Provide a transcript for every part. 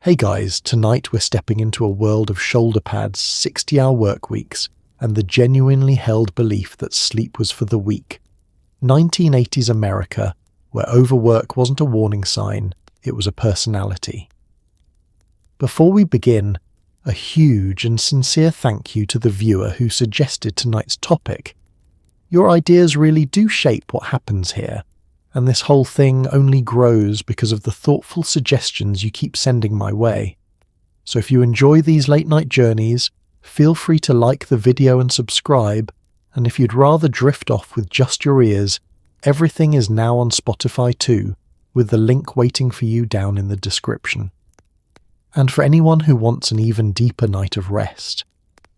Hey guys, tonight we're stepping into a world of shoulder pads, 60-hour work weeks, and the genuinely held belief that sleep was for the weak. 1980s America, where overwork wasn't a warning sign, it was a personality. Before we begin, a huge and sincere thank you to the viewer who suggested tonight's topic. Your ideas really do shape what happens here, and this whole thing only grows because of the thoughtful suggestions you keep sending my way. So if you enjoy these late-night journeys, feel free to like the video and subscribe, and if you'd rather drift off with just your ears, everything is now on Spotify too, with the link waiting for you down in the description. And for anyone who wants an even deeper night of rest,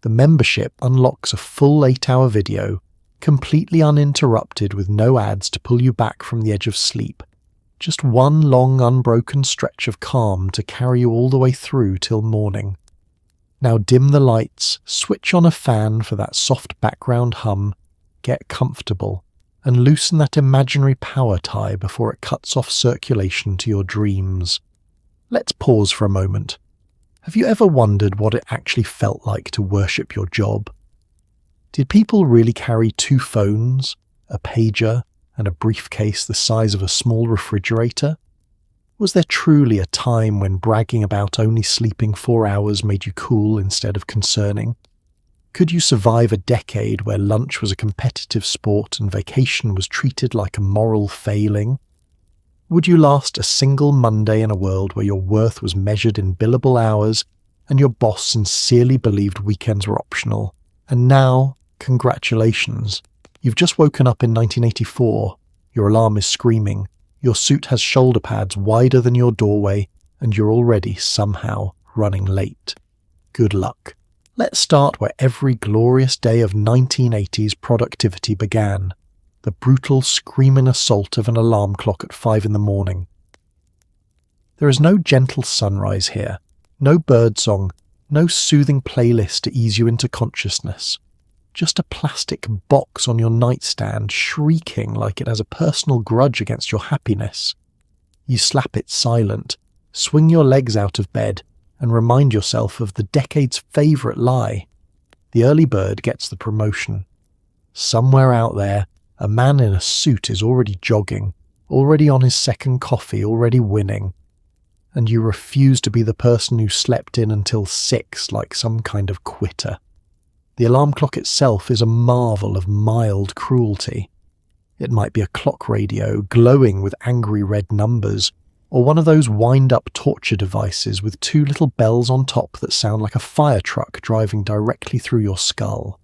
the membership unlocks a full 8-hour video, completely uninterrupted with no ads to pull you back from the edge of sleep. Just one long unbroken stretch of calm to carry you all the way through till morning. Now dim the lights, switch on a fan for that soft background hum, get comfortable, and loosen that imaginary power tie before it cuts off circulation to your dreams. Let's pause for a moment. Have you ever wondered what it actually felt like to worship your job? Did people really carry 2 phones, a pager, and a briefcase the size of a small refrigerator? Was there truly a time when bragging about only sleeping 4 hours made you cool instead of concerning? Could you survive a decade where lunch was a competitive sport and vacation was treated like a moral failing? Would you last a single Monday in a world where your worth was measured in billable hours and your boss sincerely believed weekends were optional? And now, congratulations, you've just woken up in 1984, your alarm is screaming, your suit has shoulder pads wider than your doorway, and you're already somehow running late. Good luck. Let's start where every glorious day of 1980s productivity began, the brutal screaming assault of an alarm clock at 5 in the morning. There is no gentle sunrise here, no birdsong, no soothing playlist to ease you into consciousness. Just a plastic box on your nightstand shrieking like it has a personal grudge against your happiness. You slap it silent, swing your legs out of bed, and remind yourself of the decade's favourite lie. The early bird gets the promotion. Somewhere out there, a man in a suit is already jogging, already on his second coffee, already winning. And you refuse to be the person who slept in until 6 like some kind of quitter. The alarm clock itself is a marvel of mild cruelty. It might be a clock radio glowing with angry red numbers, or one of those wind-up torture devices with 2 little bells on top that sound like a fire truck driving directly through your skull.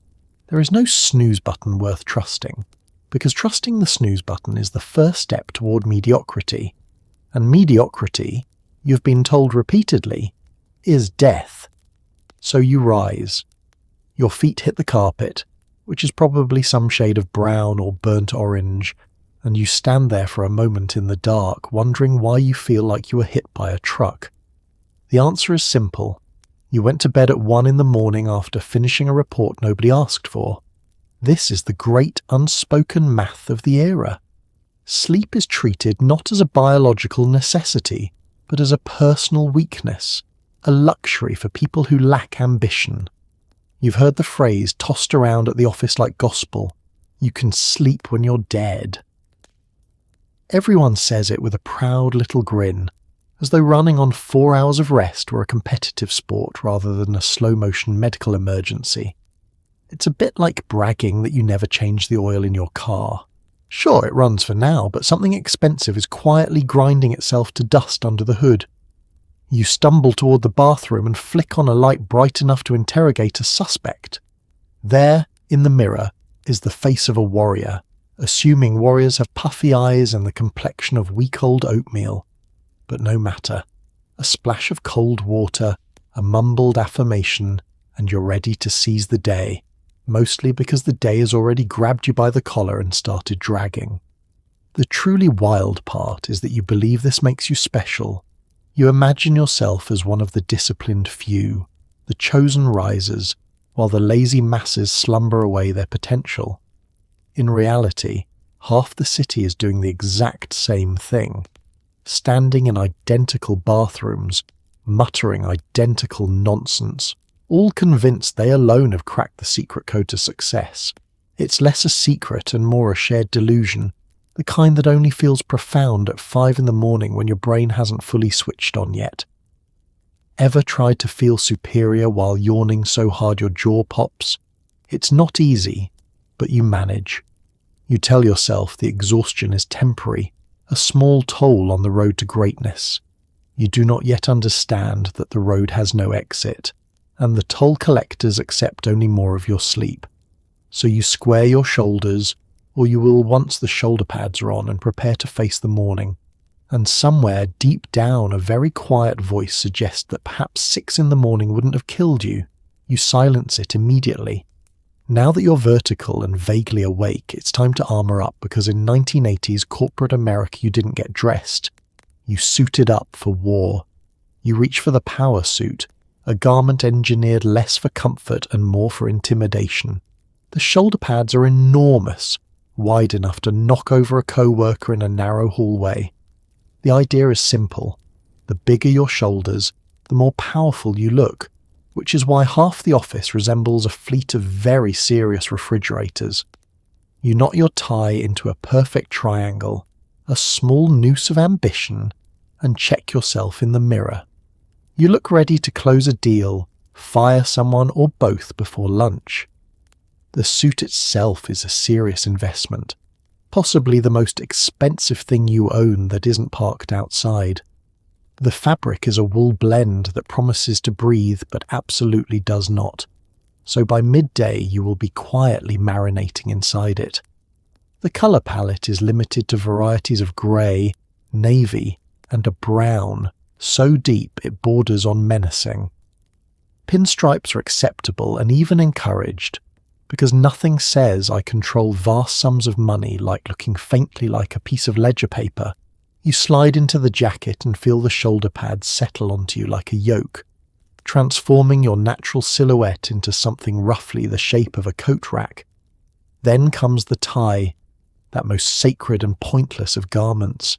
There is no snooze button worth trusting, because trusting the snooze button is the first step toward mediocrity, and mediocrity, you've been told repeatedly, is death. So you rise. Your feet hit the carpet, which is probably some shade of brown or burnt orange, and you stand there for a moment in the dark, wondering why you feel like you were hit by a truck. The answer is simple. You went to bed at 1 in the morning after finishing a report nobody asked for. This is the great unspoken math of the era. Sleep is treated not as a biological necessity, but as a personal weakness, a luxury for people who lack ambition. You've heard the phrase tossed around at the office like gospel, you can sleep when you're dead. Everyone says it with a proud little grin, as though running on 4 hours of rest were a competitive sport rather than a slow-motion medical emergency. It's a bit like bragging that you never change the oil in your car. Sure, it runs for now, but something expensive is quietly grinding itself to dust under the hood. You stumble toward the bathroom and flick on a light bright enough to interrogate a suspect. There, in the mirror, is the face of a warrior, assuming warriors have puffy eyes and the complexion of week-old oatmeal. But no matter. A splash of cold water, a mumbled affirmation, and you're ready to seize the day, mostly because the day has already grabbed you by the collar and started dragging. The truly wild part is that you believe this makes you special. You imagine yourself as one of the disciplined few, the chosen risers, while the lazy masses slumber away their potential. In reality, half the city is doing the exact same thing, standing in identical bathrooms, muttering identical nonsense, all convinced they alone have cracked the secret code to success. It's less a secret and more a shared delusion, the kind that only feels profound at 5 in the morning when your brain hasn't fully switched on yet. Ever tried to feel superior while yawning so hard your jaw pops? It's not easy, but you manage. You tell yourself the exhaustion is temporary, a small toll on the road to greatness. You do not yet understand that the road has no exit, and the toll collectors accept only more of your sleep. So you square your shoulders, or you will once the shoulder pads are on, and prepare to face the morning. And somewhere deep down a very quiet voice suggests that perhaps 6 in the morning wouldn't have killed you. You silence it immediately. Now that you're vertical and vaguely awake, it's time to armor up, because in 1980s corporate America you didn't get dressed. You suited up for war. You reach for the power suit, a garment engineered less for comfort and more for intimidation. The shoulder pads are enormous, wide enough to knock over a co-worker in a narrow hallway. The idea is simple. The bigger your shoulders, the more powerful you look, which is why half the office resembles a fleet of very serious refrigerators. You knot your tie into a perfect triangle, a small noose of ambition, and check yourself in the mirror. You look ready to close a deal, fire someone, or both before lunch. The suit itself is a serious investment, possibly the most expensive thing you own that isn't parked outside. The fabric is a wool blend that promises to breathe but absolutely does not, so by midday you will be quietly marinating inside it. The colour palette is limited to varieties of grey, navy, and a brown, so deep it borders on menacing. Pinstripes are acceptable and even encouraged, because nothing says I control vast sums of money like looking faintly like a piece of ledger paper. You slide into the jacket and feel the shoulder pads settle onto you like a yoke, transforming your natural silhouette into something roughly the shape of a coat rack. Then comes the tie, that most sacred and pointless of garments.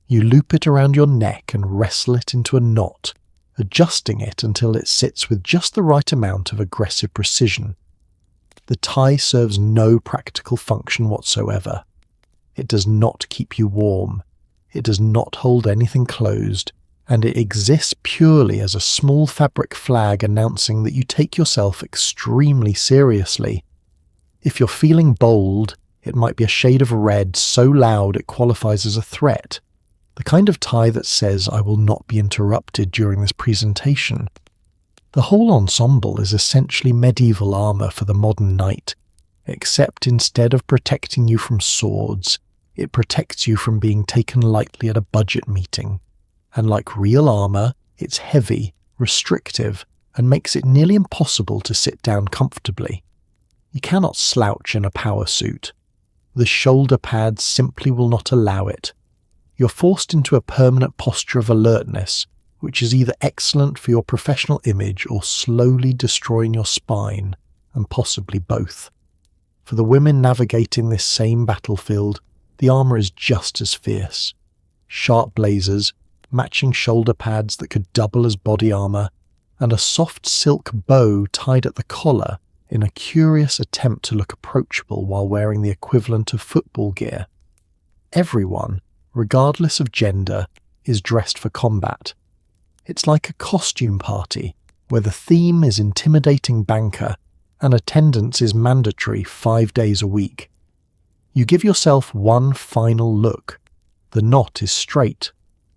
You loop it around your neck and wrestle it into a knot, adjusting it until it sits with just the right amount of aggressive precision. The tie serves no practical function whatsoever. It does not keep you warm. It does not hold anything closed, and it exists purely as a small fabric flag announcing that you take yourself extremely seriously. If you're feeling bold, it might be a shade of red so loud it qualifies as a threat, the kind of tie that says I will not be interrupted during this presentation. The whole ensemble is essentially medieval armour for the modern knight, except instead of protecting you from swords, it protects you from being taken lightly at a budget meeting. And like real armour, it's heavy, restrictive, and makes it nearly impossible to sit down comfortably. You cannot slouch in a power suit. The shoulder pads simply will not allow it. You're forced into a permanent posture of alertness, which is either excellent for your professional image or slowly destroying your spine, and possibly both. For the women navigating this same battlefield, the armour is just as fierce. Sharp blazers, matching shoulder pads that could double as body armour, and a soft silk bow tied at the collar in a curious attempt to look approachable while wearing the equivalent of football gear. Everyone, regardless of gender, is dressed for combat. It's like a costume party, where the theme is intimidating banker, and attendance is mandatory 5 days a week. You give yourself one final look. The knot is straight.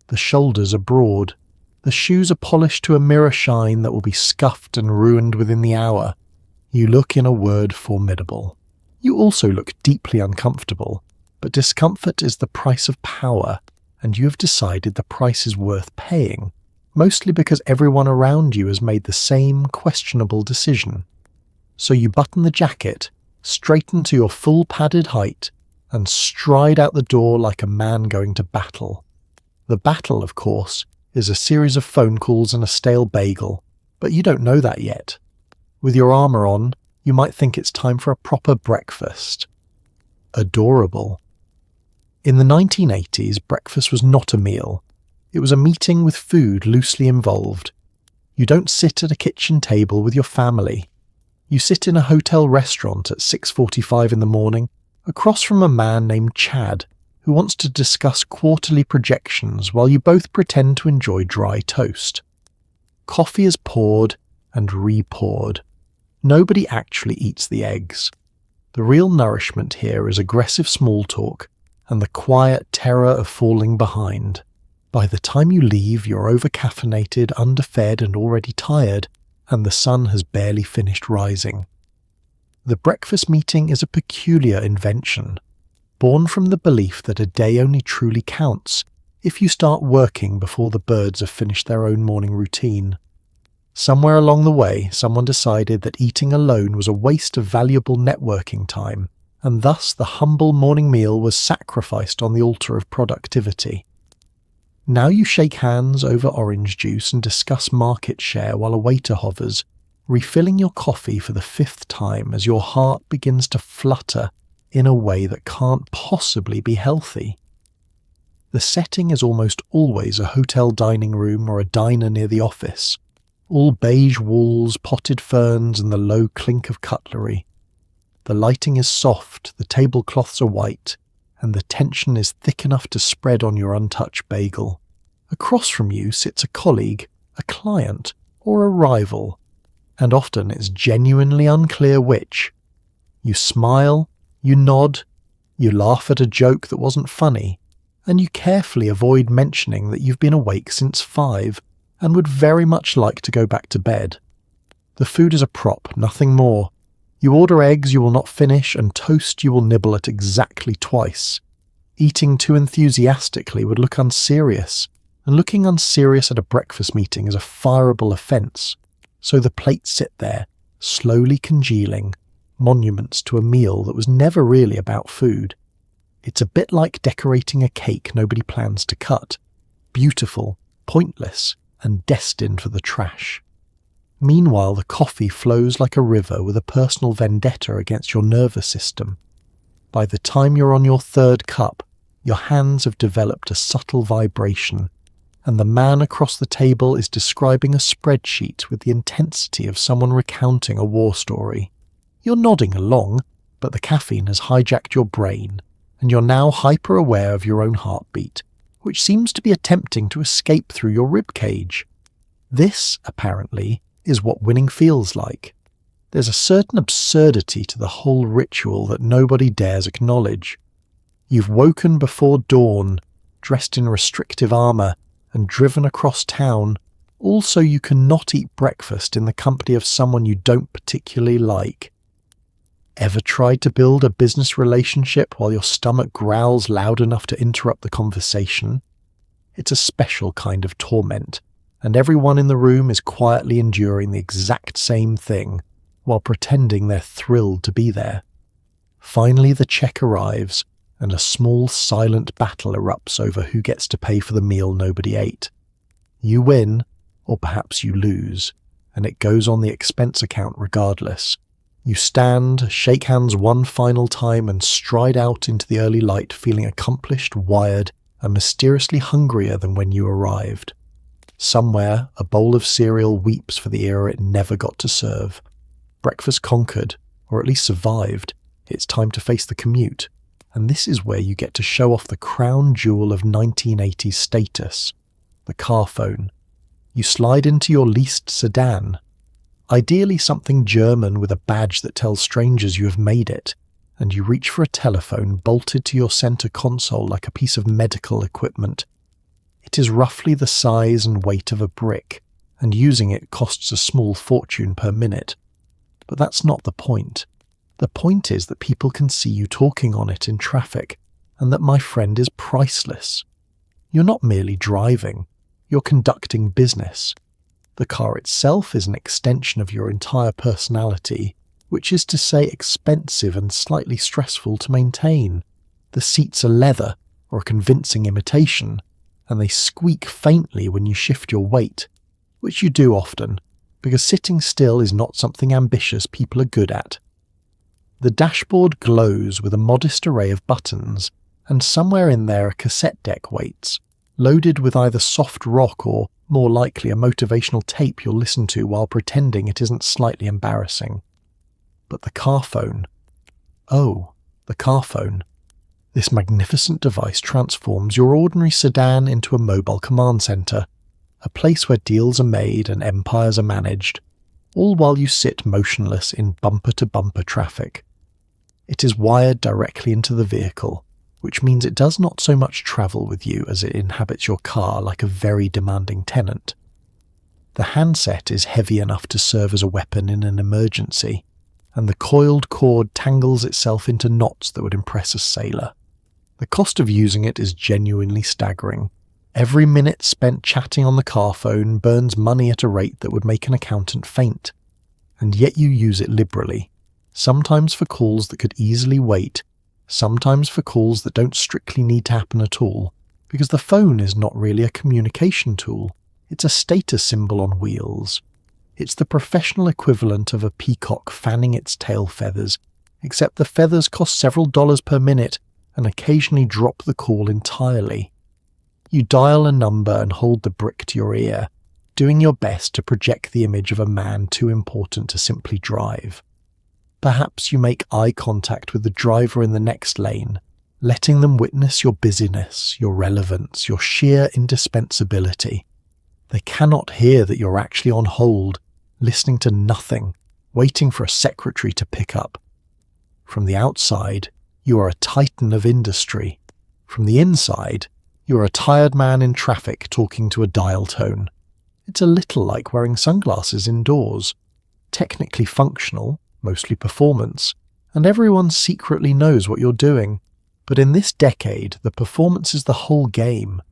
The shoulders are broad. The shoes are polished to a mirror shine that will be scuffed and ruined within the hour. You look, in a word, formidable. You also look deeply uncomfortable, but discomfort is the price of power, and you have decided the price is worth paying, mostly because everyone around you has made the same questionable decision. So you button the jacket, straighten to your full padded height, and stride out the door like a man going to battle. The battle, of course, is a series of phone calls and a stale bagel, but you don't know that yet. With your armour on, you might think it's time for a proper breakfast. Adorable. In the 1980s, breakfast was not a meal. It was a meeting with food loosely involved, You don't sit at a kitchen table with your family. You sit in a hotel restaurant at 6:45 in the morning, across from a man named Chad, who wants to discuss quarterly projections while you both pretend to enjoy dry toast. Coffee is poured and re-poured. Nobody actually eats the eggs. The real nourishment here is aggressive small talk and the quiet terror of falling behind. By the time you leave, you're over-caffeinated, underfed and already tired, and the sun has barely finished rising. The breakfast meeting is a peculiar invention, born from the belief that a day only truly counts if you start working before the birds have finished their own morning routine. Somewhere along the way, someone decided that eating alone was a waste of valuable networking time, and thus the humble morning meal was sacrificed on the altar of productivity. Now you shake hands over orange juice and discuss market share while a waiter hovers, refilling your coffee for the 5th time as your heart begins to flutter in a way that can't possibly be healthy. The setting is almost always a hotel dining room or a diner near the office, all beige walls, potted ferns and the low clink of cutlery. The lighting is soft, the tablecloths are white, and the tension is thick enough to spread on your untouched bagel. Across from you sits a colleague, a client, or a rival, and often it's genuinely unclear which. You smile, you nod, you laugh at a joke that wasn't funny, and you carefully avoid mentioning that you've been awake since 5 and would very much like to go back to bed. The food is a prop, nothing more. You order eggs you will not finish and toast you will nibble at exactly twice. Eating too enthusiastically would look unserious, and looking unserious at a breakfast meeting is a fireable offence. So the plates sit there, slowly congealing, monuments to a meal that was never really about food. It's a bit like decorating a cake nobody plans to cut. Beautiful, pointless, and destined for the trash. Meanwhile, the coffee flows like a river with a personal vendetta against your nervous system. By the time you're on your 3rd cup, your hands have developed a subtle vibration, and the man across the table is describing a spreadsheet with the intensity of someone recounting a war story. You're nodding along, but the caffeine has hijacked your brain, and you're now hyper-aware of your own heartbeat, which seems to be attempting to escape through your ribcage. This, apparently, is what winning feels like. There's a certain absurdity to the whole ritual that nobody dares acknowledge. You've woken before dawn, dressed in restrictive armour, and driven across town, all so you can not eat breakfast in the company of someone you don't particularly like. Ever tried to build a business relationship while your stomach growls loud enough to interrupt the conversation? It's a special kind of torment, and everyone in the room is quietly enduring the exact same thing, while pretending they're thrilled to be there. Finally the check arrives, and a small silent battle erupts over who gets to pay for the meal nobody ate. You win, or perhaps you lose, and it goes on the expense account regardless. You stand, shake hands one final time and stride out into the early light feeling accomplished, wired, and mysteriously hungrier than when you arrived. Somewhere, a bowl of cereal weeps for the era it never got to serve. Breakfast conquered, or at least survived. It's time to face the commute. And this is where you get to show off the crown jewel of 1980s status, the car phone. You slide into your leased sedan, ideally something German with a badge that tells strangers you have made it, and you reach for a telephone bolted to your center console like a piece of medical equipment. It is roughly the size and weight of a brick, and using it costs a small fortune per minute. But that's not the point. The point is that people can see you talking on it in traffic, and that my friend is priceless. You're not merely driving, you're conducting business. The car itself is an extension of your entire personality, which is to say expensive and slightly stressful to maintain. The seats are leather, or a convincing imitation, and they squeak faintly when you shift your weight, which you do often, because sitting still is not something ambitious people are good at. The dashboard glows with a modest array of buttons, and somewhere in there a cassette deck waits, loaded with either soft rock or More likely a motivational tape you'll listen to while pretending it isn't slightly embarrassing. But the car phone. Oh, the car phone. This magnificent device transforms your ordinary sedan into a mobile command centre, a place where deals are made and empires are managed, all while you sit motionless in bumper-to-bumper traffic. It is wired directly into the vehicle, which means it does not so much travel with you as it inhabits your car like a very demanding tenant. The handset is heavy enough to serve as a weapon in an emergency, and the coiled cord tangles itself into knots that would impress a sailor. The cost of using it is genuinely staggering. Every minute spent chatting on the car phone burns money at a rate that would make an accountant faint. And yet you use it liberally, sometimes for calls that could easily wait, sometimes for calls that don't strictly need to happen at all, because the phone is not really a communication tool, it's a status symbol on wheels. It's the professional equivalent of a peacock fanning its tail feathers, except the feathers cost several dollars per minute and occasionally drop the call entirely. You dial a number and hold the brick to your ear, doing your best to project the image of a man too important to simply drive. Perhaps you make eye contact with the driver in the next lane, letting them witness your busyness, your relevance, your sheer indispensability. They cannot hear that you're actually on hold, listening to nothing, waiting for a secretary to pick up. From the outside, you are a titan of industry. From the inside, you are a tired man in traffic talking to a dial tone. It's a little like wearing sunglasses indoors. Technically functional, mostly performance, and everyone secretly knows what you're doing. But in this decade, the performance is the whole game.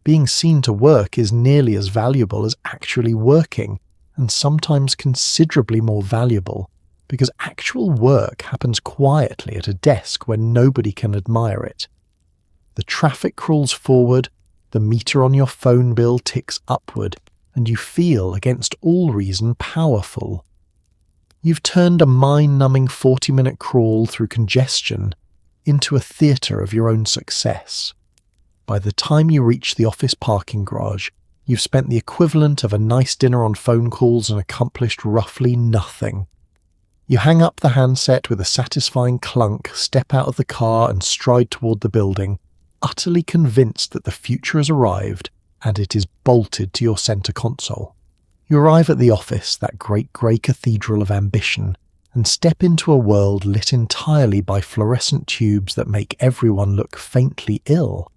Being seen to work is nearly as valuable as actually working, and sometimes considerably more valuable, because actual work happens quietly at a desk where nobody can admire it. The traffic crawls forward, the meter on your phone bill ticks upward, and you feel, against all reason, powerful. You've turned a mind-numbing 40-minute crawl through congestion into a theatre of your own success. By the time you reach the office parking garage, you've spent the equivalent of a nice dinner on phone calls and accomplished roughly nothing. You hang up the handset with a satisfying clunk, step out of the car and stride toward the building, utterly convinced that the future has arrived and it is bolted to your centre console. You arrive at the office, that great grey cathedral of ambition, and step into a world lit entirely by fluorescent tubes that make everyone look faintly ill.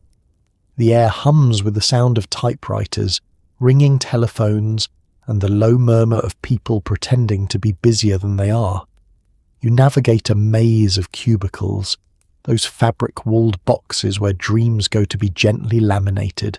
The air hums with the sound of typewriters, ringing telephones, and the low murmur of people pretending to be busier than they are. You navigate a maze of cubicles, those fabric-walled boxes where dreams go to be gently laminated.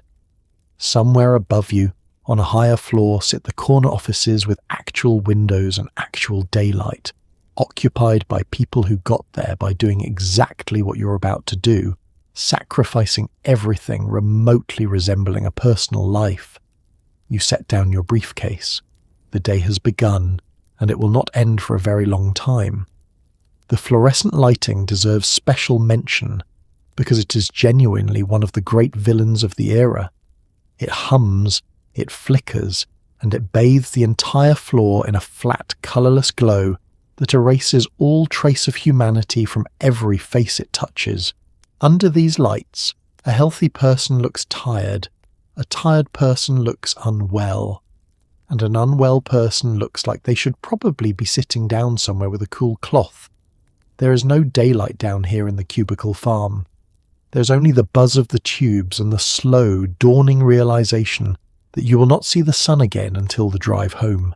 Somewhere above you, on a higher floor, sit the corner offices with actual windows and actual daylight, occupied by people who got there by doing exactly what you're about to do, sacrificing everything remotely resembling a personal life. You set down your briefcase. The day has begun, and it will not end for a very long time. The fluorescent lighting deserves special mention, because it is genuinely one of the great villains of the era. It hums, it flickers, and it bathes the entire floor in a flat, colourless glow that erases all trace of humanity from every face it touches. Under these lights, a healthy person looks tired, a tired person looks unwell, and an unwell person looks like they should probably be sitting down somewhere with a cool cloth. There is no daylight down here in the cubicle farm. There's only the buzz of the tubes and the slow, dawning realization that you will not see the sun again until the drive home.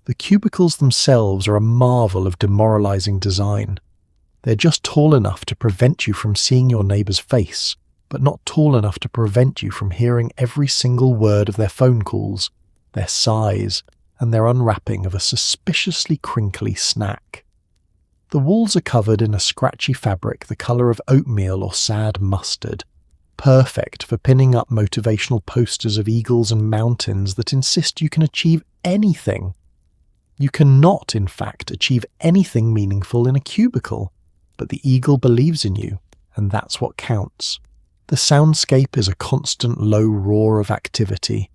The cubicles themselves are a marvel of demoralizing design. They're just tall enough to prevent you from seeing your neighbour's face, but not tall enough to prevent you from hearing every single word of their phone calls, their sighs, and their unwrapping of a suspiciously crinkly snack. The walls are covered in a scratchy fabric the colour of oatmeal or sad mustard, perfect for pinning up motivational posters of eagles and mountains that insist you can achieve anything. You cannot, in fact, achieve anything meaningful in a cubicle, but the eagle believes in you, and that's what counts. The soundscape is a constant low roar of activity.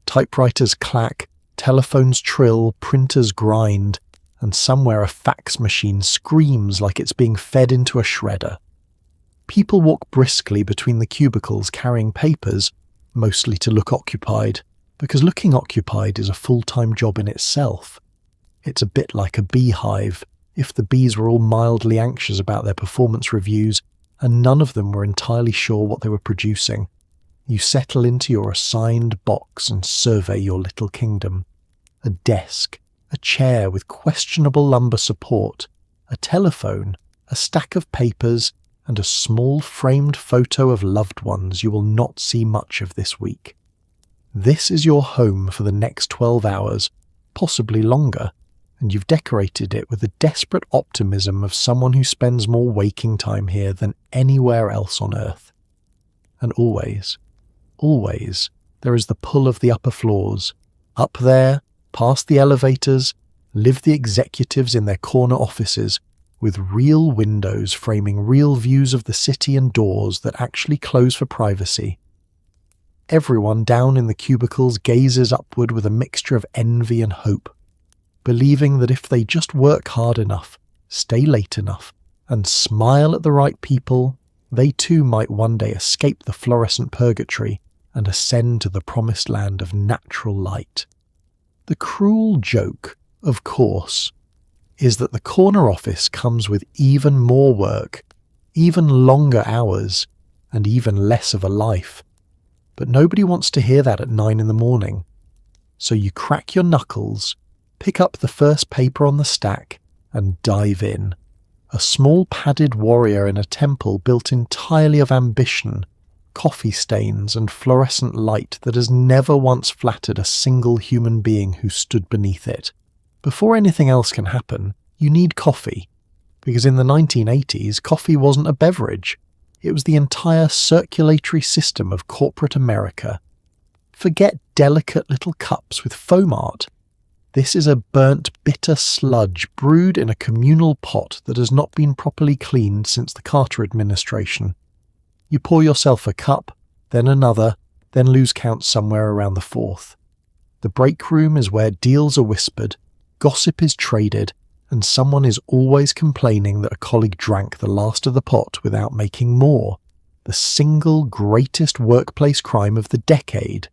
Typewriters clack, telephones trill, printers grind, and somewhere a fax machine screams like it's being fed into a shredder. People walk briskly between the cubicles carrying papers, mostly to look occupied, because looking occupied is a full-time job in itself. It's a bit like a beehive, if the bees were all mildly anxious about their performance reviews and none of them were entirely sure what they were producing. You settle into your assigned box and survey your little kingdom. A desk, a chair with questionable lumbar support, a telephone, a stack of papers, and a small framed photo of loved ones you will not see much of this week. This is your home for the next 12 hours, possibly longer, and you've decorated it with the desperate optimism of someone who spends more waking time here than anywhere else on earth. And always, there is the pull of the upper floors. Up there, past the elevators, live the executives in their corner offices, with real windows framing real views of the city and doors that actually close for privacy. Everyone down in the cubicles gazes upward with a mixture of envy and hope, believing that if they just work hard enough, stay late enough, and smile at the right people, they too might one day escape the fluorescent purgatory and ascend to the promised land of natural light. The cruel joke, of course, is that the corner office comes with even more work, even longer hours, and even less of a life. But nobody wants to hear that at 9 a.m. So you crack your knuckles, pick up the first paper on the stack, and dive in. A small padded warrior in a temple built entirely of ambition, coffee stains and fluorescent light that has never once flattered a single human being who stood beneath it. Before anything else can happen, you need coffee, because in the 1980s, coffee wasn't a beverage. It was the entire circulatory system of corporate America. Forget delicate little cups with foam art. This is a burnt, bitter sludge brewed in a communal pot that has not been properly cleaned since the Carter administration. You pour yourself a cup, then another, then lose count somewhere around the fourth. The break room is where deals are whispered, gossip is traded, and someone is always complaining that a colleague drank the last of the pot without making more. The single greatest workplace crime of the decade.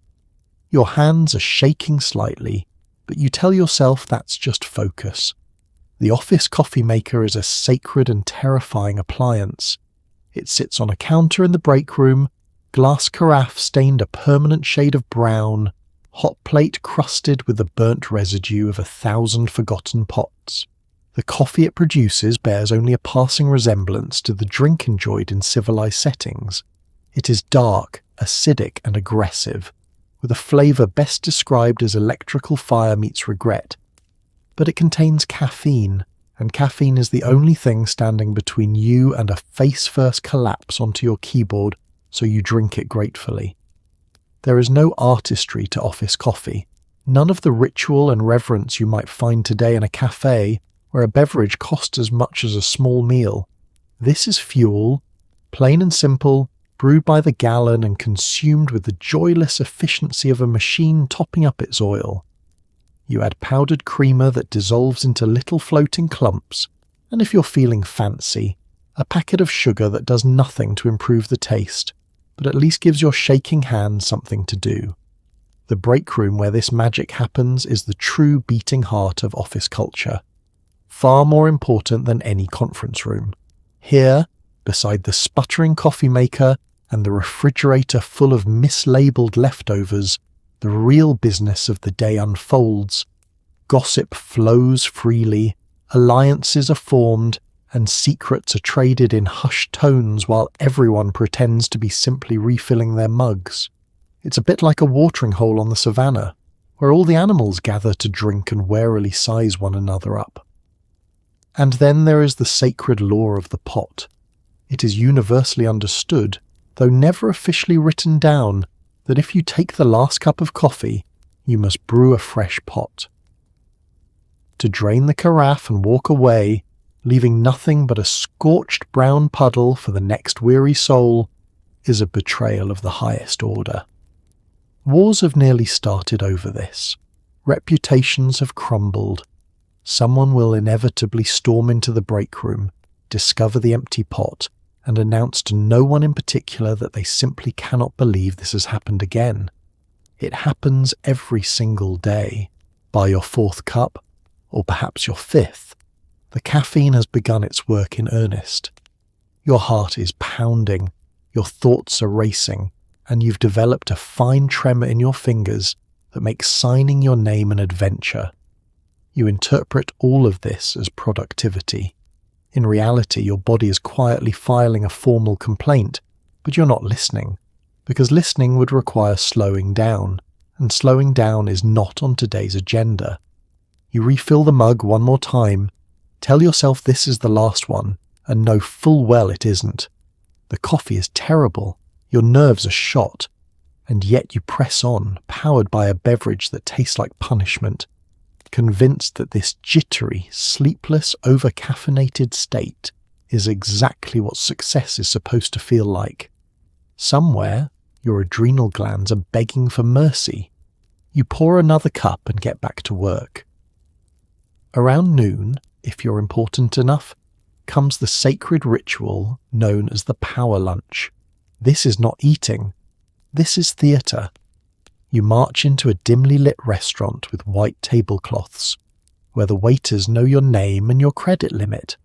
Your hands are shaking slightly, but you tell yourself that's just focus. The office coffee maker is a sacred and terrifying appliance. It sits on a counter in the break room, glass carafe stained a permanent shade of brown, hot plate crusted with the burnt residue of 1,000 forgotten pots. The coffee it produces bears only a passing resemblance to the drink enjoyed in civilized settings. It is dark, acidic and aggressive, with a flavour best described as electrical fire meets regret. But it contains caffeine, and caffeine is the only thing standing between you and a face-first collapse onto your keyboard, so you drink it gratefully. There is no artistry to office coffee, none of the ritual and reverence you might find today in a cafe where a beverage costs as much as a small meal. This is fuel, plain and simple, brewed by the gallon and consumed with the joyless efficiency of a machine topping up its oil. You add powdered creamer that dissolves into little floating clumps, and if you're feeling fancy, a packet of sugar that does nothing to improve the taste, but at least gives your shaking hand something to do. The break room where this magic happens is the true beating heart of office culture. Far more important than any conference room. Here, beside the sputtering coffee maker and the refrigerator full of mislabeled leftovers, the real business of the day unfolds. Gossip flows freely, alliances are formed, and secrets are traded in hushed tones while everyone pretends to be simply refilling their mugs. It's a bit like a watering hole on the savannah, where all the animals gather to drink and warily size one another up. And then there is the sacred law of the pot. It is universally understood, though never officially written down, that if you take the last cup of coffee, you must brew a fresh pot. To drain the carafe and walk away, leaving nothing but a scorched brown puddle for the next weary soul, is a betrayal of the highest order. Wars have nearly started over this. Reputations have crumbled. Someone will inevitably storm into the break room, discover the empty pot, and announce to no one in particular that they simply cannot believe this has happened again. It happens every single day. By your fourth cup, or perhaps your fifth, the caffeine has begun its work in earnest. Your heart is pounding, your thoughts are racing, and you've developed a fine tremor in your fingers that makes signing your name an adventure. You interpret all of this as productivity. In reality, your body is quietly filing a formal complaint, but you're not listening, because listening would require slowing down, and slowing down is not on today's agenda. You refill the mug one more time, tell yourself this is the last one, and know full well it isn't. The coffee is terrible, your nerves are shot, and yet you press on, powered by a beverage that tastes like punishment, convinced that this jittery, sleepless, over-caffeinated state is exactly what success is supposed to feel like. Somewhere, your adrenal glands are begging for mercy. You pour another cup and get back to work. Around noon, if you're important enough, comes the sacred ritual known as the power lunch. This is not eating. This is theatre. You march into a dimly lit restaurant with white tablecloths, where the waiters know your name and your credit limit.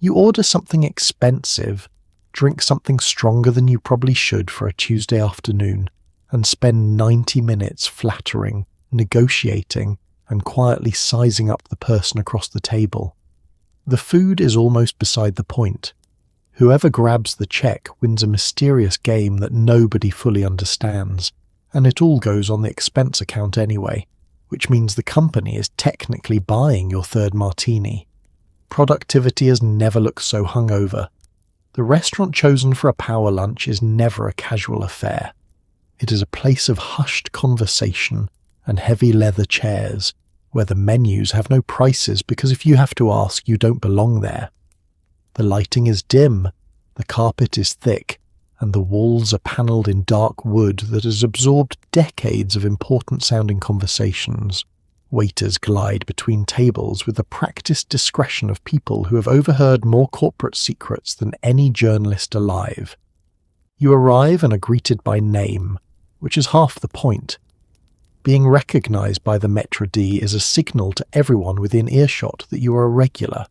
You order something expensive, drink something stronger than you probably should for a Tuesday afternoon, and spend 90 minutes flattering, negotiating, and quietly sizing up the person across the table. The food is almost beside the point. Whoever grabs the check wins a mysterious game that nobody fully understands, and it all goes on the expense account anyway, which means the company is technically buying your third martini. Productivity has never looked so hungover. The restaurant chosen for a power lunch is never a casual affair. It is a place of hushed conversation and heavy leather chairs, where the menus have no prices because if you have to ask, you don't belong there. The lighting is dim, the carpet is thick, and the walls are panelled in dark wood that has absorbed decades of important-sounding conversations. Waiters glide between tables with the practiced discretion of people who have overheard more corporate secrets than any journalist alive. You arrive and are greeted by name, which is half the point. Being recognised by the maître d' is a signal to everyone within earshot that you are a regular,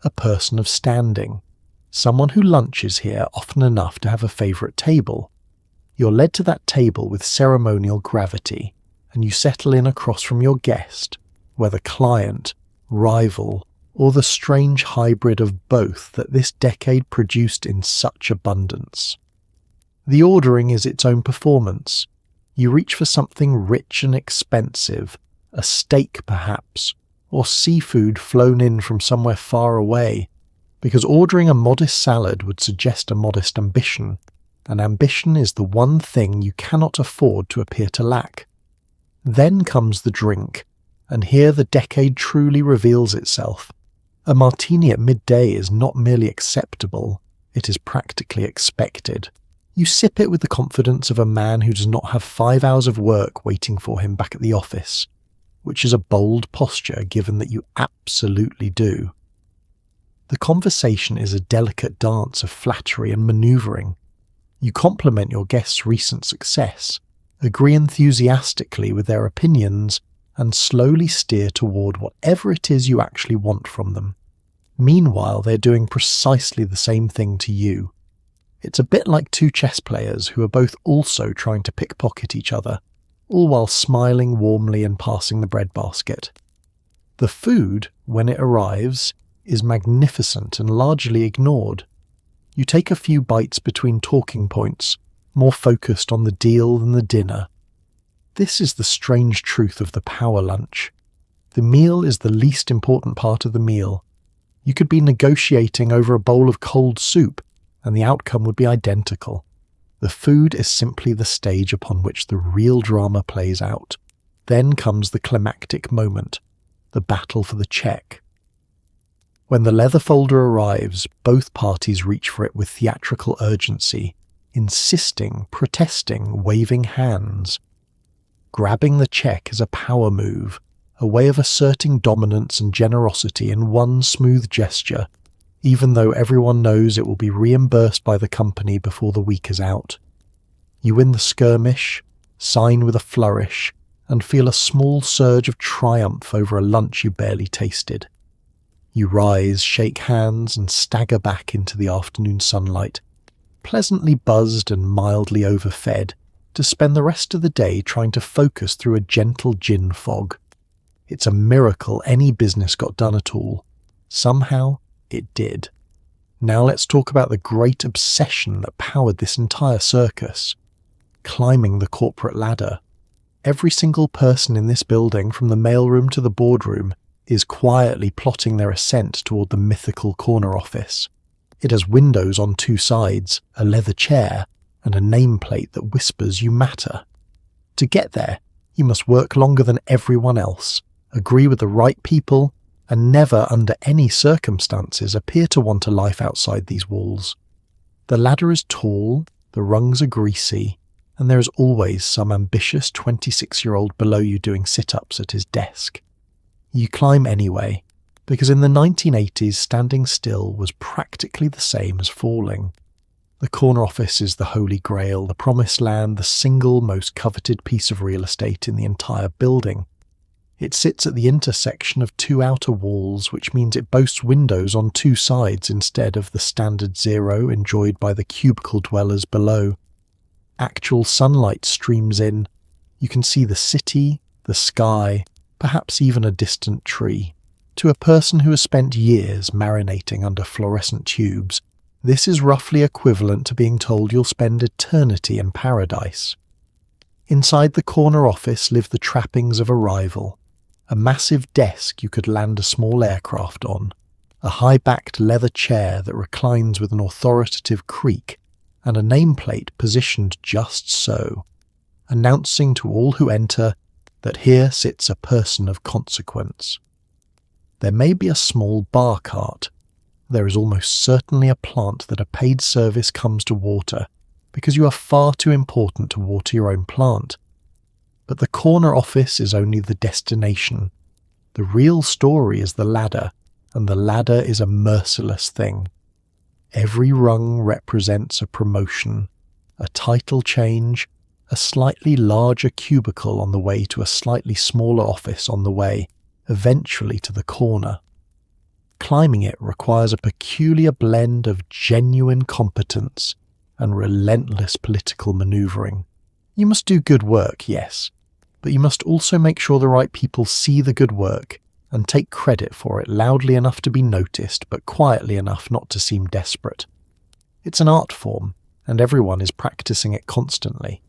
a person of standing, someone who lunches here often enough to have a favourite table. You're led to that table with ceremonial gravity, and you settle in across from your guest, whether client, rival, or the strange hybrid of both that this decade produced in such abundance. The ordering is its own performance. You reach for something rich and expensive, a steak perhaps, or seafood flown in from somewhere far away, because ordering a modest salad would suggest a modest ambition, and ambition is the one thing you cannot afford to appear to lack. Then comes the drink, and here the decade truly reveals itself. A martini at midday is not merely acceptable, it is practically expected. You sip it with the confidence of a man who does not have 5 hours of work waiting for him back at the office, which is a bold posture given that you absolutely do. The conversation is a delicate dance of flattery and manoeuvring. You compliment your guest's recent success, agree enthusiastically with their opinions, and slowly steer toward whatever it is you actually want from them. Meanwhile, they're doing precisely the same thing to you. It's a bit like two chess players who are both also trying to pickpocket each other, all while smiling warmly and passing the breadbasket. The food, when it arrives, is magnificent and largely ignored. You take a few bites between talking points, more focused on the deal than the dinner. This is the strange truth of the power lunch. The meal is the least important part of the meal. You could be negotiating over a bowl of cold soup, and the outcome would be identical. The food is simply the stage upon which the real drama plays out. Then comes the climactic moment, the battle for the check. When the leather folder arrives, both parties reach for it with theatrical urgency, insisting, protesting, waving hands. Grabbing the check is a power move, a way of asserting dominance and generosity in one smooth gesture, even though everyone knows it will be reimbursed by the company before the week is out. You win the skirmish, sign with a flourish, and feel a small surge of triumph over a lunch you barely tasted. You rise, shake hands, and stagger back into the afternoon sunlight, pleasantly buzzed and mildly overfed, to spend the rest of the day trying to focus through a gentle gin fog. It's a miracle any business got done at all. Somehow, it did. Now let's talk about the great obsession that powered this entire circus. Climbing the corporate ladder. Every single person in this building, from the mailroom to the boardroom, is quietly plotting their ascent toward the mythical corner office. It has windows on two sides, a leather chair, and a nameplate that whispers you matter. To get there, you must work longer than everyone else, agree with the right people, and never under any circumstances appear to want a life outside these walls. The ladder is tall, the rungs are greasy, and there is always some ambitious 26-year-old below you doing sit-ups at his desk. You climb anyway, because in the 1980s standing still was practically the same as falling. The corner office is the holy grail, the promised land, the single most coveted piece of real estate in the entire building. It sits at the intersection of two outer walls, which means it boasts windows on two sides instead of the standard zero enjoyed by the cubicle dwellers below. Actual sunlight streams in. You can see the city, the sky, perhaps even a distant tree. To a person who has spent years marinating under fluorescent tubes, this is roughly equivalent to being told you'll spend eternity in paradise. Inside the corner office live the trappings of a rival. A massive desk you could land a small aircraft on, a high-backed leather chair that reclines with an authoritative creak, and a nameplate positioned just so, announcing to all who enter that here sits a person of consequence. There may be a small bar cart. There is almost certainly a plant that a paid service comes to water, because you are far too important to water your own plant. But the corner office is only the destination. The real story is the ladder, and the ladder is a merciless thing. Every rung represents a promotion, a title change, a slightly larger cubicle on the way to a slightly smaller office on the way, eventually to the corner. Climbing it requires a peculiar blend of genuine competence and relentless political maneuvering. You must do good work, yes, but you must also make sure the right people see the good work and take credit for it loudly enough to be noticed, but quietly enough not to seem desperate. It's an art form, and everyone is practicing it constantly.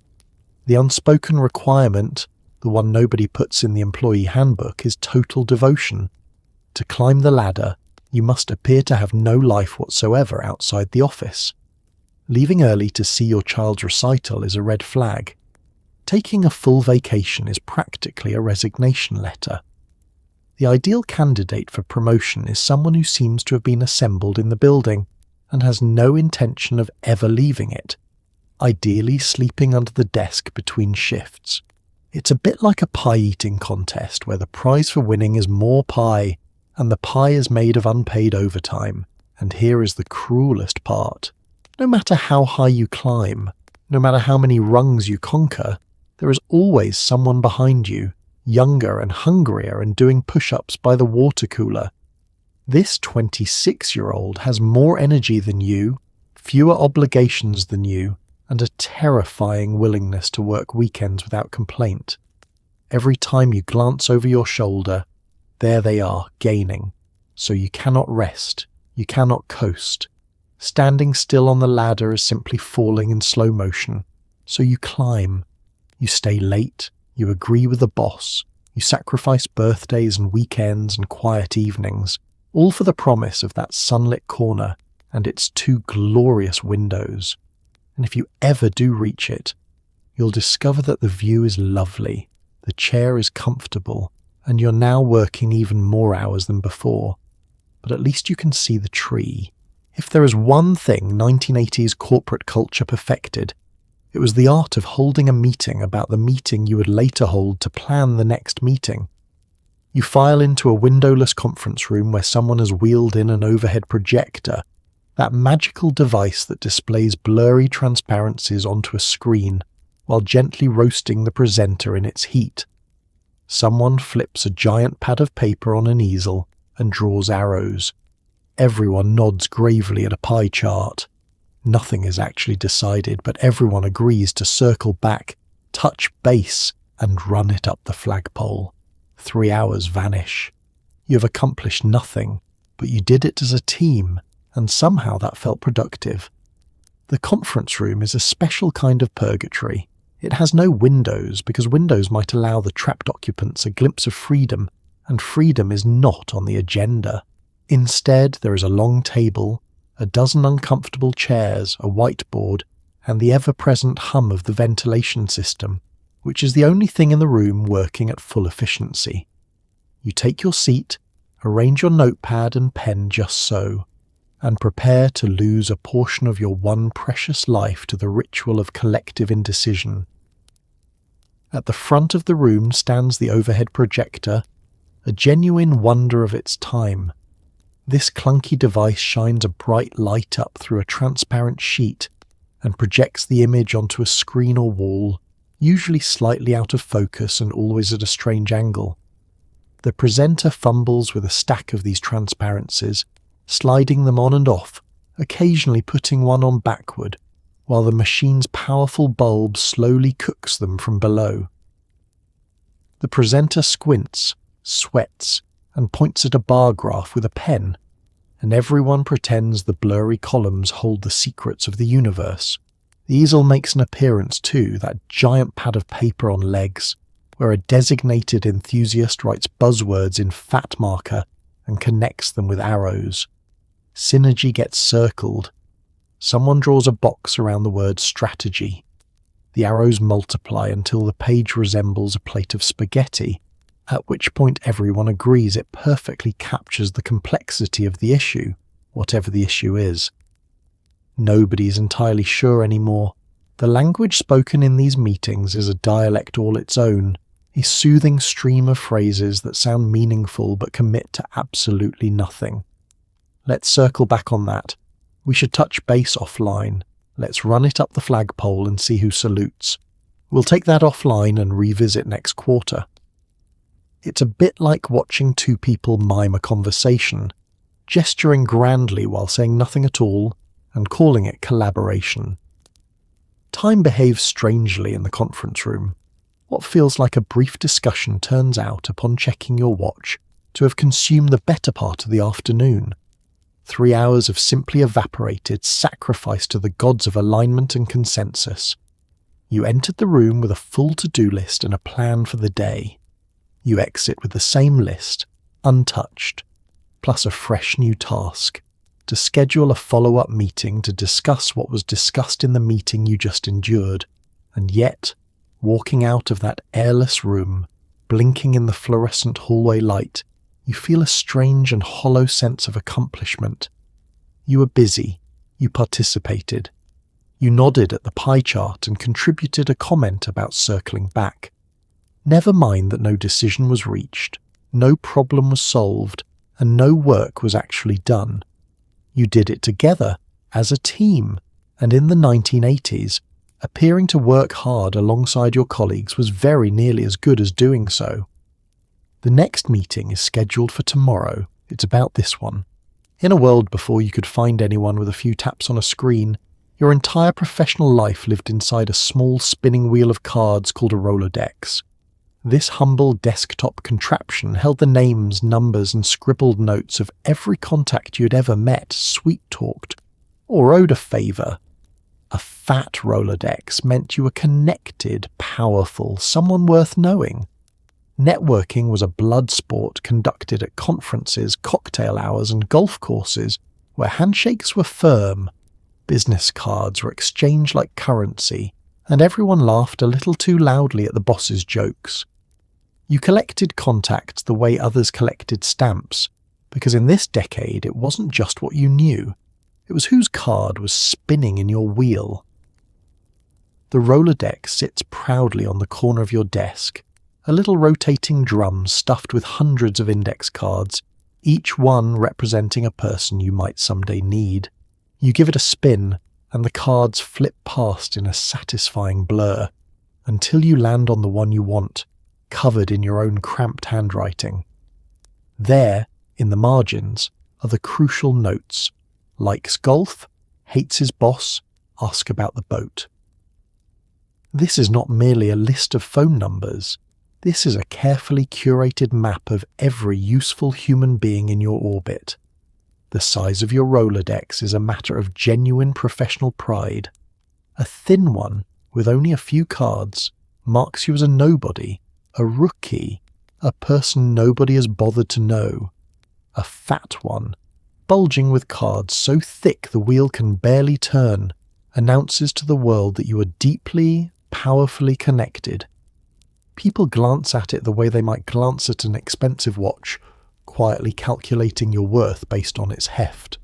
The unspoken requirement, the one nobody puts in the employee handbook, is total devotion. To climb the ladder, you must appear to have no life whatsoever outside the office. Leaving early to see your child's recital is a red flag. Taking a full vacation is practically a resignation letter. The ideal candidate for promotion is someone who seems to have been assembled in the building and has no intention of ever leaving it, ideally sleeping under the desk between shifts. It's a bit like a pie-eating contest where the prize for winning is more pie, and the pie is made of unpaid overtime. And here is the cruelest part. No matter how high you climb, no matter how many rungs you conquer, there is always someone behind you, younger and hungrier and doing push-ups by the water cooler. This 26-year-old has more energy than you, fewer obligations than you, and a terrifying willingness to work weekends without complaint. Every time you glance over your shoulder, there they are, gaining. So you cannot rest, you cannot coast. Standing still on the ladder is simply falling in slow motion. So you climb. You stay late, you agree with the boss, you sacrifice birthdays and weekends and quiet evenings, all for the promise of that sunlit corner and its two glorious windows. And if you ever do reach it, you'll discover that the view is lovely, the chair is comfortable, and you're now working even more hours than before. But at least you can see the tree. If there is one thing 1980s corporate culture perfected, It was the art of holding a meeting about the meeting you would later hold to plan the next meeting. You file into a windowless conference room where someone has wheeled in an overhead projector, that magical device that displays blurry transparencies onto a screen while gently roasting the presenter in its heat. Someone flips a giant pad of paper on an easel and draws arrows. Everyone nods gravely at a pie chart. Nothing is actually decided, but everyone agrees to circle back, touch base, and run it up the flagpole. 3 hours vanish. You have accomplished nothing, but you did it as a team, and somehow that felt productive. The conference room is a special kind of purgatory. It has no windows, because windows might allow the trapped occupants a glimpse of freedom, and freedom is not on the agenda. Instead, there is a long table, a dozen uncomfortable chairs, a whiteboard, and the ever-present hum of the ventilation system, which is the only thing in the room working at full efficiency. You take your seat, arrange your notepad and pen just so, and prepare to lose a portion of your one precious life to the ritual of collective indecision. At the front of the room stands the overhead projector, a genuine wonder of its time. This clunky device shines a bright light up through a transparent sheet and projects the image onto a screen or wall, usually slightly out of focus and always at a strange angle. The presenter fumbles with a stack of these transparencies, sliding them on and off, occasionally putting one on backward, while the machine's powerful bulb slowly cooks them from below. The presenter squints, sweats, and points at a bar graph with a pen, and everyone pretends the blurry columns hold the secrets of the universe. The easel makes an appearance too, that giant pad of paper on legs, where a designated enthusiast writes buzzwords in fat marker and connects them with arrows. Synergy gets circled. Someone draws a box around the word strategy. The arrows multiply until the page resembles a plate of spaghetti, at which point everyone agrees it perfectly captures the complexity of the issue, whatever the issue is. Nobody is entirely sure anymore. The language spoken in these meetings is a dialect all its own, a soothing stream of phrases that sound meaningful but commit to absolutely nothing. Let's circle back on that. We should touch base offline. Let's run it up the flagpole and see who salutes. We'll take that offline and revisit next quarter. It's a bit like watching two people mime a conversation, gesturing grandly while saying nothing at all, and calling it collaboration. Time behaves strangely in the conference room. What feels like a brief discussion turns out, upon checking your watch, to have consumed the better part of the afternoon. 3 hours have simply evaporated, sacrificed to the gods of alignment and consensus. You entered the room with a full to-do list and a plan for the day. You exit with the same list, untouched, plus a fresh new task, to schedule a follow-up meeting to discuss what was discussed in the meeting you just endured, and yet, walking out of that airless room, blinking in the fluorescent hallway light, you feel a strange and hollow sense of accomplishment. You were busy, you participated, you nodded at the pie chart and contributed a comment about circling back. Never mind that no decision was reached, no problem was solved, and no work was actually done. You did it together, as a team, and in the 1980s, appearing to work hard alongside your colleagues was very nearly as good as doing so. The next meeting is scheduled for tomorrow. It's about this one. In a world before you could find anyone with a few taps on a screen, your entire professional life lived inside a small spinning wheel of cards called a Rolodex. This humble desktop contraption held the names, numbers, and scribbled notes of every contact you had ever met, sweet-talked, or owed a favour. A fat Rolodex meant you were connected, powerful, someone worth knowing. Networking was a blood sport conducted at conferences, cocktail hours, and golf courses, where handshakes were firm, business cards were exchanged like currency, and everyone laughed a little too loudly at the boss's jokes. You collected contacts the way others collected stamps, because in this decade it wasn't just what you knew, it was whose card was spinning in your wheel. The Rolodex sits proudly on the corner of your desk, a little rotating drum stuffed with hundreds of index cards, each one representing a person you might someday need. You give it a spin, and the cards flip past in a satisfying blur, until you land on the one you want, covered in your own cramped handwriting. There, in the margins, are the crucial notes: likes golf, hates his boss, ask about the boat. This is not merely a list of phone numbers. This is a carefully curated map of every useful human being in your orbit. The size of your Rolodex is a matter of genuine professional pride. A thin one, with only a few cards, marks you as a nobody, a rookie, a person nobody has bothered to know. A fat one, bulging with cards so thick the wheel can barely turn, announces to the world that you are deeply, powerfully connected. People glance at it the way they might glance at an expensive watch, quietly calculating your worth based on its heft.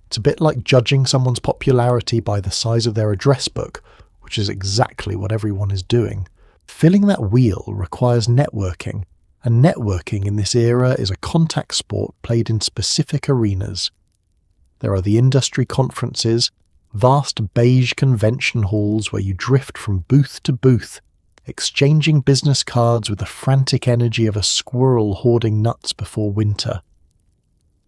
It's a bit like judging someone's popularity by the size of their address book, which is exactly what everyone is doing. Filling that wheel requires networking, and networking in this era is a contact sport played in specific arenas. There are the industry conferences, vast beige convention halls where you drift from booth to booth, exchanging business cards with the frantic energy of a squirrel hoarding nuts before winter.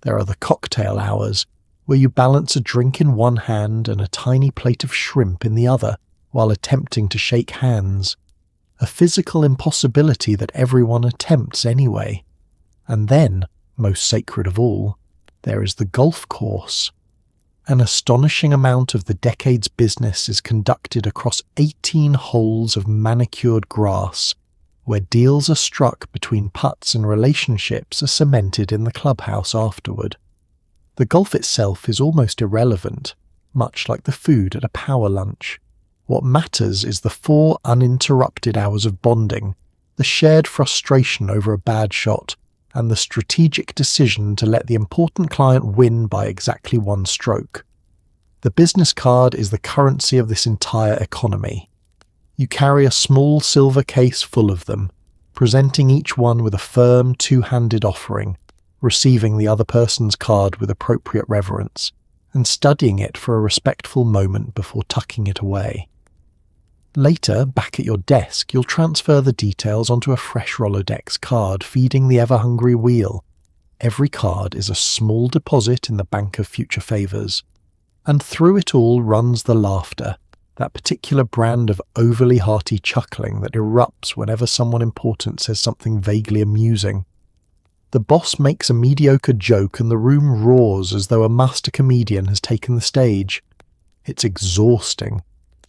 There are the cocktail hours, where you balance a drink in one hand and a tiny plate of shrimp in the other, while attempting to shake hands. A physical impossibility that everyone attempts anyway. And then, most sacred of all, there is the golf course. An astonishing amount of the decade's business is conducted across 18 holes of manicured grass, where deals are struck between putts and relationships are cemented in the clubhouse afterward. The golf itself is almost irrelevant, much like the food at a power lunch. What matters is the 4 uninterrupted hours of bonding, the shared frustration over a bad shot, and the strategic decision to let the important client win by exactly 1 stroke. The business card is the currency of this entire economy. You carry a small silver case full of them, presenting each one with a firm 2-handed offering, receiving the other person's card with appropriate reverence, and studying it for a respectful moment before tucking it away. Later, back at your desk, you'll transfer the details onto a fresh Rolodex card feeding the ever-hungry wheel. Every card is a small deposit in the bank of future favours. And through it all runs the laughter, that particular brand of overly hearty chuckling that erupts whenever someone important says something vaguely amusing. The boss makes a mediocre joke and the room roars as though a master comedian has taken the stage. It's exhausting.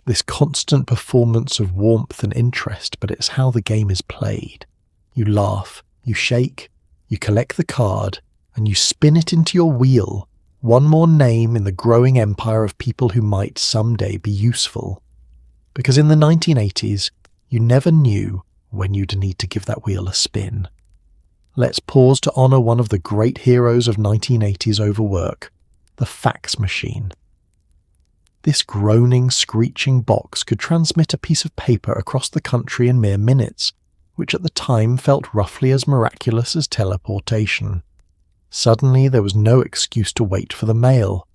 This constant performance of warmth and interest, but it's how the game is played. You laugh, you shake, you collect the card, and you spin it into your wheel, one more name in the growing empire of people who might someday be useful. Because in the 1980s, you never knew when you'd need to give that wheel a spin. Let's pause to honour one of the great heroes of 1980s overwork, the fax machine. This groaning, screeching box could transmit a piece of paper across the country in mere minutes, which at the time felt roughly as miraculous as teleportation. Suddenly there was no excuse to wait for the mail.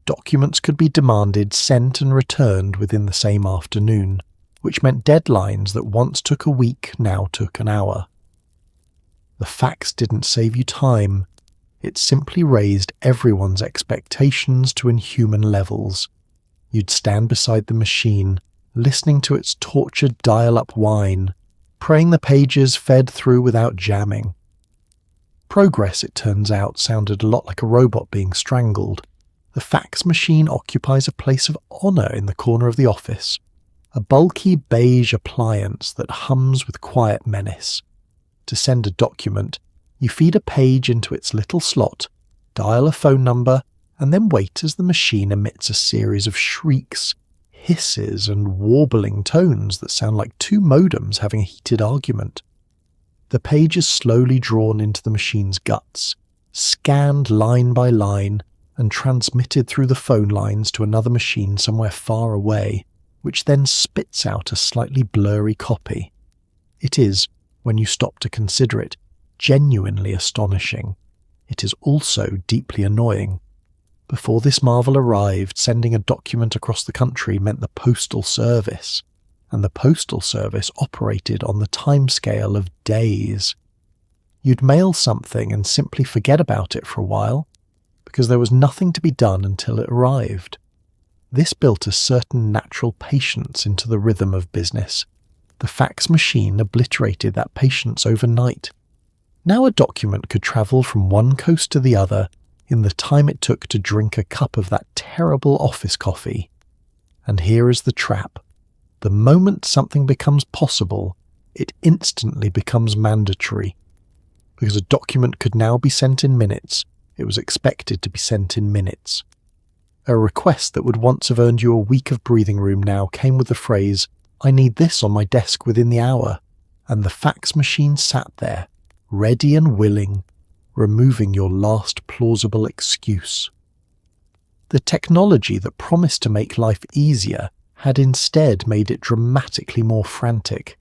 Documents could be demanded, sent and returned within the same afternoon, which meant deadlines that once took a week now took an hour. The fax didn't save you time. It simply raised everyone's expectations to inhuman levels. You'd stand beside the machine, listening to its tortured dial-up whine, praying the pages fed through without jamming. Progress, it turns out, sounded a lot like a robot being strangled. The fax machine occupies a place of honour in the corner of the office, a bulky beige appliance that hums with quiet menace. To send a document, you feed a page into its little slot, dial a phone number, and then wait as the machine emits a series of shrieks, hisses, and warbling tones that sound like 2 modems having a heated argument. The page is slowly drawn into the machine's guts, scanned line by line, and transmitted through the phone lines to another machine somewhere far away. which then spits out a slightly blurry copy. It is, when you stop to consider it, genuinely astonishing. It is also deeply annoying. Before this marvel arrived, sending a document across the country meant the postal service, and the postal service operated on the timescale of days. You'd mail something and simply forget about it for a while, because there was nothing to be done until it arrived. This built a certain natural patience into the rhythm of business. The fax machine obliterated that patience overnight. Now a document could travel from one coast to the other in the time it took to drink a cup of that terrible office coffee. And here is the trap. The moment something becomes possible, it instantly becomes mandatory. Because a document could now be sent in minutes, it was expected to be sent in minutes. A request that would once have earned you a week of breathing room now came with the phrase, "I need this on my desk within the hour," and the fax machine sat there, ready and willing, removing your last plausible excuse. The technology that promised to make life easier had instead made it dramatically more frantic.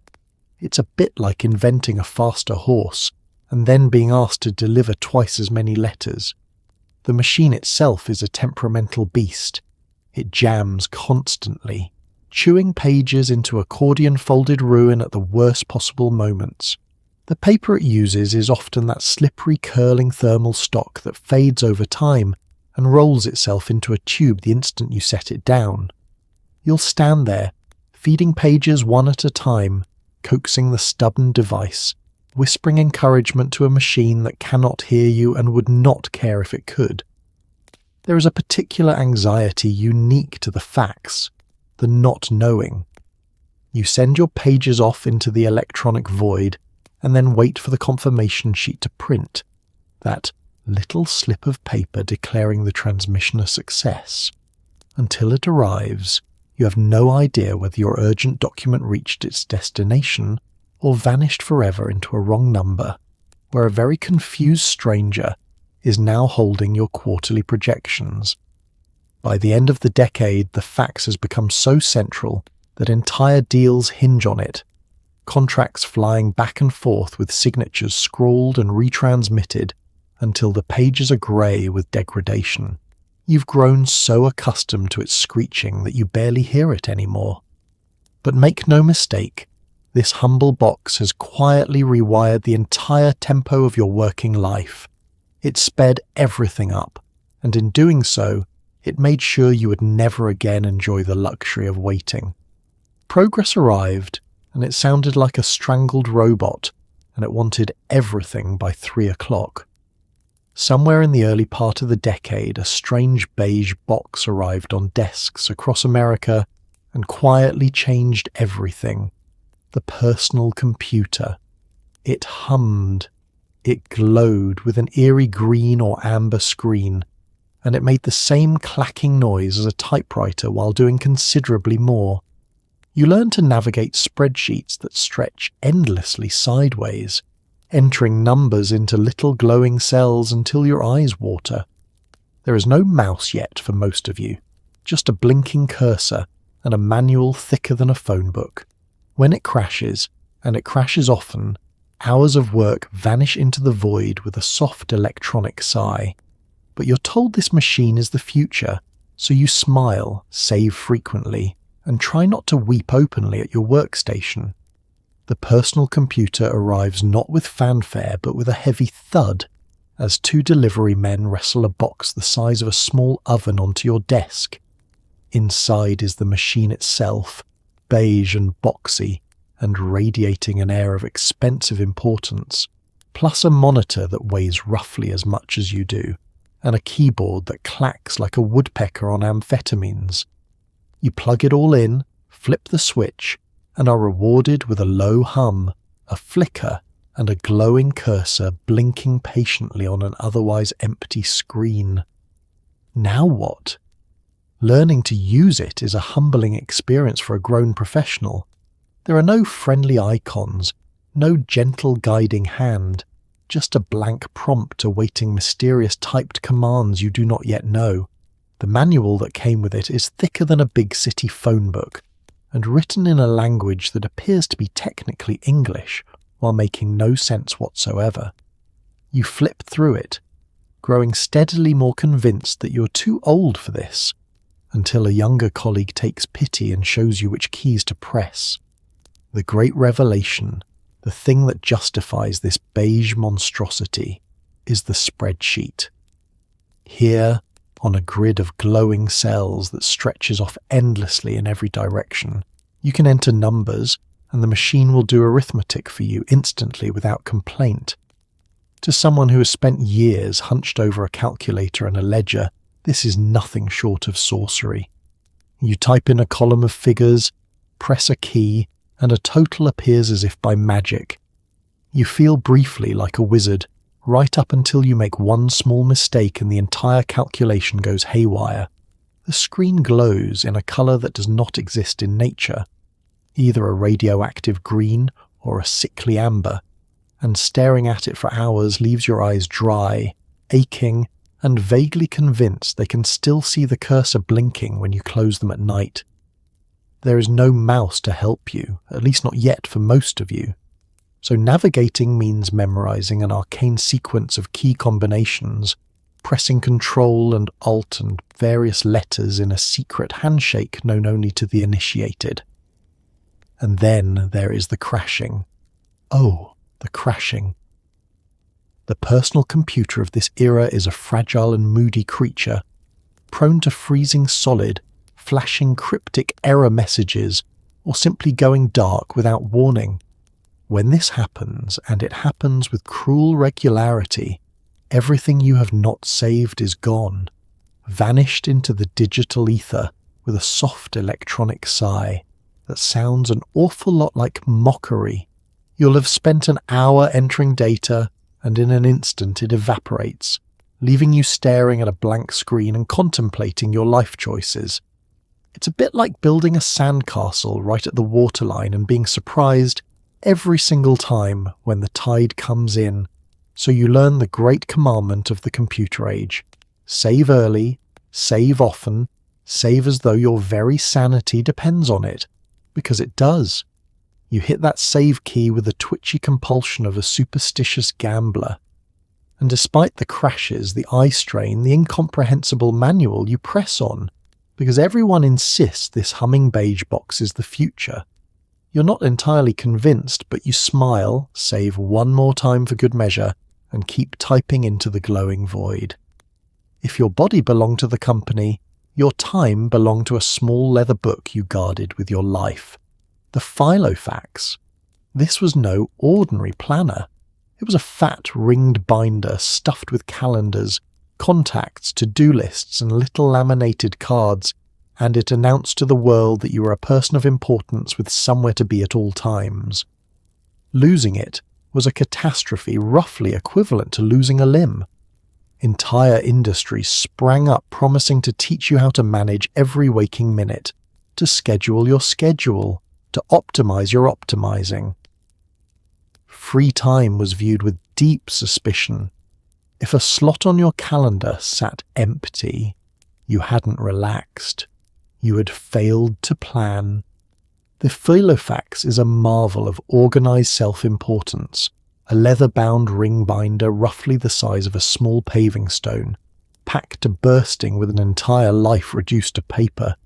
It's a bit like inventing a faster horse and then being asked to deliver twice as many letters. The machine itself is a temperamental beast. It jams constantly, chewing pages into accordion-folded ruin at the worst possible moments. The paper it uses is often that slippery, curling thermal stock that fades over time and rolls itself into a tube the instant you set it down. You'll stand there, feeding pages one at a time, coaxing the stubborn device, whispering encouragement to a machine that cannot hear you and would not care if it could. There is a particular anxiety unique to the fax, the not knowing. You send your pages off into the electronic void and then wait for the confirmation sheet to print, that little slip of paper declaring the transmission a success. Until it arrives, you have no idea whether your urgent document reached its destination or vanished forever into a wrong number, where a very confused stranger is now holding your quarterly projections. By the end of the decade, the fax has become so central that entire deals hinge on it, contracts flying back and forth with signatures scrawled and retransmitted until the pages are grey with degradation. You've grown so accustomed to its screeching that you barely hear it anymore. But make no mistake, this humble box has quietly rewired the entire tempo of your working life. It sped everything up, and in doing so, it made sure you would never again enjoy the luxury of waiting. Progress arrived, and it sounded like a strangled robot, and it wanted everything by 3 o'clock. Somewhere in the early part of the decade, a strange beige box arrived on desks across America and quietly changed everything. The personal computer. It hummed. It glowed with an eerie green or amber screen, and it made the same clacking noise as a typewriter while doing considerably more. You learn to navigate spreadsheets that stretch endlessly sideways, entering numbers into little glowing cells until your eyes water. There is no mouse yet for most of you, just a blinking cursor and a manual thicker than a phone book. When it crashes, and it crashes often, hours of work vanish into the void with a soft electronic sigh. But you're told this machine is the future, so you smile, save frequently, and try not to weep openly at your workstation. The personal computer arrives not with fanfare but with a heavy thud as 2 delivery men wrestle a box the size of a small oven onto your desk. Inside is the machine itself, beige and boxy, and radiating an air of expensive importance, plus a monitor that weighs roughly as much as you do, and a keyboard that clacks like a woodpecker on amphetamines. You plug it all in, flip the switch, and are rewarded with a low hum, a flicker, and a glowing cursor blinking patiently on an otherwise empty screen. Now what? Learning to use it is a humbling experience for a grown professional. There are no friendly icons, no gentle guiding hand, just a blank prompt awaiting mysterious typed commands you do not yet know. The manual that came with it is thicker than a big city phone book, and written in a language that appears to be technically English while making no sense whatsoever. You flip through it, growing steadily more convinced that you're too old for this, until a younger colleague takes pity and shows you which keys to press. The great revelation, the thing that justifies this beige monstrosity, is the spreadsheet. Here, on a grid of glowing cells that stretches off endlessly in every direction, you can enter numbers and the machine will do arithmetic for you instantly without complaint. To someone who has spent years hunched over a calculator and a ledger, this is nothing short of sorcery. You type in a column of figures, press a key, and a total appears as if by magic. You feel briefly like a wizard, right up until you make one small mistake and the entire calculation goes haywire. The screen glows in a colour that does not exist in nature, either a radioactive green or a sickly amber, and staring at it for hours leaves your eyes dry, aching, and vaguely convinced they can still see the cursor blinking when you close them at night. There is no mouse to help you, at least not yet for most of you. So navigating means memorizing an arcane sequence of key combinations, pressing Control and Alt and various letters in a secret handshake known only to the initiated. And then there is the crashing. Oh, the crashing. The personal computer of this era is a fragile and moody creature, prone to freezing solid, flashing cryptic error messages, or simply going dark without warning. When this happens, and it happens with cruel regularity, everything you have not saved is gone, vanished into the digital ether with a soft electronic sigh that sounds an awful lot like mockery. You'll have spent an hour entering data, and in an instant it evaporates, leaving you staring at a blank screen and contemplating your life choices. It's a bit like building a sandcastle right at the waterline and being surprised every single time when the tide comes in. So you learn the great commandment of the computer age. Save early, save often, save as though your very sanity depends on it. Because it does. You hit that save key with the twitchy compulsion of a superstitious gambler. And despite the crashes, the eye strain, the incomprehensible manual, you press on, because everyone insists this humming beige box is the future. You're not entirely convinced, but you smile, save one more time for good measure, and keep typing into the glowing void. If your body belonged to the company, your time belonged to a small leather book you guarded with your life. The Filofax. This was no ordinary planner. It was a fat ringed binder stuffed with calendars, contacts, to-do lists, and little laminated cards, and it announced to the world that you were a person of importance with somewhere to be at all times. Losing it was a catastrophe roughly equivalent to losing a limb. Entire industries sprang up promising to teach you how to manage every waking minute, to schedule your schedule, to optimize your optimizing. Free time was viewed with deep suspicion. If a slot on your calendar sat empty, you hadn't relaxed. You had failed to plan. The Filofax is a marvel of organized self-importance, a leather-bound ring binder roughly the size of a small paving stone, packed to bursting with an entire life reduced to paper.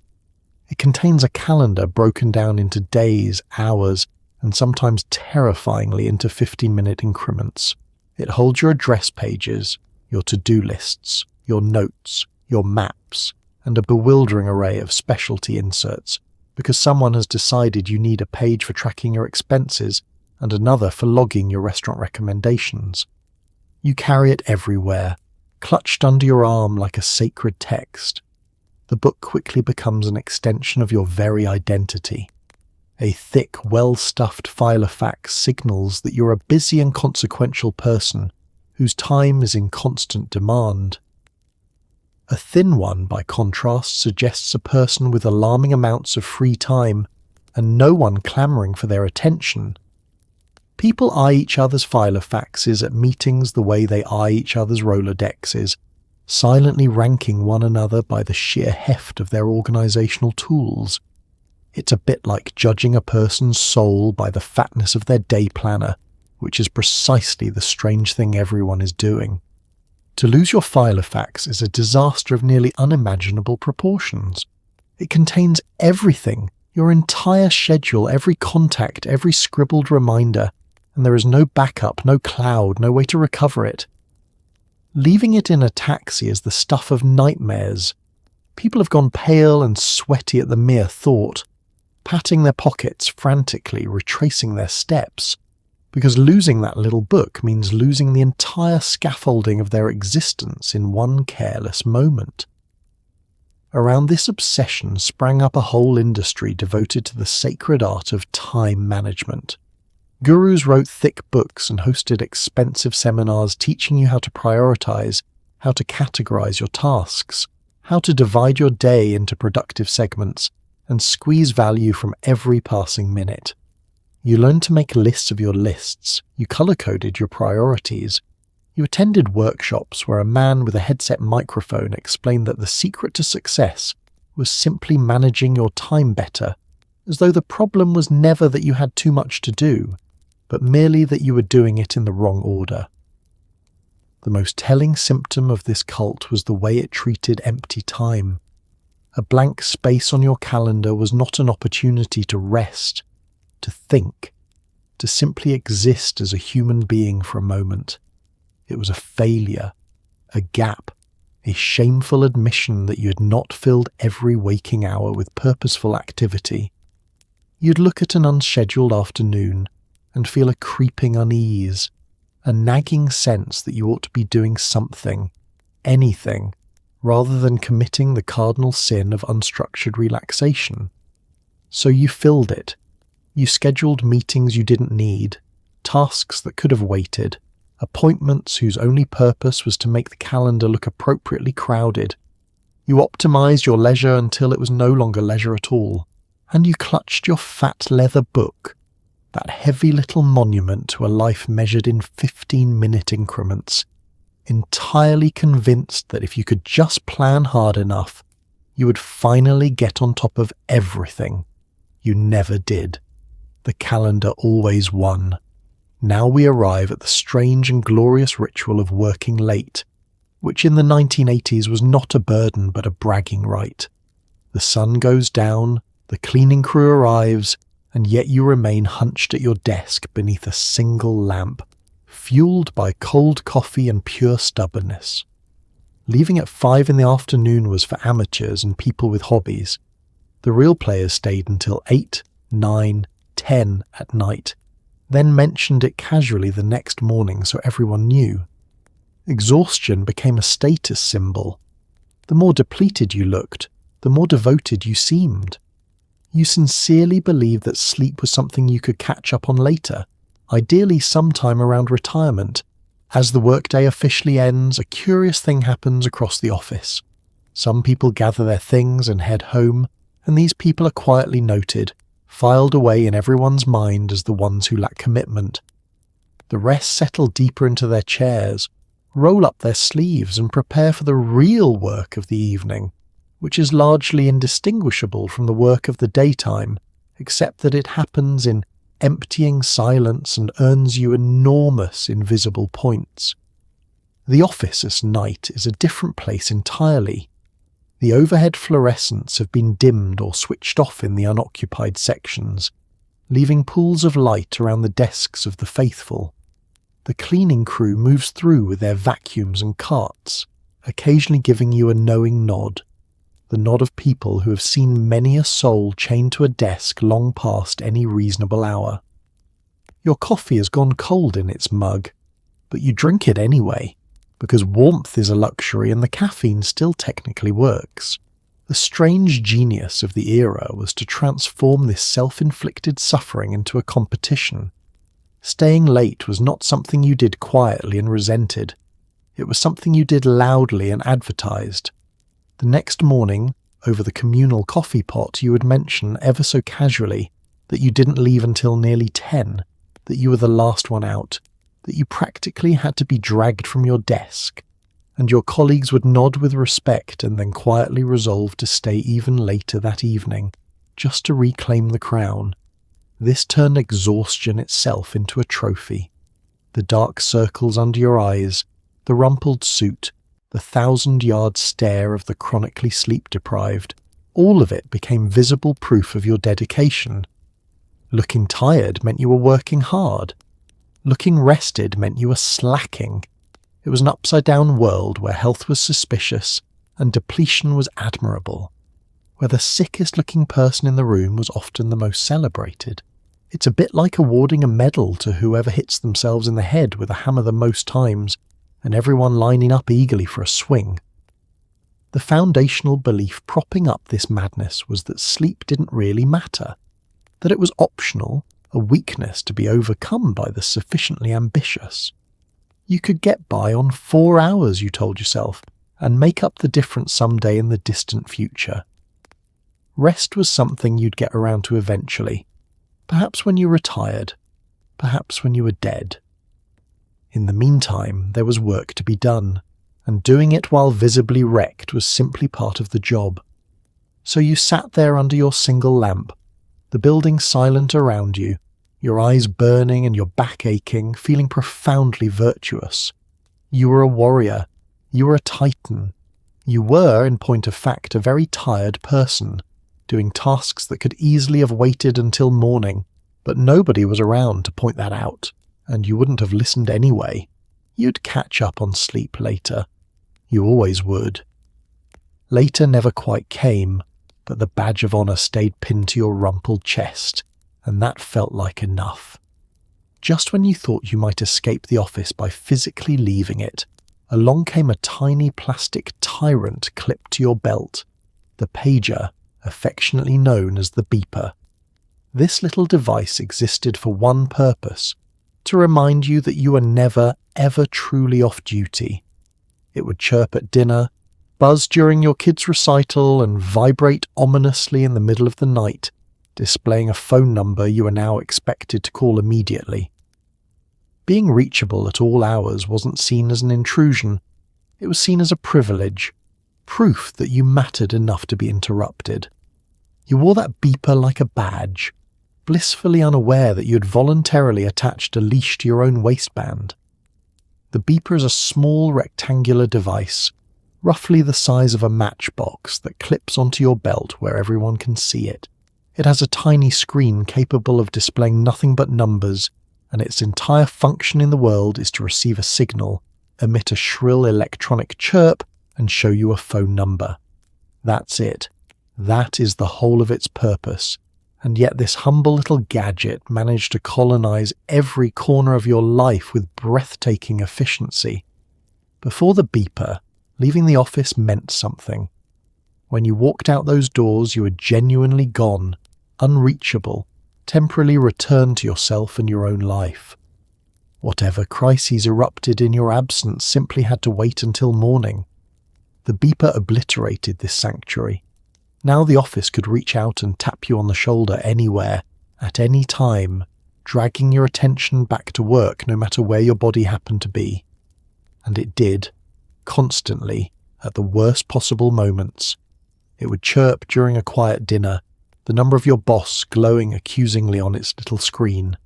It contains a calendar broken down into days, hours, and sometimes terrifyingly into 15-minute increments. It holds your address pages, your to-do lists, your notes, your maps, and a bewildering array of specialty inserts, because someone has decided you need a page for tracking your expenses and another for logging your restaurant recommendations. You carry it everywhere, clutched under your arm like a sacred text. The book quickly becomes an extension of your very identity. A thick, well-stuffed Filofax signals that you're a busy and consequential person whose time is in constant demand. A thin one, by contrast, suggests a person with alarming amounts of free time and no one clamouring for their attention. People eye each other's Filofaxes at meetings the way they eye each other's Rolodexes, silently ranking one another by the sheer heft of their organisational tools. It's a bit like judging a person's soul by the fatness of their day planner, which is precisely the strange thing everyone is doing. To lose your Filofax is a disaster of nearly unimaginable proportions. It contains everything, your entire schedule, every contact, every scribbled reminder, and there is no backup, no cloud, no way to recover it. Leaving it in a taxi is the stuff of nightmares. People have gone pale and sweaty at the mere thought, patting their pockets frantically, retracing their steps, because losing that little book means losing the entire scaffolding of their existence in one careless moment. Around this obsession sprang up a whole industry devoted to the sacred art of time management. Gurus wrote thick books and hosted expensive seminars teaching you how to prioritize, how to categorize your tasks, how to divide your day into productive segments, and squeeze value from every passing minute. You learned to make lists of your lists, you color-coded your priorities, you attended workshops where a man with a headset microphone explained that the secret to success was simply managing your time better, as though the problem was never that you had too much to do, but merely that you were doing it in the wrong order. The most telling symptom of this cult was the way it treated empty time. A blank space on your calendar was not an opportunity to rest, to think, to simply exist as a human being for a moment. It was a failure, a gap, a shameful admission that you had not filled every waking hour with purposeful activity. You'd look at an unscheduled afternoon and feel a creeping unease, a nagging sense that you ought to be doing something, anything, rather than committing the cardinal sin of unstructured relaxation. So you filled it. You scheduled meetings you didn't need, tasks that could have waited, appointments whose only purpose was to make the calendar look appropriately crowded. You optimized your leisure until it was no longer leisure at all, and you clutched your fat leather book, that heavy little monument to a life measured in 15-minute increments, entirely convinced that if you could just plan hard enough, you would finally get on top of everything. You never did. The calendar always won. Now we arrive at the strange and glorious ritual of working late, which in the 1980s was not a burden but a bragging right. The sun goes down, the cleaning crew arrives, and yet you remain hunched at your desk beneath a single lamp, fueled by cold coffee and pure stubbornness. Leaving at 5 in the afternoon was for amateurs and people with hobbies. The real players stayed until 8, 9, 10 at night, then mentioned it casually the next morning so everyone knew. Exhaustion became a status symbol. The more depleted you looked, the more devoted you seemed. You sincerely believed that sleep was something you could catch up on later, ideally sometime around retirement. As the workday officially ends, a curious thing happens across the office. Some people gather their things and head home, and these people are quietly noted, filed away in everyone's mind as the ones who lack commitment. The rest settle deeper into their chairs, roll up their sleeves and prepare for the real work of the evening, which is largely indistinguishable from the work of the daytime, except that it happens in emptying silence and earns you enormous invisible points. The office at night is a different place entirely. The overhead fluorescents have been dimmed or switched off in the unoccupied sections, leaving pools of light around the desks of the faithful. The cleaning crew moves through with their vacuums and carts, occasionally giving you a knowing nod, the nod of people who have seen many a soul chained to a desk long past any reasonable hour. Your coffee has gone cold in its mug, but you drink it anyway, because warmth is a luxury and the caffeine still technically works. The strange genius of the era was to transform this self-inflicted suffering into a competition. Staying late was not something you did quietly and resented. It was something you did loudly and advertised. The next morning, over the communal coffee pot, you would mention ever so casually that you didn't leave until nearly 10, that you were the last one out, that you practically had to be dragged from your desk, and your colleagues would nod with respect and then quietly resolve to stay even later that evening, just to reclaim the crown. This turned exhaustion itself into a trophy. The dark circles under your eyes, the rumpled suit, the 1,000-yard stare of the chronically sleep-deprived, all of it became visible proof of your dedication. Looking tired meant you were working hard. Looking rested meant you were slacking. It was an upside-down world where health was suspicious and depletion was admirable, where the sickest-looking person in the room was often the most celebrated. It's a bit like awarding a medal to whoever hits themselves in the head with a hammer the most times, and everyone lining up eagerly for a swing. The foundational belief propping up this madness was that sleep didn't really matter, that it was optional, a weakness to be overcome by the sufficiently ambitious. You could get by on 4 hours, you told yourself, and make up the difference someday in the distant future. Rest was something you'd get around to eventually, perhaps when you retired, perhaps when you were dead. In the meantime, there was work to be done, and doing it while visibly wrecked was simply part of the job. So you sat there under your single lamp, the building silent around you, your eyes burning and your back aching, feeling profoundly virtuous. You were a warrior. You were a titan. You were, in point of fact, a very tired person, doing tasks that could easily have waited until morning, but nobody was around to point that out, and you wouldn't have listened anyway. You'd catch up on sleep later. You always would. Later never quite came, but the badge of honour stayed pinned to your rumpled chest, and that felt like enough. Just when you thought you might escape the office by physically leaving it, along came a tiny plastic tyrant clipped to your belt, the pager, affectionately known as the beeper. This little device existed for one purpose, to remind you that you were never, ever truly off duty. It would chirp at dinner, buzz during your kid's recital, and vibrate ominously in the middle of the night, displaying a phone number you are now expected to call immediately. Being reachable at all hours wasn't seen as an intrusion. It was seen as a privilege, proof that you mattered enough to be interrupted. You wore that beeper like a badge, blissfully unaware that you had voluntarily attached a leash to your own waistband. The beeper is a small rectangular device, roughly the size of a matchbox, that clips onto your belt where everyone can see it. It has a tiny screen capable of displaying nothing but numbers, and its entire function in the world is to receive a signal, emit a shrill electronic chirp, and show you a phone number. That's it. That is the whole of its purpose. And yet this humble little gadget managed to colonize every corner of your life with breathtaking efficiency. Before the beeper, leaving the office meant something. When you walked out those doors, you were genuinely gone, unreachable, temporarily returned to yourself and your own life. Whatever crises erupted in your absence simply had to wait until morning. The beeper obliterated this sanctuary. Now the office could reach out and tap you on the shoulder anywhere, at any time, dragging your attention back to work no matter where your body happened to be. And it did, constantly, at the worst possible moments. It would chirp during a quiet dinner, the number of your boss glowing accusingly on its little screen.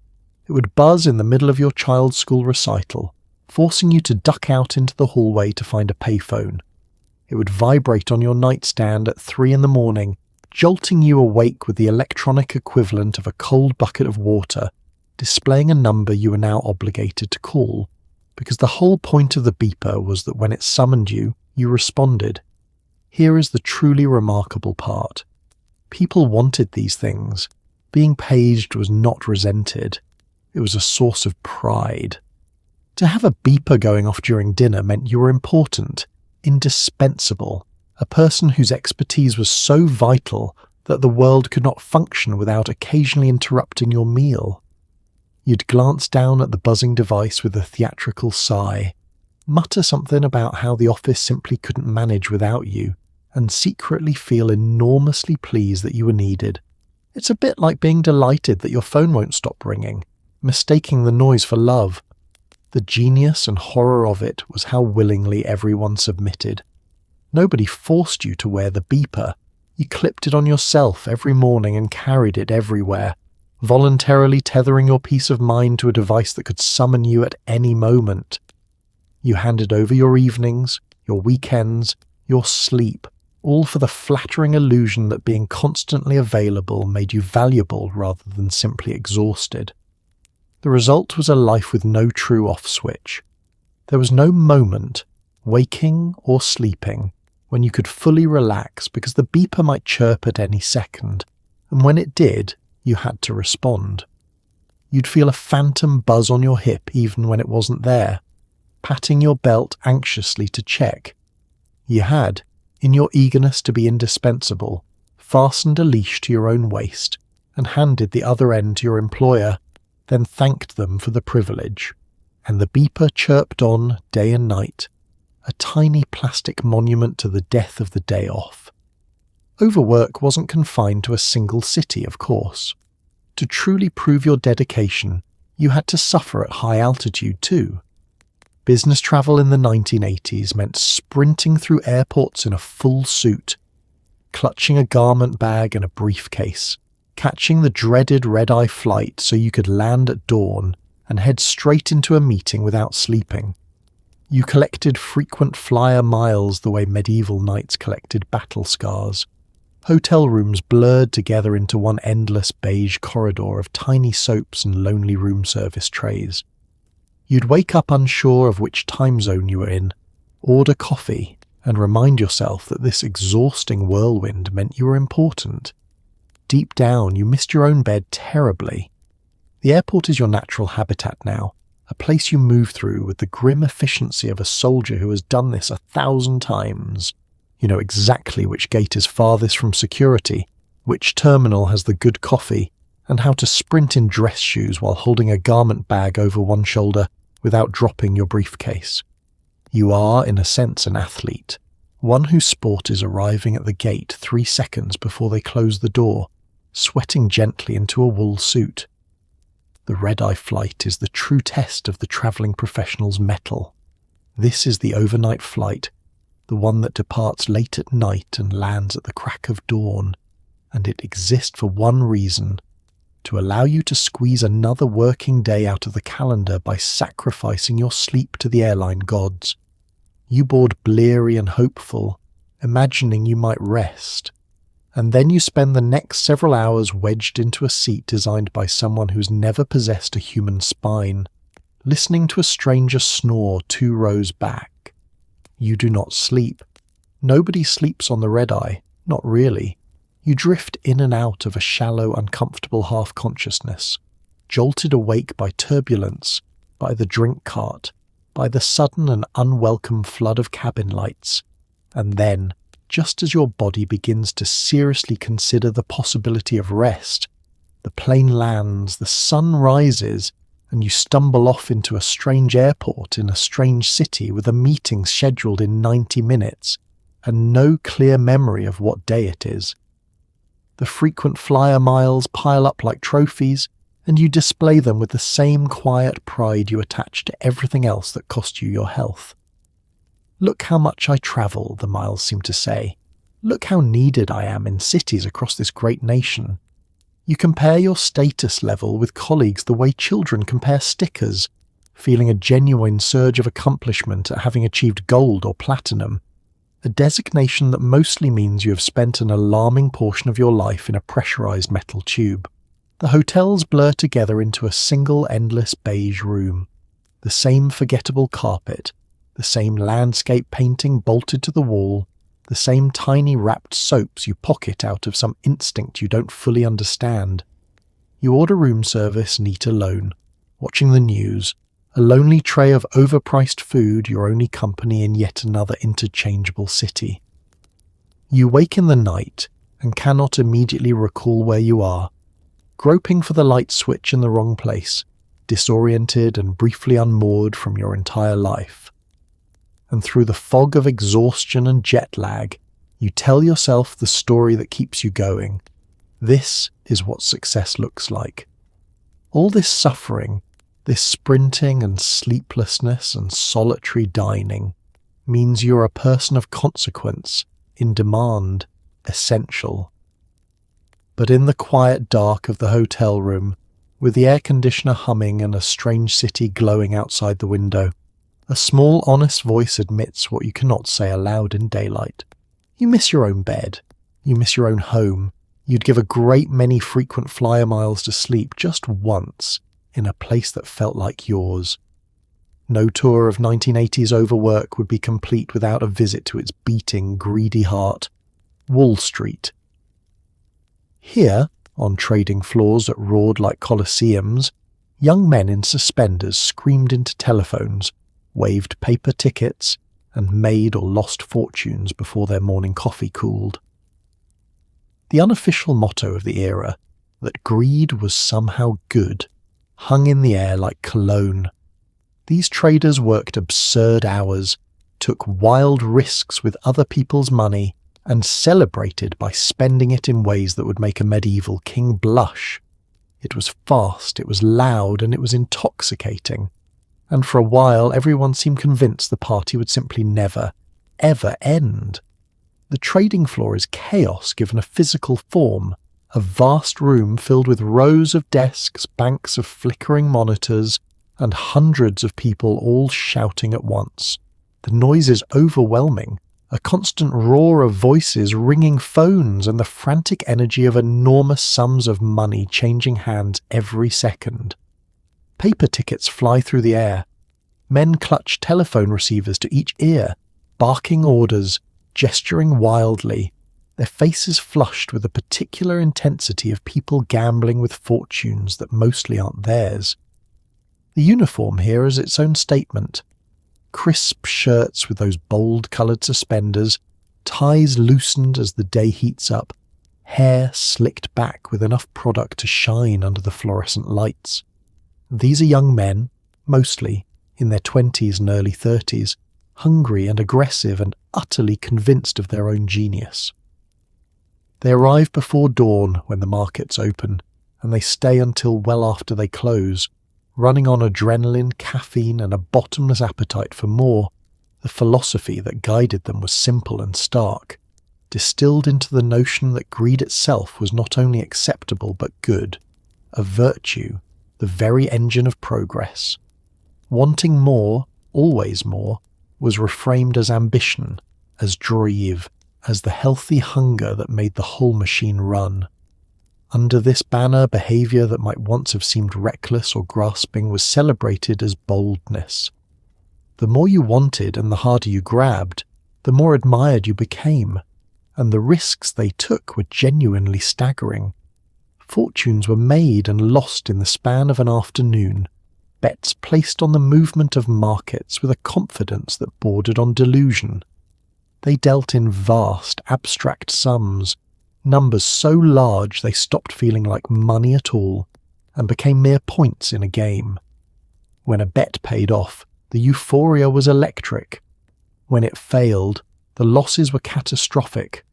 It would buzz in the middle of your child's school recital, forcing you to duck out into the hallway to find a payphone. It would vibrate on your nightstand at 3 a.m, jolting you awake with the electronic equivalent of a cold bucket of water, displaying a number you were now obligated to call, because the whole point of the beeper was that when it summoned you, you responded. Here is the truly remarkable part. People wanted these things. Being paged was not resented. It was a source of pride. To have a beeper going off during dinner meant you were important, indispensable, a person whose expertise was so vital that the world could not function without occasionally interrupting your meal. You'd glance down at the buzzing device with a theatrical sigh, mutter something about how the office simply couldn't manage without you, and secretly feel enormously pleased that you were needed. It's a bit like being delighted that your phone won't stop ringing, mistaking the noise for love. The genius and horror of it was how willingly everyone submitted. Nobody forced you to wear the beeper. You clipped it on yourself every morning and carried it everywhere, voluntarily tethering your peace of mind to a device that could summon you at any moment. You handed over your evenings, your weekends, your sleep, all for the flattering illusion that being constantly available made you valuable rather than simply exhausted. The result was a life with no true off switch. There was no moment, waking or sleeping, when you could fully relax because the beeper might chirp at any second, and when it did, you had to respond. You'd feel a phantom buzz on your hip even when it wasn't there, patting your belt anxiously to check. You had, in your eagerness to be indispensable, fastened a leash to your own waist and handed the other end to your employer, then thanked them for the privilege, and the beeper chirped on day and night, a tiny plastic monument to the death of the day off. Overwork wasn't confined to a single city, of course. To truly prove your dedication, you had to suffer at high altitude too. Business travel in the 1980s meant sprinting through airports in a full suit, clutching a garment bag and a briefcase, catching the dreaded red-eye flight so you could land at dawn and head straight into a meeting without sleeping. You collected frequent flyer miles the way medieval knights collected battle scars. Hotel rooms blurred together into one endless beige corridor of tiny soaps and lonely room service trays. You'd wake up unsure of which time zone you were in, order coffee, and remind yourself that this exhausting whirlwind meant you were important. Deep down, you missed your own bed terribly. The airport is your natural habitat now, a place you move through with the grim efficiency of a soldier who has done this 1,000 times. You know exactly which gate is farthest from security, which terminal has the good coffee, and how to sprint in dress shoes while holding a garment bag over one shoulder without dropping your briefcase. You are, in a sense, an athlete, one whose sport is arriving at the gate 3 seconds before they close the door, sweating gently into a wool suit. The red-eye flight is the true test of the travelling professional's mettle. This is the overnight flight, the one that departs late at night and lands at the crack of dawn, and it exists for one reason: to allow you to squeeze another working day out of the calendar by sacrificing your sleep to the airline gods. You board bleary and hopeful, imagining you might rest, and then you spend the next several hours wedged into a seat designed by someone who's never possessed a human spine, listening to a stranger snore 2 rows back. You do not sleep. Nobody sleeps on the red-eye, not really. You drift in and out of a shallow, uncomfortable half-consciousness, jolted awake by turbulence, by the drink cart, by the sudden and unwelcome flood of cabin lights, and then, just as your body begins to seriously consider the possibility of rest, the plane lands, the sun rises, and you stumble off into a strange airport in a strange city with a meeting scheduled in 90 minutes, and no clear memory of what day it is. The frequent flyer miles pile up like trophies, and you display them with the same quiet pride you attach to everything else that cost you your health. Look how much I travel, the miles seem to say. Look how needed I am in cities across this great nation. You compare your status level with colleagues the way children compare stickers, feeling a genuine surge of accomplishment at having achieved gold or platinum, a designation that mostly means you have spent an alarming portion of your life in a pressurized metal tube. The hotels blur together into a single endless beige room, the same forgettable carpet, the same landscape painting bolted to the wall, the same tiny wrapped soaps you pocket out of some instinct you don't fully understand. You order room service and eat alone, watching the news, a lonely tray of overpriced food, your only company in yet another interchangeable city. You wake in the night and cannot immediately recall where you are, groping for the light switch in the wrong place, disoriented and briefly unmoored from your entire life. And through the fog of exhaustion and jet lag, you tell yourself the story that keeps you going. This is what success looks like. All this suffering, this sprinting and sleeplessness and solitary dining, means you're a person of consequence, in demand, essential. But in the quiet dark of the hotel room, with the air conditioner humming and a strange city glowing outside the window, a small honest voice admits what you cannot say aloud in daylight. You miss your own bed. You miss your own home. You'd give a great many frequent flyer miles to sleep just once in a place that felt like yours. No tour of 1980s Overwork would be complete without a visit to its beating, greedy heart, Wall Street. Here, on trading floors that roared like coliseums, young men in suspenders screamed into telephones, waved paper tickets, and made or lost fortunes before their morning coffee cooled. The unofficial motto of the era, that greed was somehow good, hung in the air like cologne. These traders worked absurd hours, took wild risks with other people's money, and celebrated by spending it in ways that would make a medieval king blush. It was fast, it was loud, and it was intoxicating. And for a while everyone seemed convinced the party would simply never, ever end. The trading floor is chaos given a physical form, a vast room filled with rows of desks, banks of flickering monitors, and hundreds of people all shouting at once. The noise is overwhelming, a constant roar of voices ringing phones and the frantic energy of enormous sums of money changing hands every second. Paper tickets fly through the air. Men clutch telephone receivers to each ear, barking orders, gesturing wildly, their faces flushed with a particular intensity of people gambling with fortunes that mostly aren't theirs. The uniform here is its own statement. Crisp shirts with those bold-coloured suspenders, ties loosened as the day heats up, hair slicked back with enough product to shine under the fluorescent lights. These are young men, mostly, in their 20s and early 30s, hungry and aggressive and utterly convinced of their own genius. They arrive before dawn when the markets open, and they stay until well after they close, running on adrenaline, caffeine, and a bottomless appetite for more. The philosophy that guided them was simple and stark, distilled into the notion that greed itself was not only acceptable but good, a virtue, the very engine of progress. Wanting more, always more, was reframed as ambition, as drive, as the healthy hunger that made the whole machine run. Under this banner, behaviour that might once have seemed reckless or grasping was celebrated as boldness. The more you wanted and the harder you grabbed, the more admired you became, and the risks they took were genuinely staggering. Fortunes were made and lost in the span of an afternoon, bets placed on the movement of markets with a confidence that bordered on delusion. They dealt in vast, abstract sums, numbers so large they stopped feeling like money at all, and became mere points in a game. When a bet paid off, the euphoria was electric. When it failed, the losses were catastrophic.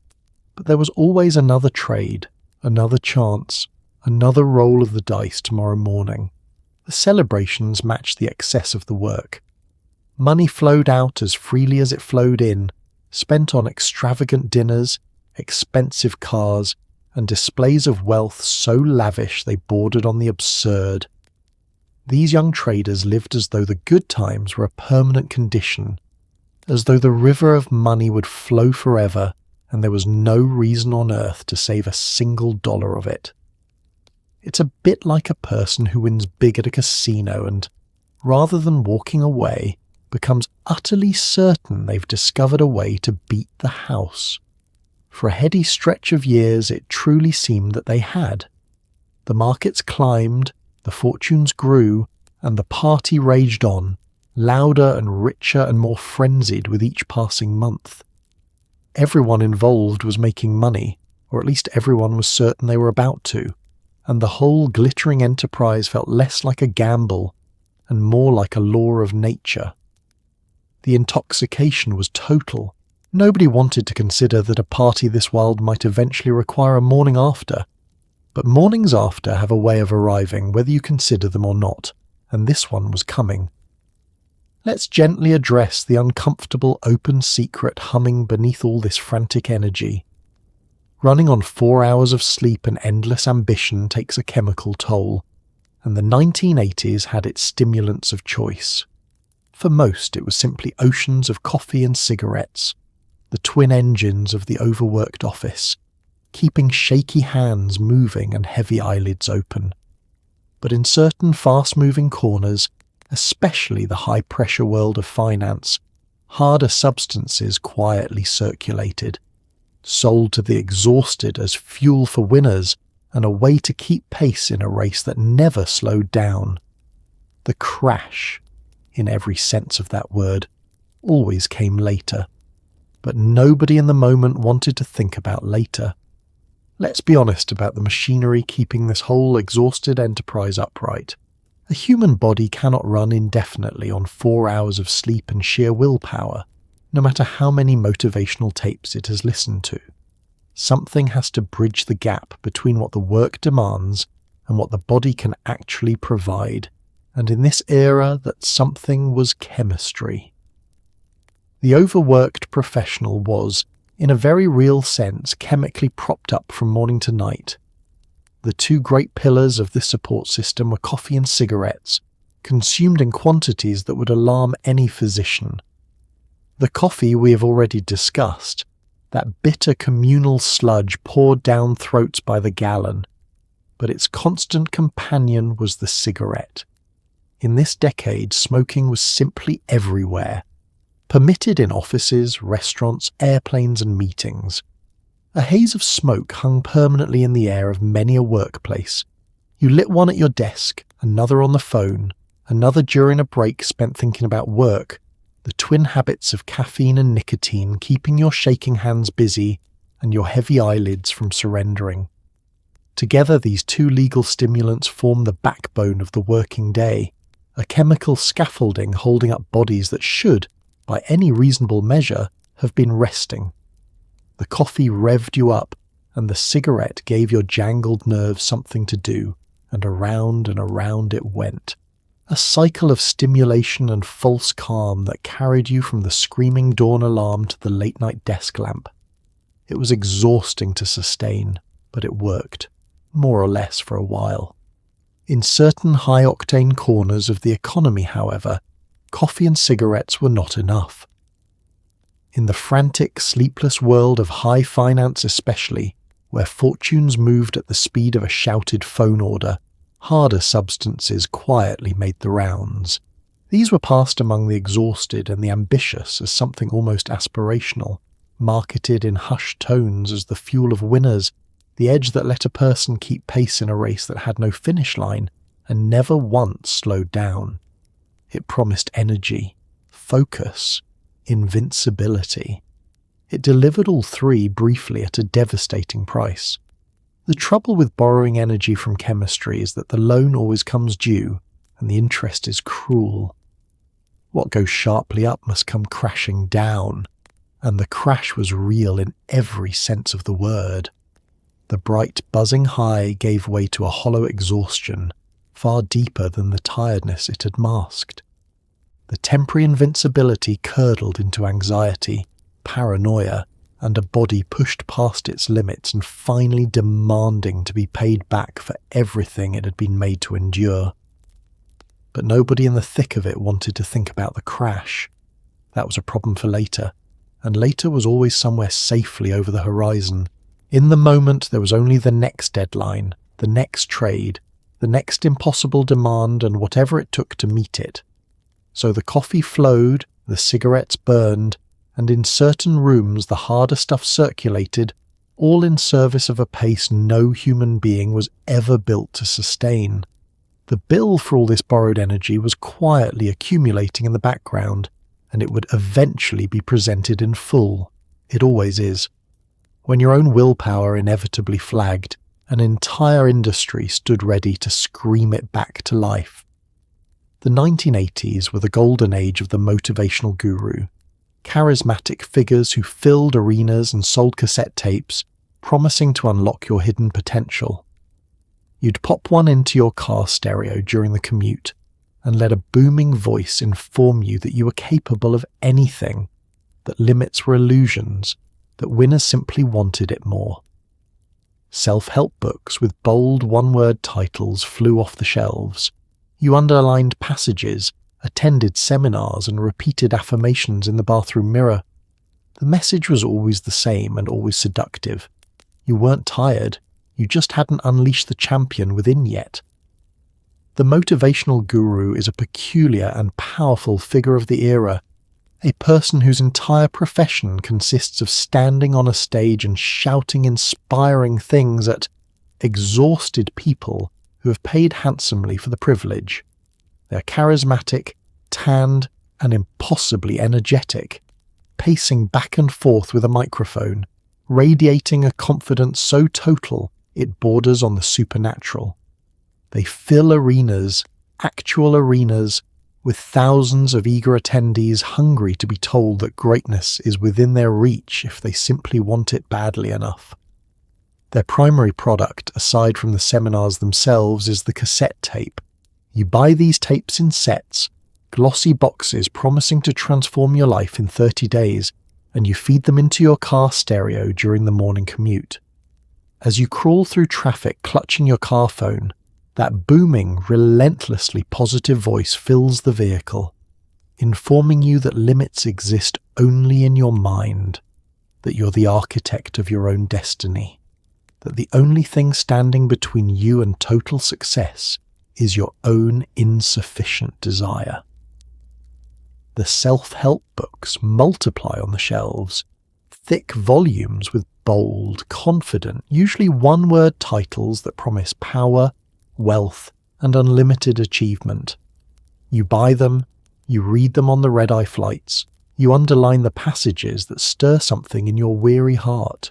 But there was always another trade, another chance, another roll of the dice tomorrow morning. The celebrations matched the excess of the work. Money flowed out as freely as it flowed in, spent on extravagant dinners, expensive cars, and displays of wealth so lavish they bordered on the absurd. These young traders lived as though the good times were a permanent condition, as though the river of money would flow forever and there was no reason on earth to save a single dollar of it. It's a bit like a person who wins big at a casino and, rather than walking away, becomes utterly certain they've discovered a way to beat the house. For a heady stretch of years it truly seemed that they had. The markets climbed, the fortunes grew, and the party raged on, louder and richer and more frenzied with each passing month. Everyone involved was making money, or at least everyone was certain they were about to, and the whole glittering enterprise felt less like a gamble and more like a law of nature. The intoxication was total. Nobody wanted to consider that a party this wild might eventually require a morning after. But mornings after have a way of arriving whether you consider them or not, and this one was coming. Let's gently address the uncomfortable open secret humming beneath all this frantic energy. Running on 4 hours of sleep and endless ambition takes a chemical toll, and the 1980s had its stimulants of choice. For most, it was simply oceans of coffee and cigarettes, the twin engines of the overworked office, keeping shaky hands moving and heavy eyelids open. But in certain fast-moving corners, especially the high-pressure world of finance, harder substances quietly circulated, sold to the exhausted as fuel for winners and a way to keep pace in a race that never slowed down. The crash, in every sense of that word, always came later. But nobody in the moment wanted to think about later. Let's be honest about the machinery keeping this whole exhausted enterprise upright. A human body cannot run indefinitely on 4 hours of sleep and sheer willpower, no matter how many motivational tapes it has listened to. Something has to bridge the gap between what the work demands and what the body can actually provide, and in this era that something was chemistry. The overworked professional was, in a very real sense, chemically propped up from morning to night. The two great pillars of this support system were coffee and cigarettes, consumed in quantities that would alarm any physician. The coffee we have already discussed, that bitter communal sludge poured down throats by the gallon, but its constant companion was the cigarette. In this decade, smoking was simply everywhere, permitted in offices, restaurants, airplanes and meetings. A haze of smoke hung permanently in the air of many a workplace. You lit one at your desk, another on the phone, another during a break spent thinking about work, the twin habits of caffeine and nicotine keeping your shaking hands busy and your heavy eyelids from surrendering. Together, these two legal stimulants form the backbone of the working day, a chemical scaffolding holding up bodies that should, by any reasonable measure, have been resting. The coffee revved you up, and the cigarette gave your jangled nerves something to do, and around it went. A cycle of stimulation and false calm that carried you from the screaming dawn alarm to the late-night desk lamp. It was exhausting to sustain, but it worked, more or less for a while. In certain high-octane corners of the economy, however, coffee and cigarettes were not enough. In the frantic, sleepless world of high finance especially, where fortunes moved at the speed of a shouted phone order, harder substances quietly made the rounds. These were passed among the exhausted and the ambitious as something almost aspirational, marketed in hushed tones as the fuel of winners, the edge that let a person keep pace in a race that had no finish line and never once slowed down. It promised energy, focus, invincibility. It delivered all three briefly at a devastating price. The trouble with borrowing energy from chemistry is that the loan always comes due, and the interest is cruel. What goes sharply up must come crashing down, and the crash was real in every sense of the word. The bright, buzzing high gave way to a hollow exhaustion, far deeper than the tiredness it had masked. The temporary invincibility curdled into anxiety, paranoia, and a body pushed past its limits and finally demanding to be paid back for everything it had been made to endure. But nobody in the thick of it wanted to think about the crash. That was a problem for later, and later was always somewhere safely over the horizon. In the moment there was only the next deadline, the next trade, the next impossible demand and whatever it took to meet it. So the coffee flowed, the cigarettes burned, and in certain rooms the harder stuff circulated, all in service of a pace no human being was ever built to sustain. The bill for all this borrowed energy was quietly accumulating in the background, and it would eventually be presented in full. It always is. When your own willpower inevitably flagged, an entire industry stood ready to scream it back to life. The 1980s were the golden age of the motivational guru. Charismatic figures who filled arenas and sold cassette tapes, promising to unlock your hidden potential. You'd pop one into your car stereo during the commute, and let a booming voice inform you that you were capable of anything, that limits were illusions, that winners simply wanted it more. Self-help books with bold one-word titles flew off the shelves. You underlined passages, attended seminars, and repeated affirmations in the bathroom mirror. The message was always the same and always seductive. You weren't tired, you just hadn't unleashed the champion within yet. The motivational guru is a peculiar and powerful figure of the era, a person whose entire profession consists of standing on a stage and shouting inspiring things at exhausted people who have paid handsomely for the privilege. They're charismatic, tanned, and impossibly energetic, pacing back and forth with a microphone, radiating a confidence so total it borders on the supernatural. They fill arenas, actual arenas, with thousands of eager attendees hungry to be told that greatness is within their reach if they simply want it badly enough. Their primary product, aside from the seminars themselves, is the cassette tape. You buy these tapes in sets, glossy boxes promising to transform your life in 30 days, and you feed them into your car stereo during the morning commute. As you crawl through traffic clutching your car phone, that booming, relentlessly positive voice fills the vehicle, informing you that limits exist only in your mind, that you're the architect of your own destiny, that the only thing standing between you and total success is your own insufficient desire. The self-help books multiply on the shelves, thick volumes with bold, confident, usually one-word titles that promise power, wealth, and unlimited achievement. You buy them, you read them on the red-eye flights, you underline the passages that stir something in your weary heart.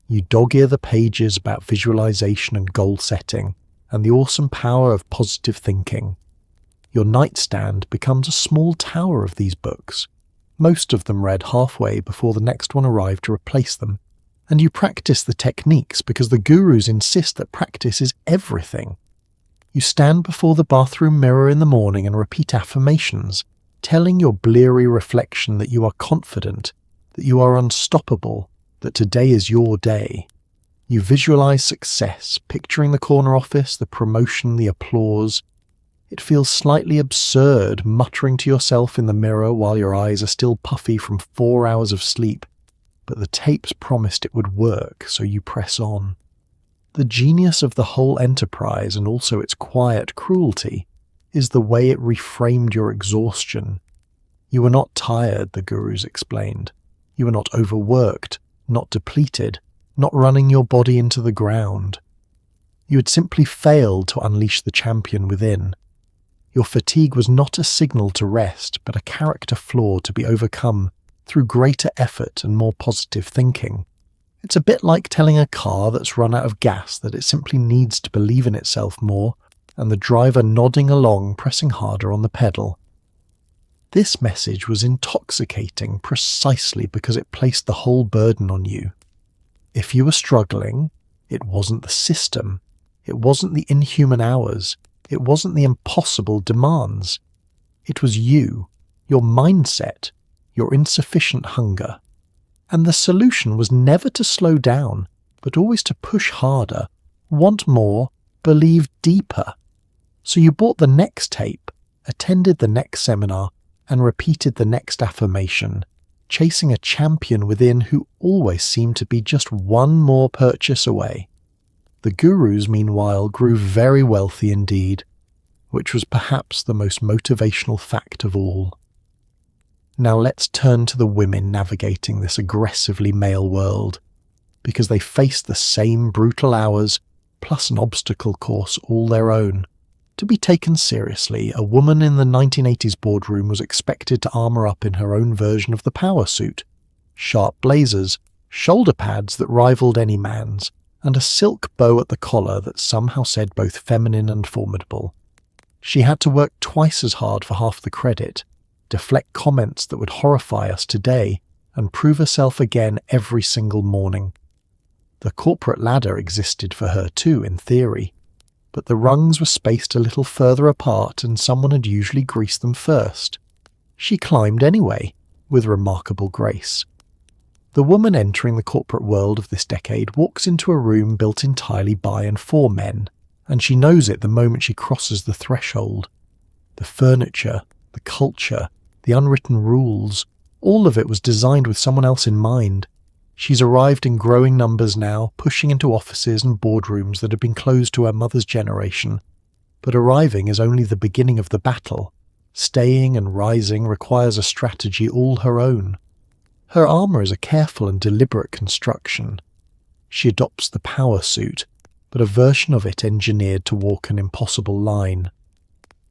You dog-ear the pages about visualization and goal setting, and the awesome power of positive thinking. Your nightstand becomes a small tower of these books, most of them read halfway before the next one arrived to replace them, and you practice the techniques because the gurus insist that practice is everything. You stand before the bathroom mirror in the morning and repeat affirmations, telling your bleary reflection that you are confident, that you are unstoppable, that today is your day. You visualize success, picturing the corner office, the promotion, the applause. It feels slightly absurd muttering to yourself in the mirror while your eyes are still puffy from 4 hours of sleep, but the tapes promised it would work, so you press on. The genius of the whole enterprise, and also its quiet cruelty, is the way it reframed your exhaustion. You were not tired, the gurus explained. You were not overworked, not depleted, not running your body into the ground. You had simply failed to unleash the champion within. Your fatigue was not a signal to rest, but a character flaw to be overcome through greater effort and more positive thinking. It's a bit like telling a car that's run out of gas that it simply needs to believe in itself more, and the driver nodding along, pressing harder on the pedal. This message was intoxicating precisely because it placed the whole burden on you. If you were struggling, it wasn't the system, it wasn't the inhuman hours, it wasn't the impossible demands. It was you, your mindset, your insufficient hunger. And the solution was never to slow down, but always to push harder, want more, believe deeper. So you bought the next tape, attended the next seminar, and repeated the next affirmation, chasing a champion within who always seemed to be just one more purchase away. The gurus, meanwhile, grew very wealthy indeed, which was perhaps the most motivational fact of all. Now let's turn to the women navigating this aggressively male world, because they face the same brutal hours, plus an obstacle course all their own. To be taken seriously, a woman in the 1980s boardroom was expected to armour up in her own version of the power suit, sharp blazers, shoulder pads that rivaled any man's, and a silk bow at the collar that somehow said both feminine and formidable. She had to work twice as hard for half the credit, deflect comments that would horrify us today, and prove herself again every single morning. The corporate ladder existed for her too, in theory, but the rungs were spaced a little further apart and someone had usually greased them first. She climbed anyway, with remarkable grace. The woman entering the corporate world of this decade walks into a room built entirely by and for men, and she knows it the moment she crosses the threshold. The furniture, the culture, the unwritten rules, all of it was designed with someone else in mind. She's arrived in growing numbers now, pushing into offices and boardrooms that had been closed to her mother's generation. But arriving is only the beginning of the battle. Staying and rising requires a strategy all her own. Her armour is a careful and deliberate construction. She adopts the power suit, but a version of it engineered to walk an impossible line.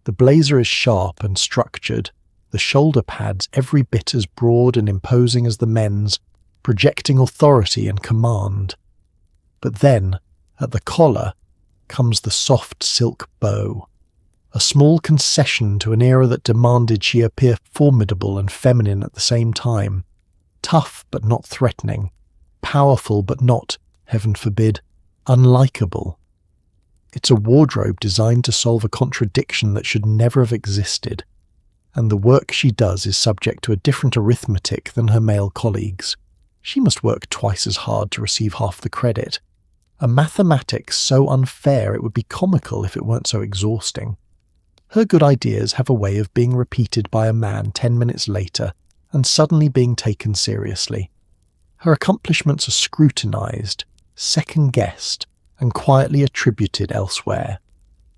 The blazer is sharp and structured, the shoulder pads every bit as broad and imposing as the men's, projecting authority and command. But then, at the collar, comes the soft silk bow, a small concession to an era that demanded she appear formidable and feminine at the same time. Tough but not threatening, powerful but not, heaven forbid, unlikable. It's a wardrobe designed to solve a contradiction that should never have existed, and the work she does is subject to a different arithmetic than her male colleagues. She must work twice as hard to receive half the credit. A mathematics so unfair it would be comical if it weren't so exhausting. Her good ideas have a way of being repeated by a man 10 minutes later and suddenly being taken seriously. Her accomplishments are scrutinized, second-guessed, and quietly attributed elsewhere.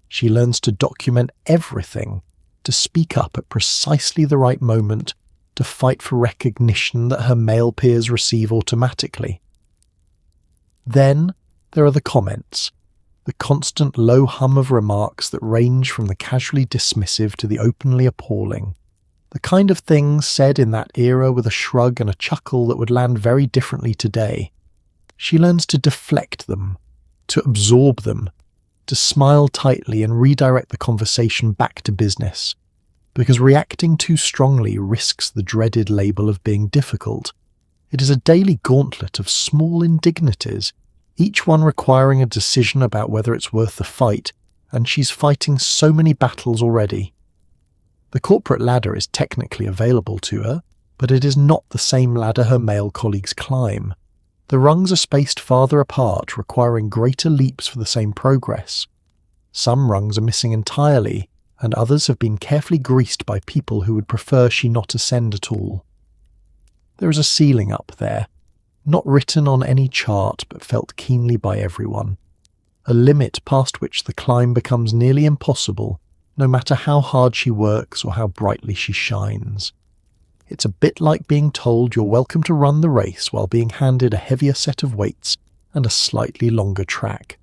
She learns to document everything, to speak up at precisely the right moment, to fight for recognition that her male peers receive automatically. Then there are the comments, the constant low hum of remarks that range from the casually dismissive to the openly appalling. The kind of things said in that era with a shrug and a chuckle that would land very differently today. She learns to deflect them, to absorb them, to smile tightly and redirect the conversation back to business, because reacting too strongly risks the dreaded label of being difficult. It is a daily gauntlet of small indignities, each one requiring a decision about whether it's worth the fight, and she's fighting so many battles already. The corporate ladder is technically available to her, but it is not the same ladder her male colleagues climb. The rungs are spaced farther apart, requiring greater leaps for the same progress. Some rungs are missing entirely, and others have been carefully greased by people who would prefer she not ascend at all. There is a ceiling up there, not written on any chart but felt keenly by everyone. A limit past which the climb becomes nearly impossible, no matter how hard she works or how brightly she shines. It's a bit like being told you're welcome to run the race while being handed a heavier set of weights and a slightly longer track.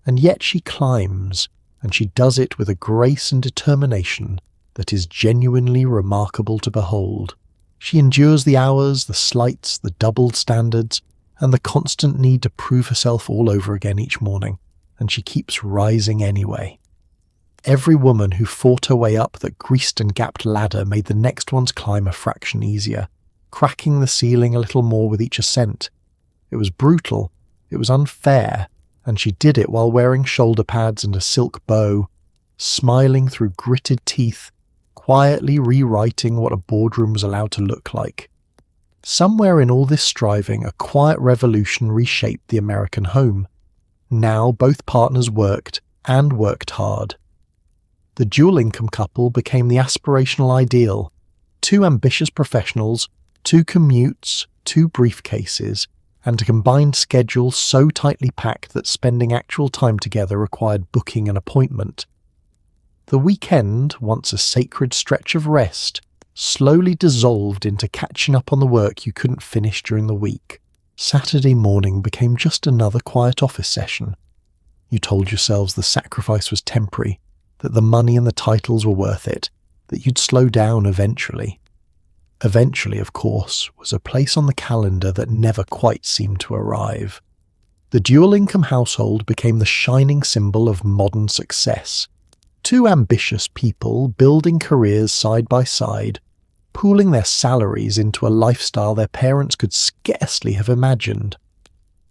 And yet she climbs, and she does it with a grace and determination that is genuinely remarkable to behold. She endures the hours, the slights, the doubled standards, and the constant need to prove herself all over again each morning, and she keeps rising anyway. Every woman who fought her way up that greased and gapped ladder made the next one's climb a fraction easier, cracking the ceiling a little more with each ascent. It was brutal, it was unfair, and she did it while wearing shoulder pads and a silk bow, smiling through gritted teeth, quietly rewriting what a boardroom was allowed to look like. Somewhere in all this striving, a quiet revolution reshaped the American home. Now both partners worked, and worked hard. The dual-income couple became the aspirational ideal. 2 ambitious professionals, 2 commutes, 2 briefcases, and a combined schedule so tightly packed that spending actual time together required booking an appointment. The weekend, once a sacred stretch of rest, slowly dissolved into catching up on the work you couldn't finish during the week. Saturday morning became just another quiet office session. You told yourselves the sacrifice was temporary, that the money and the titles were worth it, that you'd slow down eventually. Eventually, of course, was a place on the calendar that never quite seemed to arrive. The dual-income household became the shining symbol of modern success. 2 ambitious people building careers side by side, pooling their salaries into a lifestyle their parents could scarcely have imagined.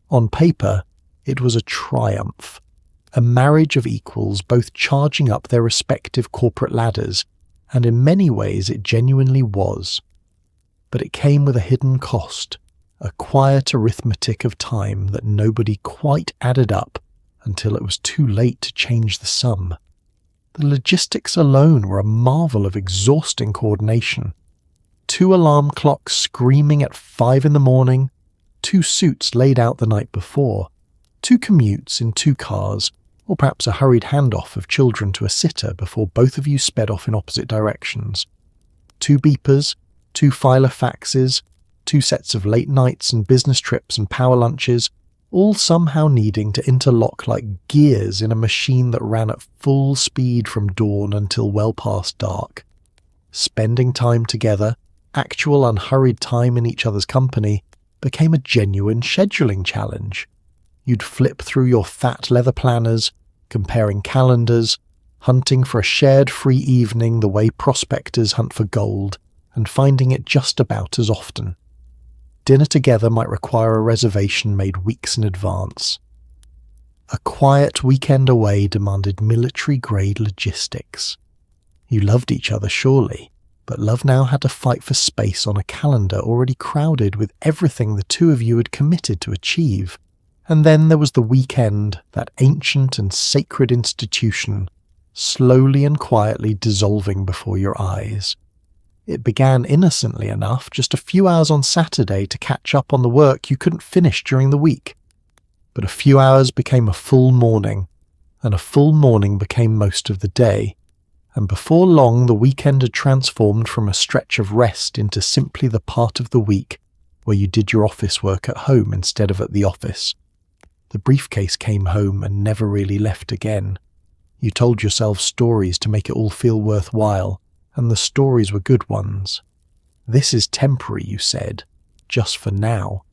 On paper, it was a triumph. A marriage of equals both charging up their respective corporate ladders, and in many ways it genuinely was. But it came with a hidden cost, a quiet arithmetic of time that nobody quite added up until it was too late to change the sum. The logistics alone were a marvel of exhausting coordination. 2 alarm clocks screaming at 5 in the morning, 2 suits laid out the night before, 2 commutes in 2 cars, or perhaps a hurried handoff of children to a sitter before both of you sped off in opposite directions. 2 beepers, 2 filer faxes, 2 sets of late nights and business trips and power lunches, all somehow needing to interlock like gears in a machine that ran at full speed from dawn until well past dark. Spending time together, actual unhurried time in each other's company, became a genuine scheduling challenge. You'd flip through your fat leather planners, comparing calendars, hunting for a shared free evening the way prospectors hunt for gold, and finding it just about as often. Dinner together might require a reservation made weeks in advance. A quiet weekend away demanded military-grade logistics. You loved each other, surely, but love now had to fight for space on a calendar already crowded with everything the two of you had committed to achieve. And then there was the weekend, that ancient and sacred institution, slowly and quietly dissolving before your eyes. It began innocently enough, just a few hours on Saturday to catch up on the work you couldn't finish during the week. But a few hours became a full morning, and a full morning became most of the day. And before long the weekend had transformed from a stretch of rest into simply the part of the week where you did your office work at home instead of at the office. The briefcase came home and never really left again. You told yourself stories to make it all feel worthwhile, and the stories were good ones. This is temporary, you said, just for now,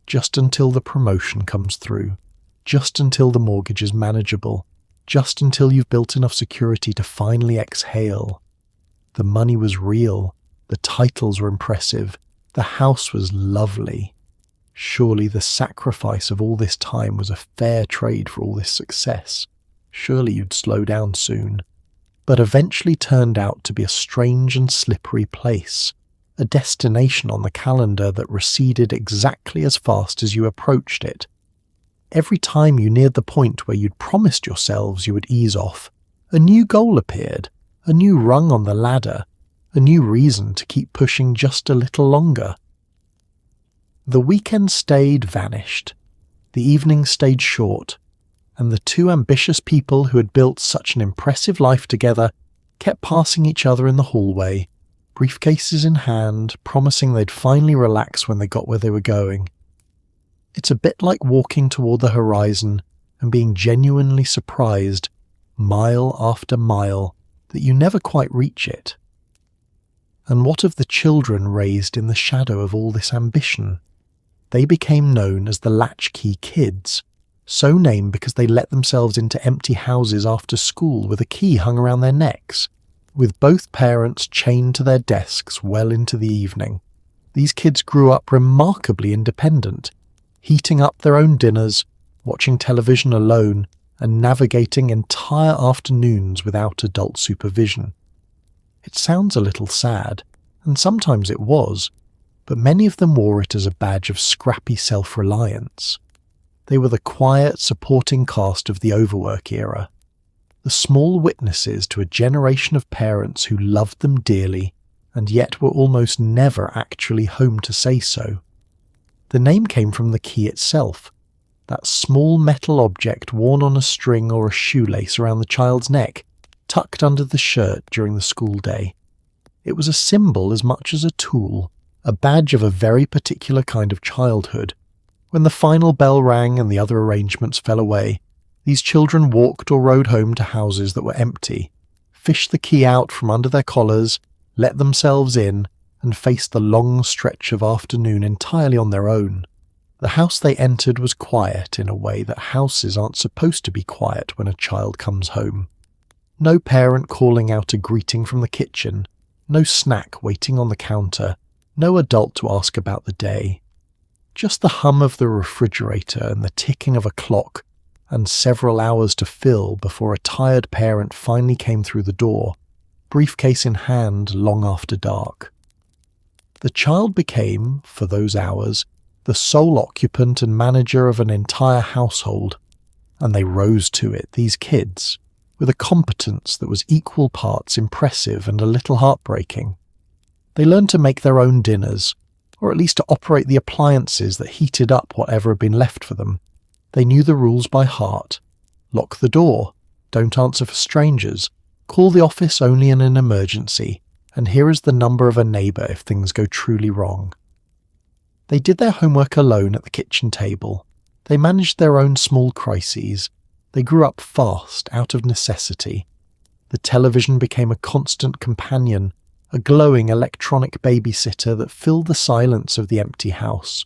just until the promotion comes through, just until the mortgage is manageable, just until you've built enough security to finally exhale. The money was real, the titles were impressive, the house was lovely. Surely the sacrifice of all this time was a fair trade for all this success. Surely you'd slow down soon. But eventually turned out to be a strange and slippery place, a destination on the calendar that receded exactly as fast as you approached it. Every time you neared the point where you'd promised yourselves you would ease off, a new goal appeared, a new rung on the ladder, a new reason to keep pushing just a little longer. The weekend stayed vanished, the evening stayed short, and the two ambitious people who had built such an impressive life together kept passing each other in the hallway, briefcases in hand, promising they'd finally relax when they got where they were going. It's a bit like walking toward the horizon and being genuinely surprised, mile after mile, that you never quite reach it. And what of the children raised in the shadow of all this ambition? They became known as the latchkey kids, so named because they let themselves into empty houses after school with a key hung around their necks, with both parents chained to their desks well into the evening. These kids grew up remarkably independent, heating up their own dinners, watching television alone, and navigating entire afternoons without adult supervision. It sounds a little sad, and sometimes it was, but many of them wore it as a badge of scrappy self-reliance. They were the quiet, supporting cast of the Overwork era, the small witnesses to a generation of parents who loved them dearly and yet were almost never actually home to say so. The name came from the key itself, that small metal object worn on a string or a shoelace around the child's neck, tucked under the shirt during the school day. It was a symbol as much as a tool, a badge of a very particular kind of childhood. When the final bell rang and the other arrangements fell away, these children walked or rode home to houses that were empty, fished the key out from under their collars, let themselves in, and faced the long stretch of afternoon entirely on their own. The house they entered was quiet in a way that houses aren't supposed to be quiet when a child comes home. No parent calling out a greeting from the kitchen, no snack waiting on the counter, no adult to ask about the day. Just the hum of the refrigerator and the ticking of a clock, and several hours to fill before a tired parent finally came through the door, briefcase in hand long after dark. The child became, for those hours, the sole occupant and manager of an entire household, and they rose to it, these kids, with a competence that was equal parts impressive and a little heartbreaking. They learned to make their own dinners, or at least to operate the appliances that heated up whatever had been left for them. They knew the rules by heart. Lock the door, don't answer for strangers, call the office only in an emergency, and here is the number of a neighbour if things go truly wrong. They did their homework alone at the kitchen table. They managed their own small crises. They grew up fast, out of necessity. The television became a constant companion, a glowing electronic babysitter that filled the silence of the empty house.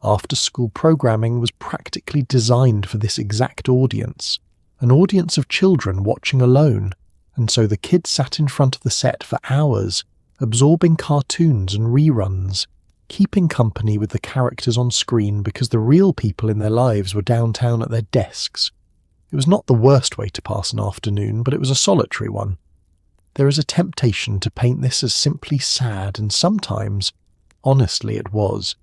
After-school programming was practically designed for this exact audience, an audience of children watching alone, and so the kids sat in front of the set for hours, absorbing cartoons and reruns, keeping company with the characters on screen because the real people in their lives were downtown at their desks. It was not the worst way to pass an afternoon, but it was a solitary one. There is a temptation to paint this as simply sad, and sometimes, honestly, it was.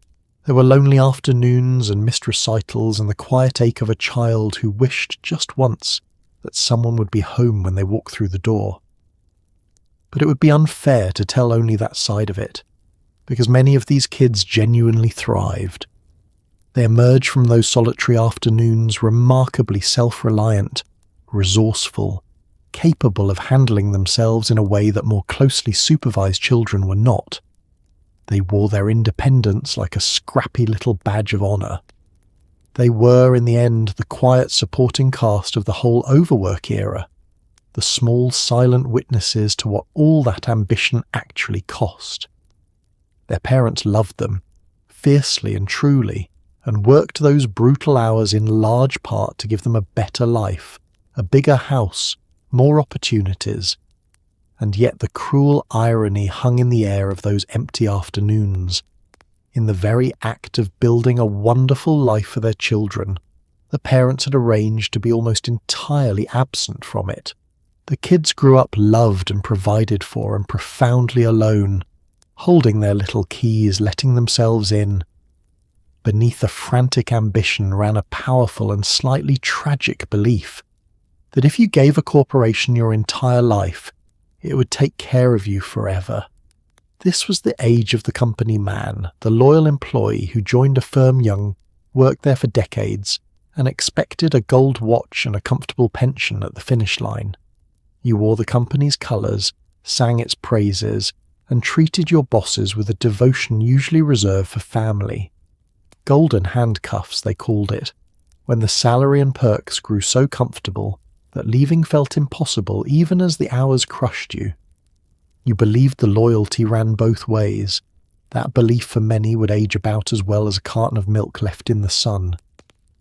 There were lonely afternoons and missed recitals and the quiet ache of a child who wished just once that someone would be home when they walked through the door. But it would be unfair to tell only that side of it, because many of these kids genuinely thrived. They emerged from those solitary afternoons remarkably self-reliant, resourceful, capable of handling themselves in a way that more closely supervised children were not. They wore their independence like a scrappy little badge of honour. They were, in the end, the quiet supporting cast of the whole Overwork era, the small silent witnesses to what all that ambition actually cost. Their parents loved them, fiercely and truly, and worked those brutal hours in large part to give them a better life, a bigger house, more opportunities. And yet the cruel irony hung in the air of those empty afternoons. In the very act of building a wonderful life for their children, the parents had arranged to be almost entirely absent from it. The kids grew up loved and provided for and profoundly alone, holding their little keys, letting themselves in. Beneath the frantic ambition ran a powerful and slightly tragic belief that if you gave a corporation your entire life, it would take care of you forever. This was the age of the company man, the loyal employee who joined a firm young, worked there for decades, and expected a gold watch and a comfortable pension at the finish line. You wore the company's colours, sang its praises, and treated your bosses with a devotion usually reserved for family. Golden handcuffs, they called it, when the salary and perks grew so comfortable that leaving felt impossible even as the hours crushed you. You believed the loyalty ran both ways. That belief for many would age about as well as a carton of milk left in the sun.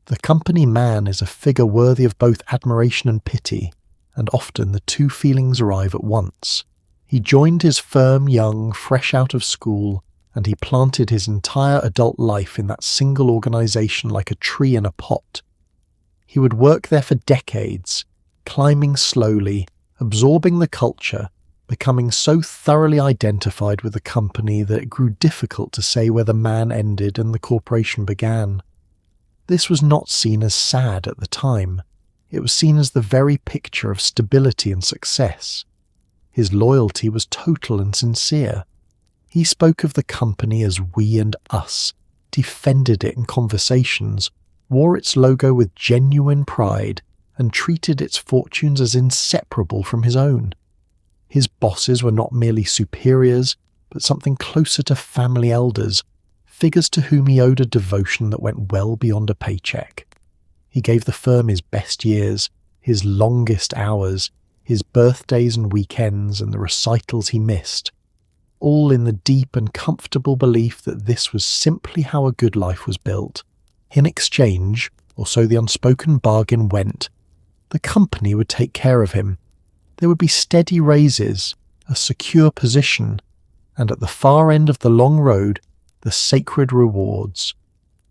The company man is a figure worthy of both admiration and pity, and often the two feelings arrive at once. He joined his firm young, fresh out of school, and he planted his entire adult life in that single organisation like a tree in a pot. He would work there for decades, climbing slowly, absorbing the culture, becoming so thoroughly identified with the company that it grew difficult to say where the man ended and the corporation began. This was not seen as sad at the time. It was seen as the very picture of stability and success. His loyalty was total and sincere. He spoke of the company as we and us, defended it in conversations, wore its logo with genuine pride, and treated its fortunes as inseparable from his own. His bosses were not merely superiors, but something closer to family elders, figures to whom he owed a devotion that went well beyond a paycheck. He gave the firm his best years, his longest hours, his birthdays and weekends, and the recitals he missed, all in the deep and comfortable belief that this was simply how a good life was built. In exchange, or so the unspoken bargain went, the company would take care of him. There would be steady raises, a secure position, and at the far end of the long road, the sacred rewards.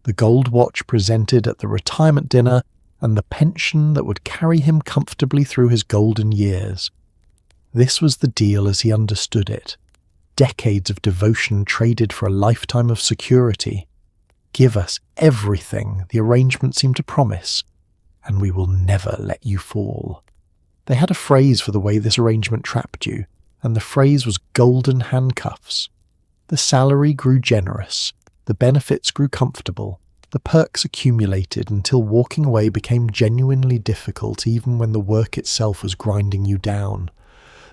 The gold watch presented at the retirement dinner and the pension that would carry him comfortably through his golden years. This was the deal as he understood it. Decades of devotion traded for a lifetime of security. give us everything the arrangement seemed to promise, and we will never let you fall. They had a phrase for the way this arrangement trapped you, and the phrase was golden handcuffs. The salary grew generous, the benefits grew comfortable, the perks accumulated until walking away became genuinely difficult even when the work itself was grinding you down.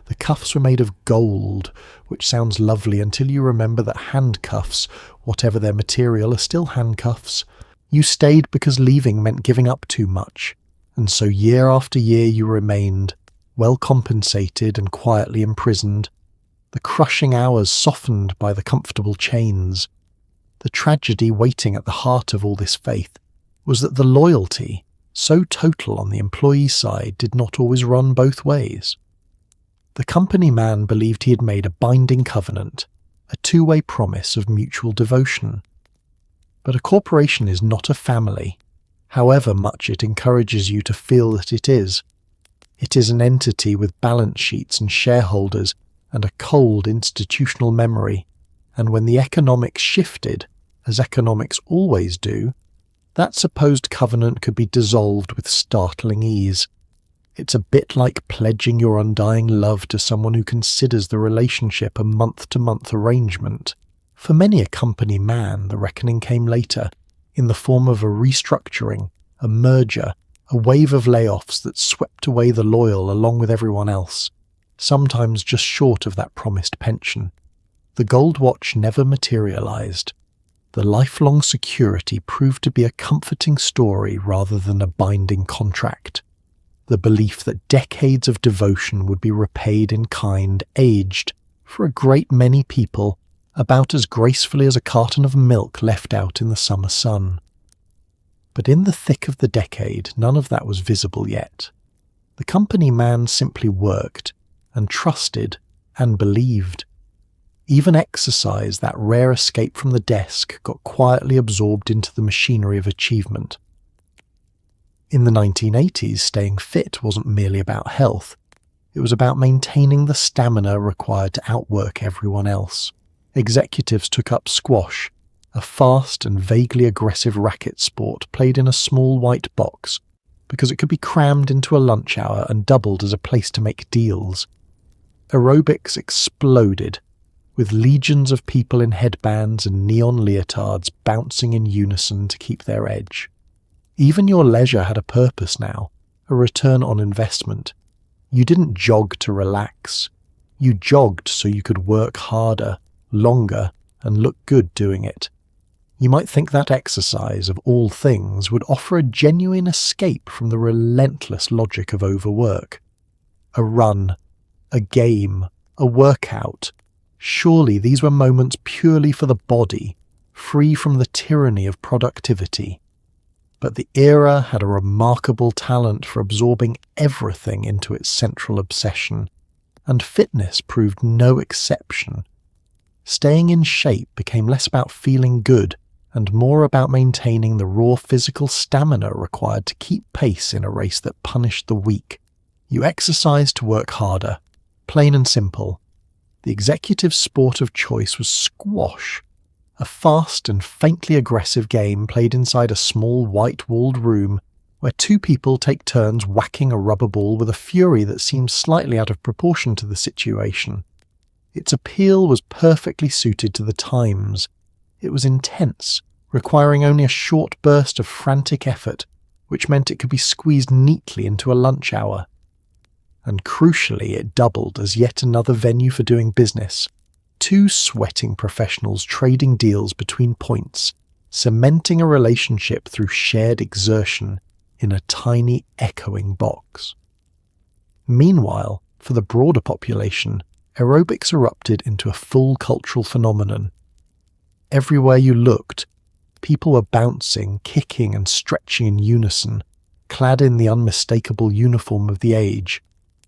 The cuffs were made of gold, which sounds lovely until you remember that handcuffs, whatever their material, are still handcuffs. You stayed because leaving meant giving up too much, and so year after year you remained, well compensated and quietly imprisoned. The crushing hours softened by the comfortable chains. The tragedy waiting at the heart of all this faith was that the loyalty, so total on the employee side, did not always run both ways. The company man believed he had made a binding covenant, a two-way promise of mutual devotion. But a corporation is not a family, however much it encourages you to feel that it is. It is an entity with balance sheets and shareholders and a cold institutional memory, and when the economics shifted, as economics always do, that supposed covenant could be dissolved with startling ease. It's a bit like pledging your undying love to someone who considers the relationship a month-to-month arrangement. For many a company man, the reckoning came later, in the form of a restructuring, a merger, a wave of layoffs that swept away the loyal along with everyone else, sometimes just short of that promised pension. The gold watch never materialized. The lifelong security proved to be a comforting story rather than a binding contract. The belief that decades of devotion would be repaid in kind aged, for a great many people, about as gracefully as a carton of milk left out in the summer sun. But in the thick of the decade, none of that was visible yet. The company man simply worked, and trusted, and believed. Even exercise, that rare escape from the desk, got quietly absorbed into the machinery of achievement. In the 1980s, staying fit wasn't merely about health. It was about maintaining the stamina required to outwork everyone else. Executives took up squash, a fast and vaguely aggressive racket sport played in a small white box, because it could be crammed into a lunch hour and doubled as a place to make deals. Aerobics exploded, with legions of people in headbands and neon leotards bouncing in unison to keep their edge. Even your leisure had a purpose now, a return on investment. You didn't jog to relax. You jogged so you could work harder, longer, and look good doing it. You might think that exercise, of all things, would offer a genuine escape from the relentless logic of overwork. A run, a game, a workout. Surely these were moments purely for the body, free from the tyranny of productivity. But the era had a remarkable talent for absorbing everything into its central obsession, and fitness proved no exception. Staying in shape became less about feeling good and more about maintaining the raw physical stamina required to keep pace in a race that punished the weak. You exercised to work harder, plain and simple. The executive sport of choice was squash, a fast and faintly aggressive game played inside a small white-walled room where two people take turns whacking a rubber ball with a fury that seemed slightly out of proportion to the situation. Its appeal was perfectly suited to the times. It was intense, requiring only a short burst of frantic effort, which meant it could be squeezed neatly into a lunch hour. And crucially, it doubled as yet another venue for doing business. Two sweating professionals trading deals between points, cementing a relationship through shared exertion in a tiny echoing box. Meanwhile, for the broader population, aerobics erupted into a full cultural phenomenon. Everywhere you looked, people were bouncing, kicking and stretching in unison, clad in the unmistakable uniform of the age,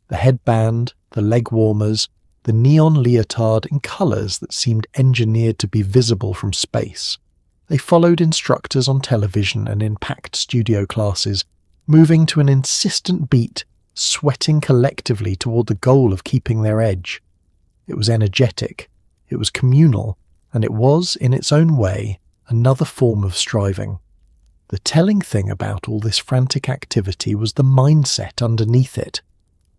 the headband, the leg warmers, the neon leotard in colours that seemed engineered to be visible from space. They followed instructors on television and in packed studio classes, moving to an insistent beat, sweating collectively toward the goal of keeping their edge. It was energetic, it was communal, and it was, in its own way, another form of striving. The telling thing about all this frantic activity was the mindset underneath it.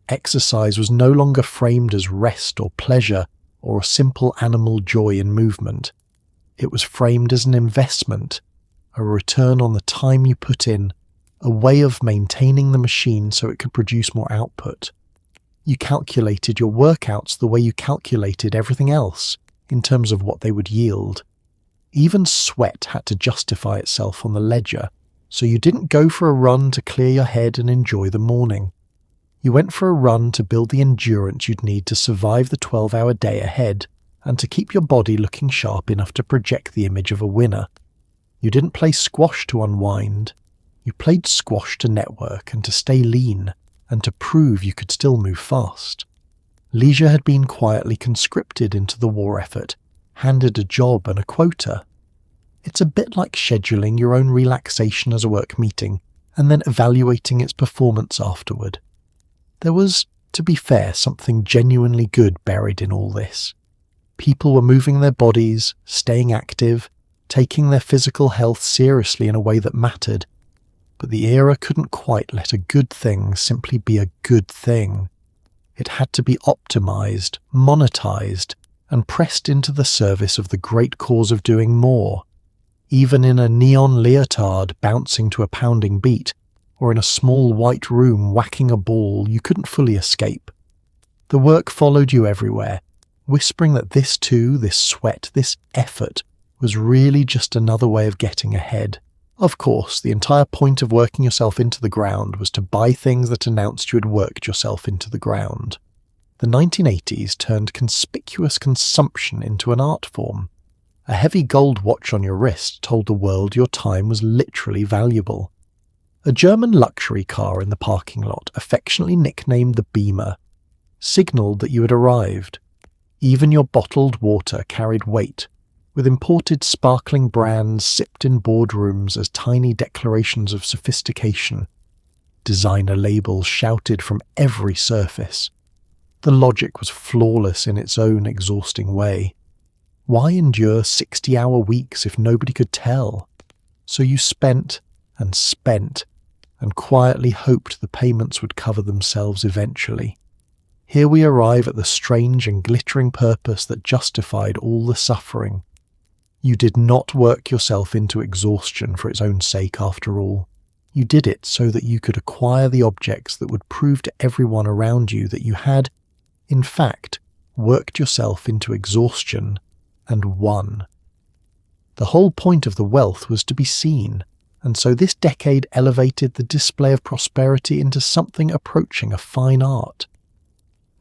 Exercise was no longer framed as rest or pleasure or a simple animal joy in movement. It was framed as an investment, a return on the time you put in, a way of maintaining the machine so it could produce more output. You calculated your workouts the way you calculated everything else in terms of what they would yield. Even sweat had to justify itself on the ledger, so you didn't go for a run to clear your head and enjoy the morning. You went for a run to build the endurance you'd need to survive the 12-hour day ahead and to keep your body looking sharp enough to project the image of a winner. You didn't play squash to unwind. You played squash to network and to stay lean and to prove you could still move fast. Leisure had been quietly conscripted into the war effort, handed a job and a quota. It's a bit like scheduling your own relaxation as a work meeting and then evaluating its performance afterward. There was, to be fair, something genuinely good buried in all this. People were moving their bodies, staying active, taking their physical health seriously in a way that mattered, but the era couldn't quite let a good thing simply be a good thing. It had to be optimized, monetized, and pressed into the service of the great cause of doing more. Even in a neon leotard bouncing to a pounding beat, or in a small white room whacking a ball, you couldn't fully escape. The work followed you everywhere, whispering that this too, this sweat, this effort, was really just another way of getting ahead. Of course, the entire point of working yourself into the ground was to buy things that announced you had worked yourself into the ground. The 1980s turned conspicuous consumption into an art form. A heavy gold watch on your wrist told the world your time was literally valuable. A German luxury car in the parking lot, affectionately nicknamed the Beamer, signalled that you had arrived. Even your bottled water carried weight, with imported sparkling brands sipped in boardrooms as tiny declarations of sophistication. Designer labels shouted from every surface. The logic was flawless in its own exhausting way. Why endure 60-hour weeks if nobody could tell? So you spent and spent, and quietly hoped the payments would cover themselves eventually. Here we arrive at the strange and glittering purpose that justified all the suffering. You did not work yourself into exhaustion for its own sake after all. You did it so that you could acquire the objects that would prove to everyone around you that you had, in fact, worked yourself into exhaustion and won. The whole point of the wealth was to be seen, and so this decade elevated the display of prosperity into something approaching a fine art.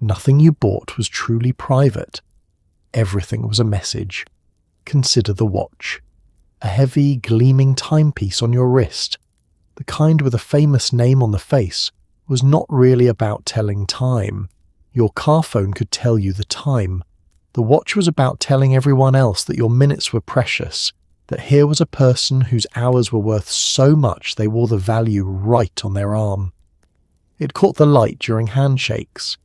Nothing you bought was truly private. Everything was a message. Consider the watch. A heavy, gleaming timepiece on your wrist, the kind with a famous name on the face, was not really about telling time. Your car phone could tell you the time. The watch was about telling everyone else that your minutes were precious, that here was a person whose hours were worth so much they wore the value right on their arm. It caught the light during handshakes.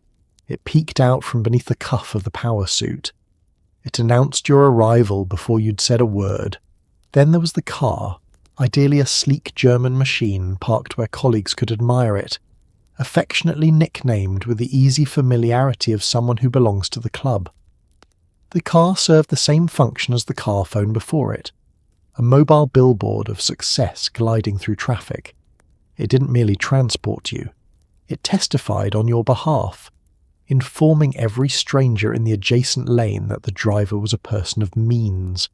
It peeked out from beneath the cuff of the power suit. It announced your arrival before you'd said a word. Then there was the car, ideally a sleek German machine parked where colleagues could admire it, affectionately nicknamed with the easy familiarity of someone who belongs to the club. The car served the same function as the car phone before it, a mobile billboard of success gliding through traffic. It didn't merely transport you. It testified on your behalf, informing every stranger in the adjacent lane that the driver was a person of means,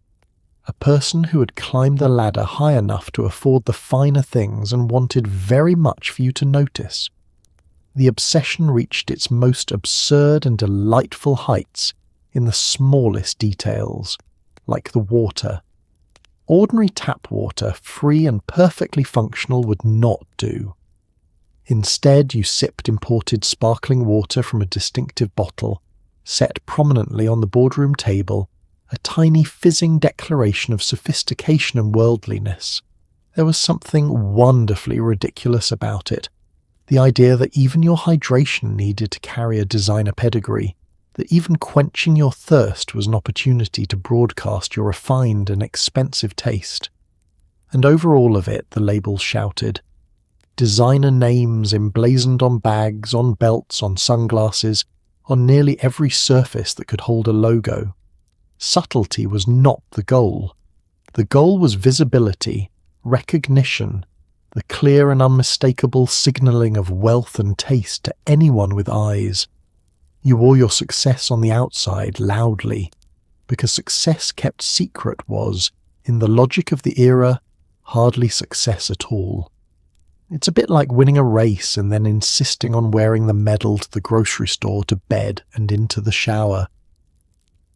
a person who had climbed the ladder high enough to afford the finer things and wanted very much for you to notice. The obsession reached its most absurd and delightful heights in the smallest details, like the water. Ordinary tap water, free and perfectly functional, would not do. Instead, you sipped imported sparkling water from a distinctive bottle, set prominently on the boardroom table, a tiny fizzing declaration of sophistication and worldliness. There was something wonderfully ridiculous about it. The idea that even your hydration needed to carry a designer pedigree, that even quenching your thirst was an opportunity to broadcast your refined and expensive taste. And over all of it, the labels shouted. Designer names emblazoned on bags, on belts, on sunglasses, on nearly every surface that could hold a logo. Subtlety was not the goal. The goal was visibility, recognition, the clear and unmistakable signalling of wealth and taste to anyone with eyes. You wore your success on the outside loudly, because success kept secret was, in the logic of the era, hardly success at all. It's a bit like winning a race and then insisting on wearing the medal to the grocery store, to bed, and into the shower.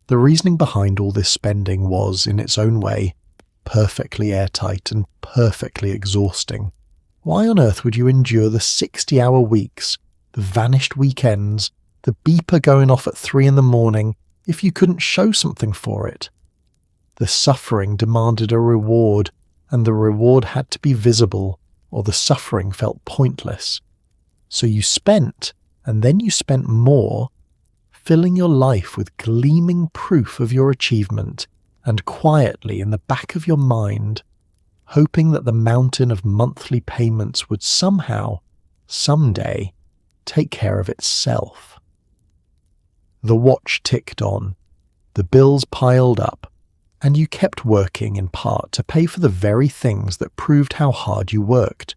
The reasoning behind all this spending was, in its own way, perfectly airtight and perfectly exhausting. Why on earth would you endure the 60-hour weeks, the vanished weekends, the beeper going off at 3 a.m, if you couldn't show something for it? The suffering demanded a reward, and the reward had to be visible, or the suffering felt pointless. So you spent, and then you spent more, filling your life with gleaming proof of your achievement, and quietly in the back of your mind, hoping that the mountain of monthly payments would somehow, someday, take care of itself. The watch ticked on, the bills piled up, and you kept working in part to pay for the very things that proved how hard you worked.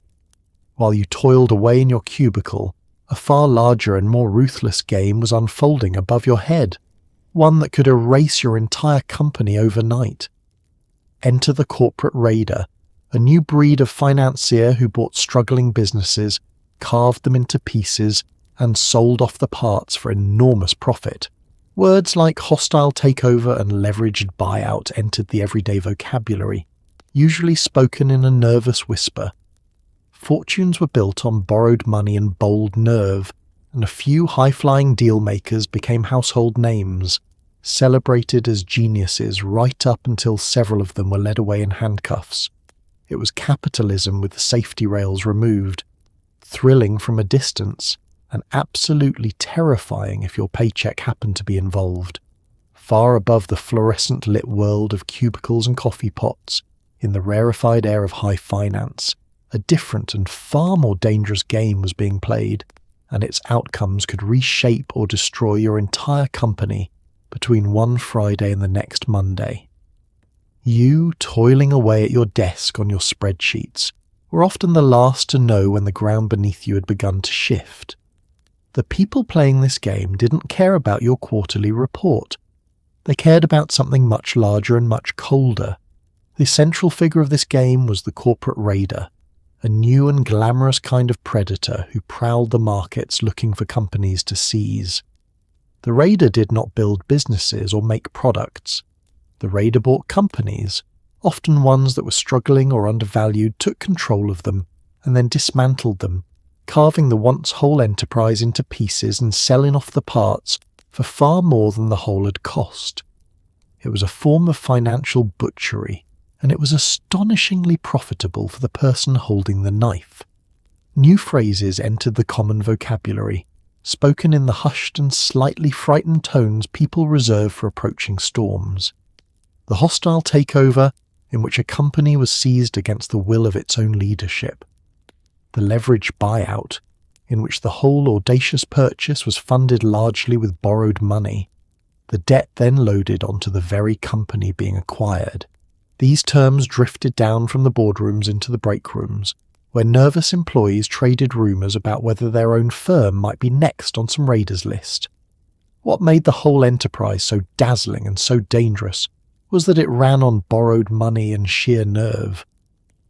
While you toiled away in your cubicle, a far larger and more ruthless game was unfolding above your head, one that could erase your entire company overnight. Enter the corporate raider, a new breed of financier who bought struggling businesses, carved them into pieces, and sold off the parts for enormous profit. Words like hostile takeover and leveraged buyout entered the everyday vocabulary, usually spoken in a nervous whisper. Fortunes were built on borrowed money and bold nerve, and a few high-flying deal-makers became household names, celebrated as geniuses right up until several of them were led away in handcuffs. It was capitalism with the safety rails removed, thrilling from a distance, and absolutely terrifying if your paycheck happened to be involved. Far above the fluorescent lit world of cubicles and coffee pots, in the rarefied air of high finance, a different and far more dangerous game was being played, and its outcomes could reshape or destroy your entire company between one Friday and the next Monday. You, toiling away at your desk on your spreadsheets, were often the last to know when the ground beneath you had begun to shift. The people playing this game didn't care about your quarterly report. They cared about something much larger and much colder. The central figure of this game was the corporate raider, a new and glamorous kind of predator who prowled the markets looking for companies to seize. The raider did not build businesses or make products. The raider bought companies, often ones that were struggling or undervalued, took control of them, and then dismantled them, carving the once whole enterprise into pieces and selling off the parts for far more than the whole had cost. It was a form of financial butchery, and it was astonishingly profitable for the person holding the knife. New phrases entered the common vocabulary, spoken in the hushed and slightly frightened tones people reserve for approaching storms. The hostile takeover, in which a company was seized against the will of its own leadership. The leveraged buyout, in which the whole audacious purchase was funded largely with borrowed money, the debt then loaded onto the very company being acquired. These terms drifted down from the boardrooms into the break rooms, where nervous employees traded rumours about whether their own firm might be next on some raiders' list. What made the whole enterprise so dazzling and so dangerous was that it ran on borrowed money and sheer nerve.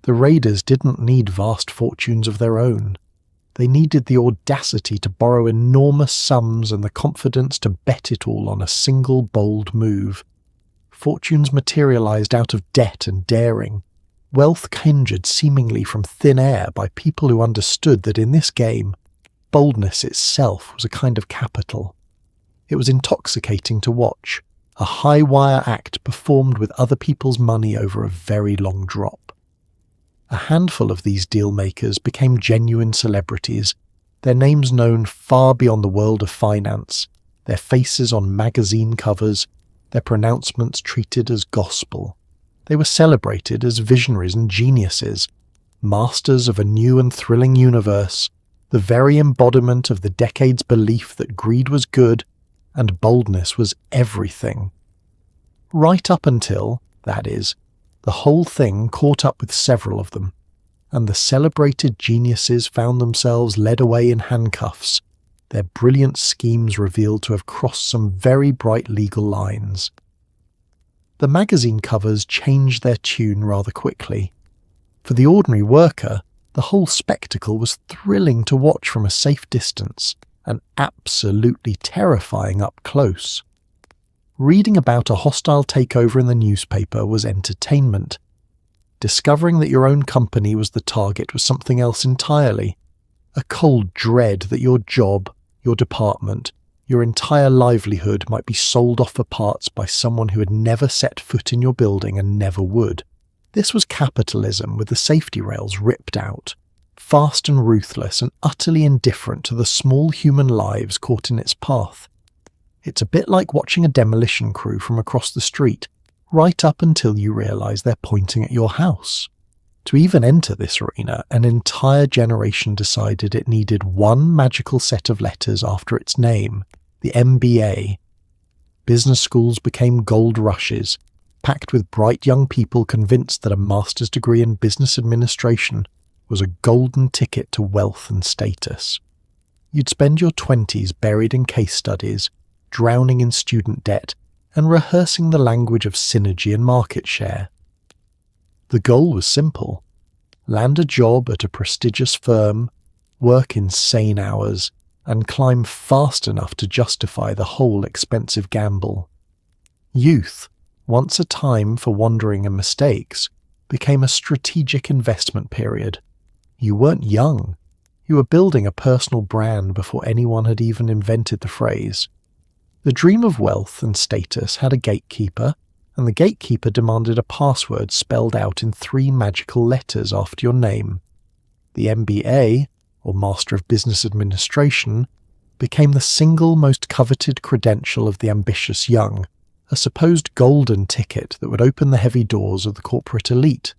The raiders didn't need vast fortunes of their own. They needed the audacity to borrow enormous sums and the confidence to bet it all on a single bold move. Fortunes materialized out of debt and daring. Wealth conjured seemingly from thin air by people who understood that in this game, boldness itself was a kind of capital. It was intoxicating to watch, a high-wire act performed with other people's money over a very long drop. A handful of these deal-makers became genuine celebrities, their names known far beyond the world of finance, their faces on magazine covers, their pronouncements treated as gospel. They were celebrated as visionaries and geniuses, masters of a new and thrilling universe, the very embodiment of the decade's belief that greed was good and boldness was everything. Right up until, that is, the whole thing caught up with several of them, and the celebrated geniuses found themselves led away in handcuffs, their brilliant schemes revealed to have crossed some very bright legal lines. The magazine covers changed their tune rather quickly. For the ordinary worker, the whole spectacle was thrilling to watch from a safe distance and absolutely terrifying up close. Reading about a hostile takeover in the newspaper was entertainment. Discovering that your own company was the target was something else entirely. A cold dread that your job, your department, your entire livelihood might be sold off for parts by someone who had never set foot in your building and never would. This was capitalism with the safety rails ripped out, fast and ruthless and utterly indifferent to the small human lives caught in its path. It's a bit like watching a demolition crew from across the street, right up until you realise they're pointing at your house. To even enter this arena, an entire generation decided it needed one magical set of letters after its name, the MBA. Business schools became gold rushes, packed with bright young people convinced that a master's degree in business administration was a golden ticket to wealth and status. You'd spend your 20s buried in case studies, drowning in student debt, and rehearsing the language of synergy and market share. The goal was simple: land a job at a prestigious firm, work insane hours, and climb fast enough to justify the whole expensive gamble. Youth, once a time for wandering and mistakes, became a strategic investment period. You weren't young. You were building a personal brand before anyone had even invented the phrase. The dream of wealth and status had a gatekeeper, and the gatekeeper demanded a password spelled out in 3 magical letters after your name. The MBA, or Master of Business Administration, became the single most coveted credential of the ambitious young, a supposed golden ticket that would open the heavy doors of the corporate elite.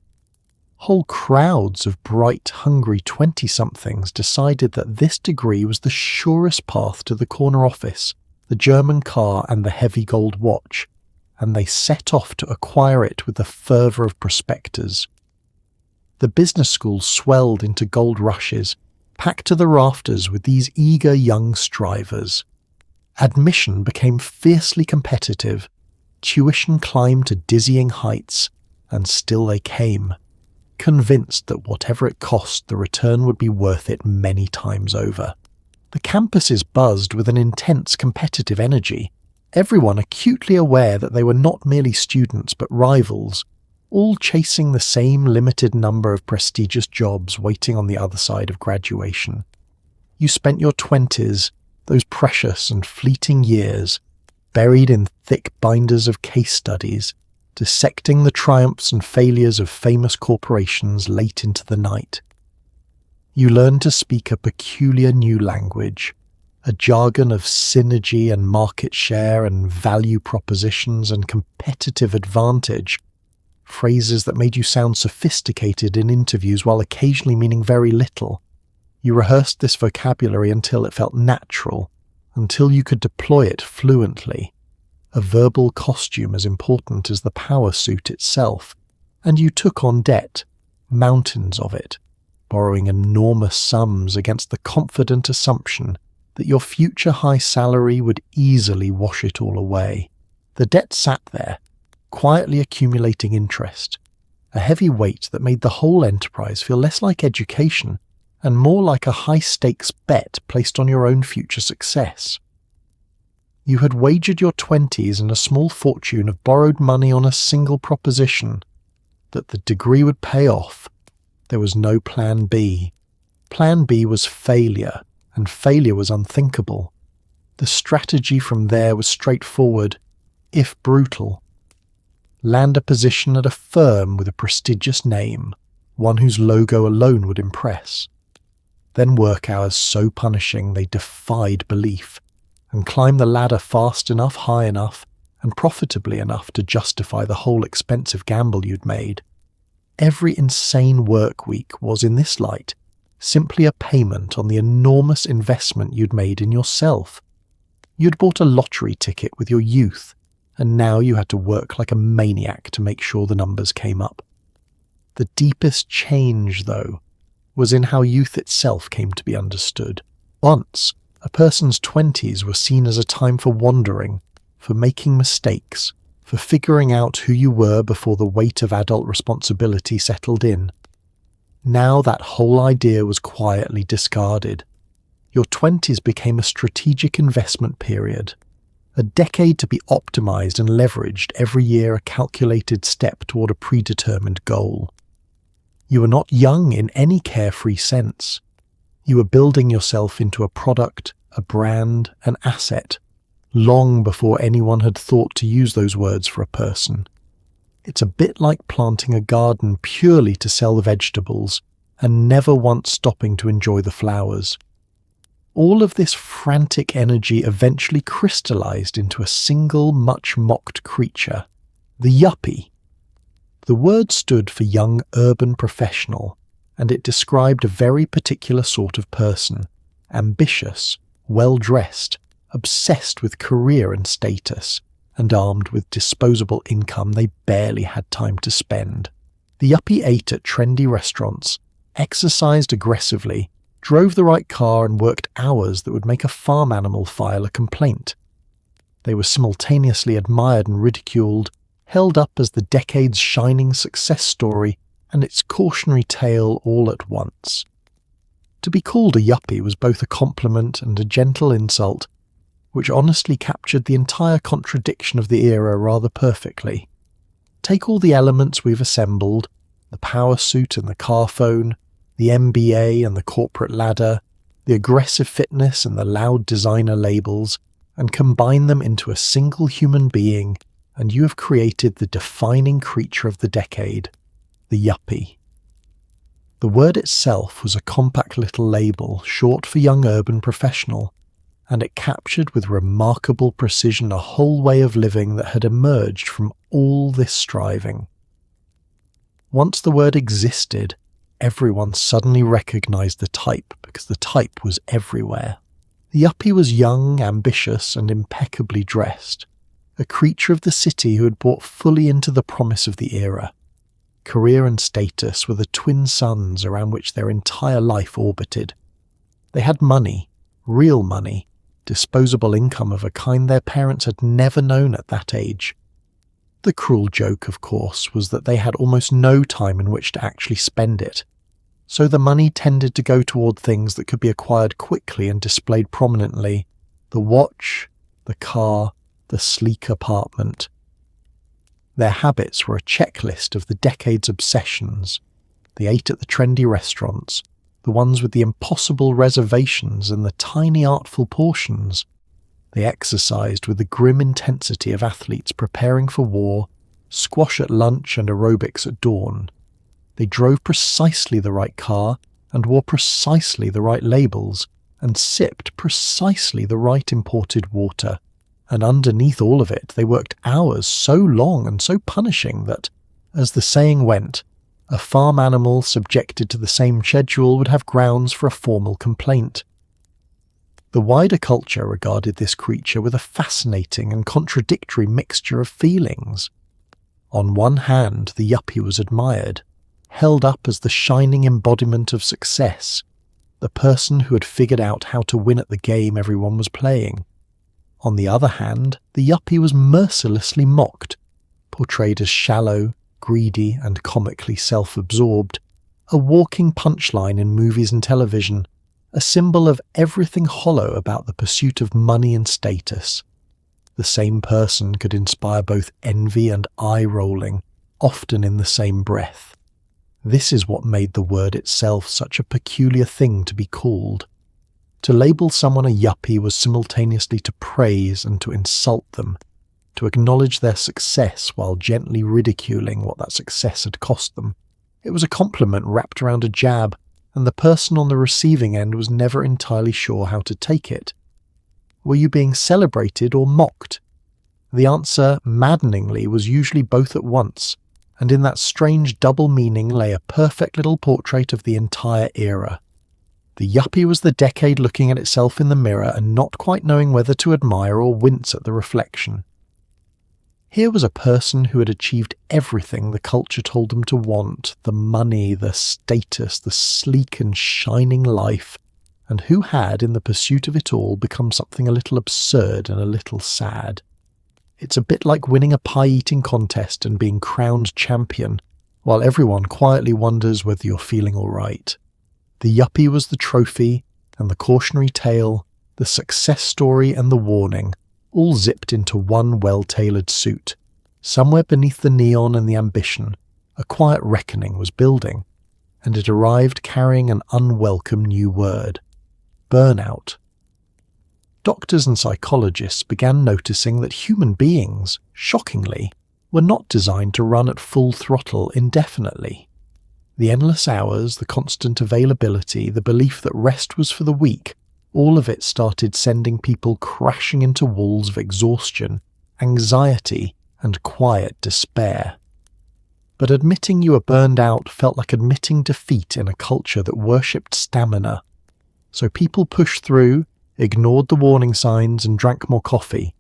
Whole crowds of bright, hungry 20-somethings decided that this degree was the surest path to the corner office, the German car and the heavy gold watch, and they set off to acquire it with the fervour of prospectors. The business schools swelled into gold rushes, packed to the rafters with these eager young strivers. Admission became fiercely competitive, tuition climbed to dizzying heights, and still they came, convinced that whatever it cost, the return would be worth it many times over. The campuses buzzed with an intense competitive energy, everyone acutely aware that they were not merely students but rivals, all chasing the same limited number of prestigious jobs waiting on the other side of graduation. You spent your 20s, those precious and fleeting years, buried in thick binders of case studies, dissecting the triumphs and failures of famous corporations late into the night. You learned to speak a peculiar new language, a jargon of synergy and market share and value propositions and competitive advantage, phrases that made you sound sophisticated in interviews while occasionally meaning very little. You rehearsed this vocabulary until it felt natural, until you could deploy it fluently, a verbal costume as important as the power suit itself, and you took on debt, mountains of it, borrowing enormous sums against the confident assumption that your future high salary would easily wash it all away. The debt sat there, quietly accumulating interest, a heavy weight that made the whole enterprise feel less like education and more like a high-stakes bet placed on your own future success. You had wagered your 20s and a small fortune of borrowed money on a single proposition, that the degree would pay off. There was no plan B. Plan B was failure, and failure was unthinkable. The strategy from there was straightforward, if brutal. Land a position at a firm with a prestigious name, one whose logo alone would impress. Then work hours so punishing they defied belief, and climb the ladder fast enough, high enough, and profitably enough to justify the whole expensive gamble you'd made. Every insane work week was, in this light, simply a payment on the enormous investment you'd made in yourself. You'd bought a lottery ticket with your youth, and now you had to work like a maniac to make sure the numbers came up. The deepest change, though, was in how youth itself came to be understood. Once, a person's 20s were seen as a time for wandering, for making mistakes, for figuring out who you were before the weight of adult responsibility settled in. Now that whole idea was quietly discarded. Your 20s became a strategic investment period, a decade to be optimized and leveraged every year, a calculated step toward a predetermined goal. You were not young in any carefree sense. You were building yourself into a product, a brand, an asset, long before anyone had thought to use those words for a person. It's a bit like planting a garden purely to sell the vegetables and never once stopping to enjoy the flowers. All of this frantic energy eventually crystallized into a single, much-mocked creature, the yuppie. The word stood for young urban professional, and it described a very particular sort of person, ambitious, well-dressed, obsessed with career and status, and armed with disposable income they barely had time to spend. The yuppie ate at trendy restaurants, exercised aggressively, drove the right car, and worked hours that would make a farm animal file a complaint. They were simultaneously admired and ridiculed, held up as the decade's shining success story and its cautionary tale all at once. To be called a yuppie was both a compliment and a gentle insult, which honestly captured the entire contradiction of the era rather perfectly. Take all the elements we've assembled, the power suit and the car phone, the MBA and the corporate ladder, the aggressive fitness and the loud designer labels, and combine them into a single human being, and you have created the defining creature of the decade, the yuppie. The word itself was a compact little label, short for young urban professional, and it captured with remarkable precision a whole way of living that had emerged from all this striving. Once the word existed, everyone suddenly recognized the type because the type was everywhere. The yuppie was young, ambitious, and impeccably dressed, a creature of the city who had bought fully into the promise of the era. Career and status were the twin suns around which their entire life orbited. They had money, real money, disposable income of a kind their parents had never known at that age. The cruel joke, of course, was that they had almost no time in which to actually spend it, so the money tended to go toward things that could be acquired quickly and displayed prominently: the watch, the car, the sleek apartment. Their habits were a checklist of the decade's obsessions. They ate at the trendy restaurants, the ones with the impossible reservations and the tiny artful portions. They exercised with the grim intensity of athletes preparing for war, squash at lunch and aerobics at dawn. They drove precisely the right car and wore precisely the right labels and sipped precisely the right imported water. And underneath all of it, they worked hours so long and so punishing that, as the saying went, a farm animal subjected to the same schedule would have grounds for a formal complaint. The wider culture regarded this creature with a fascinating and contradictory mixture of feelings. On one hand, the yuppie was admired, held up as the shining embodiment of success, the person who had figured out how to win at the game everyone was playing. On the other hand, the yuppie was mercilessly mocked, portrayed as shallow, greedy, and comically self-absorbed, a walking punchline in movies and television, a symbol of everything hollow about the pursuit of money and status. The same person could inspire both envy and eye-rolling, often in the same breath. This is what made the word itself such a peculiar thing to be called. To label someone a yuppie was simultaneously to praise and to insult them, to acknowledge their success while gently ridiculing what that success had cost them. It was a compliment wrapped around a jab, and the person on the receiving end was never entirely sure how to take it. Were you being celebrated or mocked? The answer, maddeningly, was usually both at once, and in that strange double meaning lay a perfect little portrait of the entire era. The yuppie was the decade looking at itself in the mirror and not quite knowing whether to admire or wince at the reflection. Here was a person who had achieved everything the culture told them to want, the money, the status, the sleek and shining life, and who had, in the pursuit of it all, become something a little absurd and a little sad. It's a bit like winning a pie-eating contest and being crowned champion, while everyone quietly wonders whether you're feeling all right. The yuppie was the trophy, and the cautionary tale, the success story and the warning, all zipped into one well-tailored suit. Somewhere beneath the neon and the ambition, a quiet reckoning was building, and it arrived carrying an unwelcome new word: burnout. Doctors and psychologists began noticing that human beings, shockingly, were not designed to run at full throttle indefinitely. The endless hours, the constant availability, the belief that rest was for the weak, all of it started sending people crashing into walls of exhaustion, anxiety, and quiet despair. But admitting you were burned out felt like admitting defeat in a culture that worshipped stamina. So people pushed through, ignored the warning signs, and drank more coffee.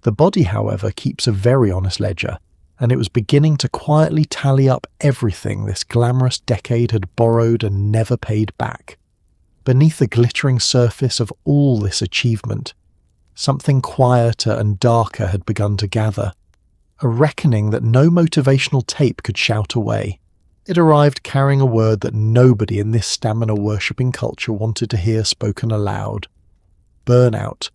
The body, however, keeps a very honest ledger, and it was beginning to quietly tally up everything this glamorous decade had borrowed and never paid back. Beneath the glittering surface of all this achievement, something quieter and darker had begun to gather, a reckoning that no motivational tape could shout away. It arrived carrying a word that nobody in this stamina-worshipping culture wanted to hear spoken aloud: burnout.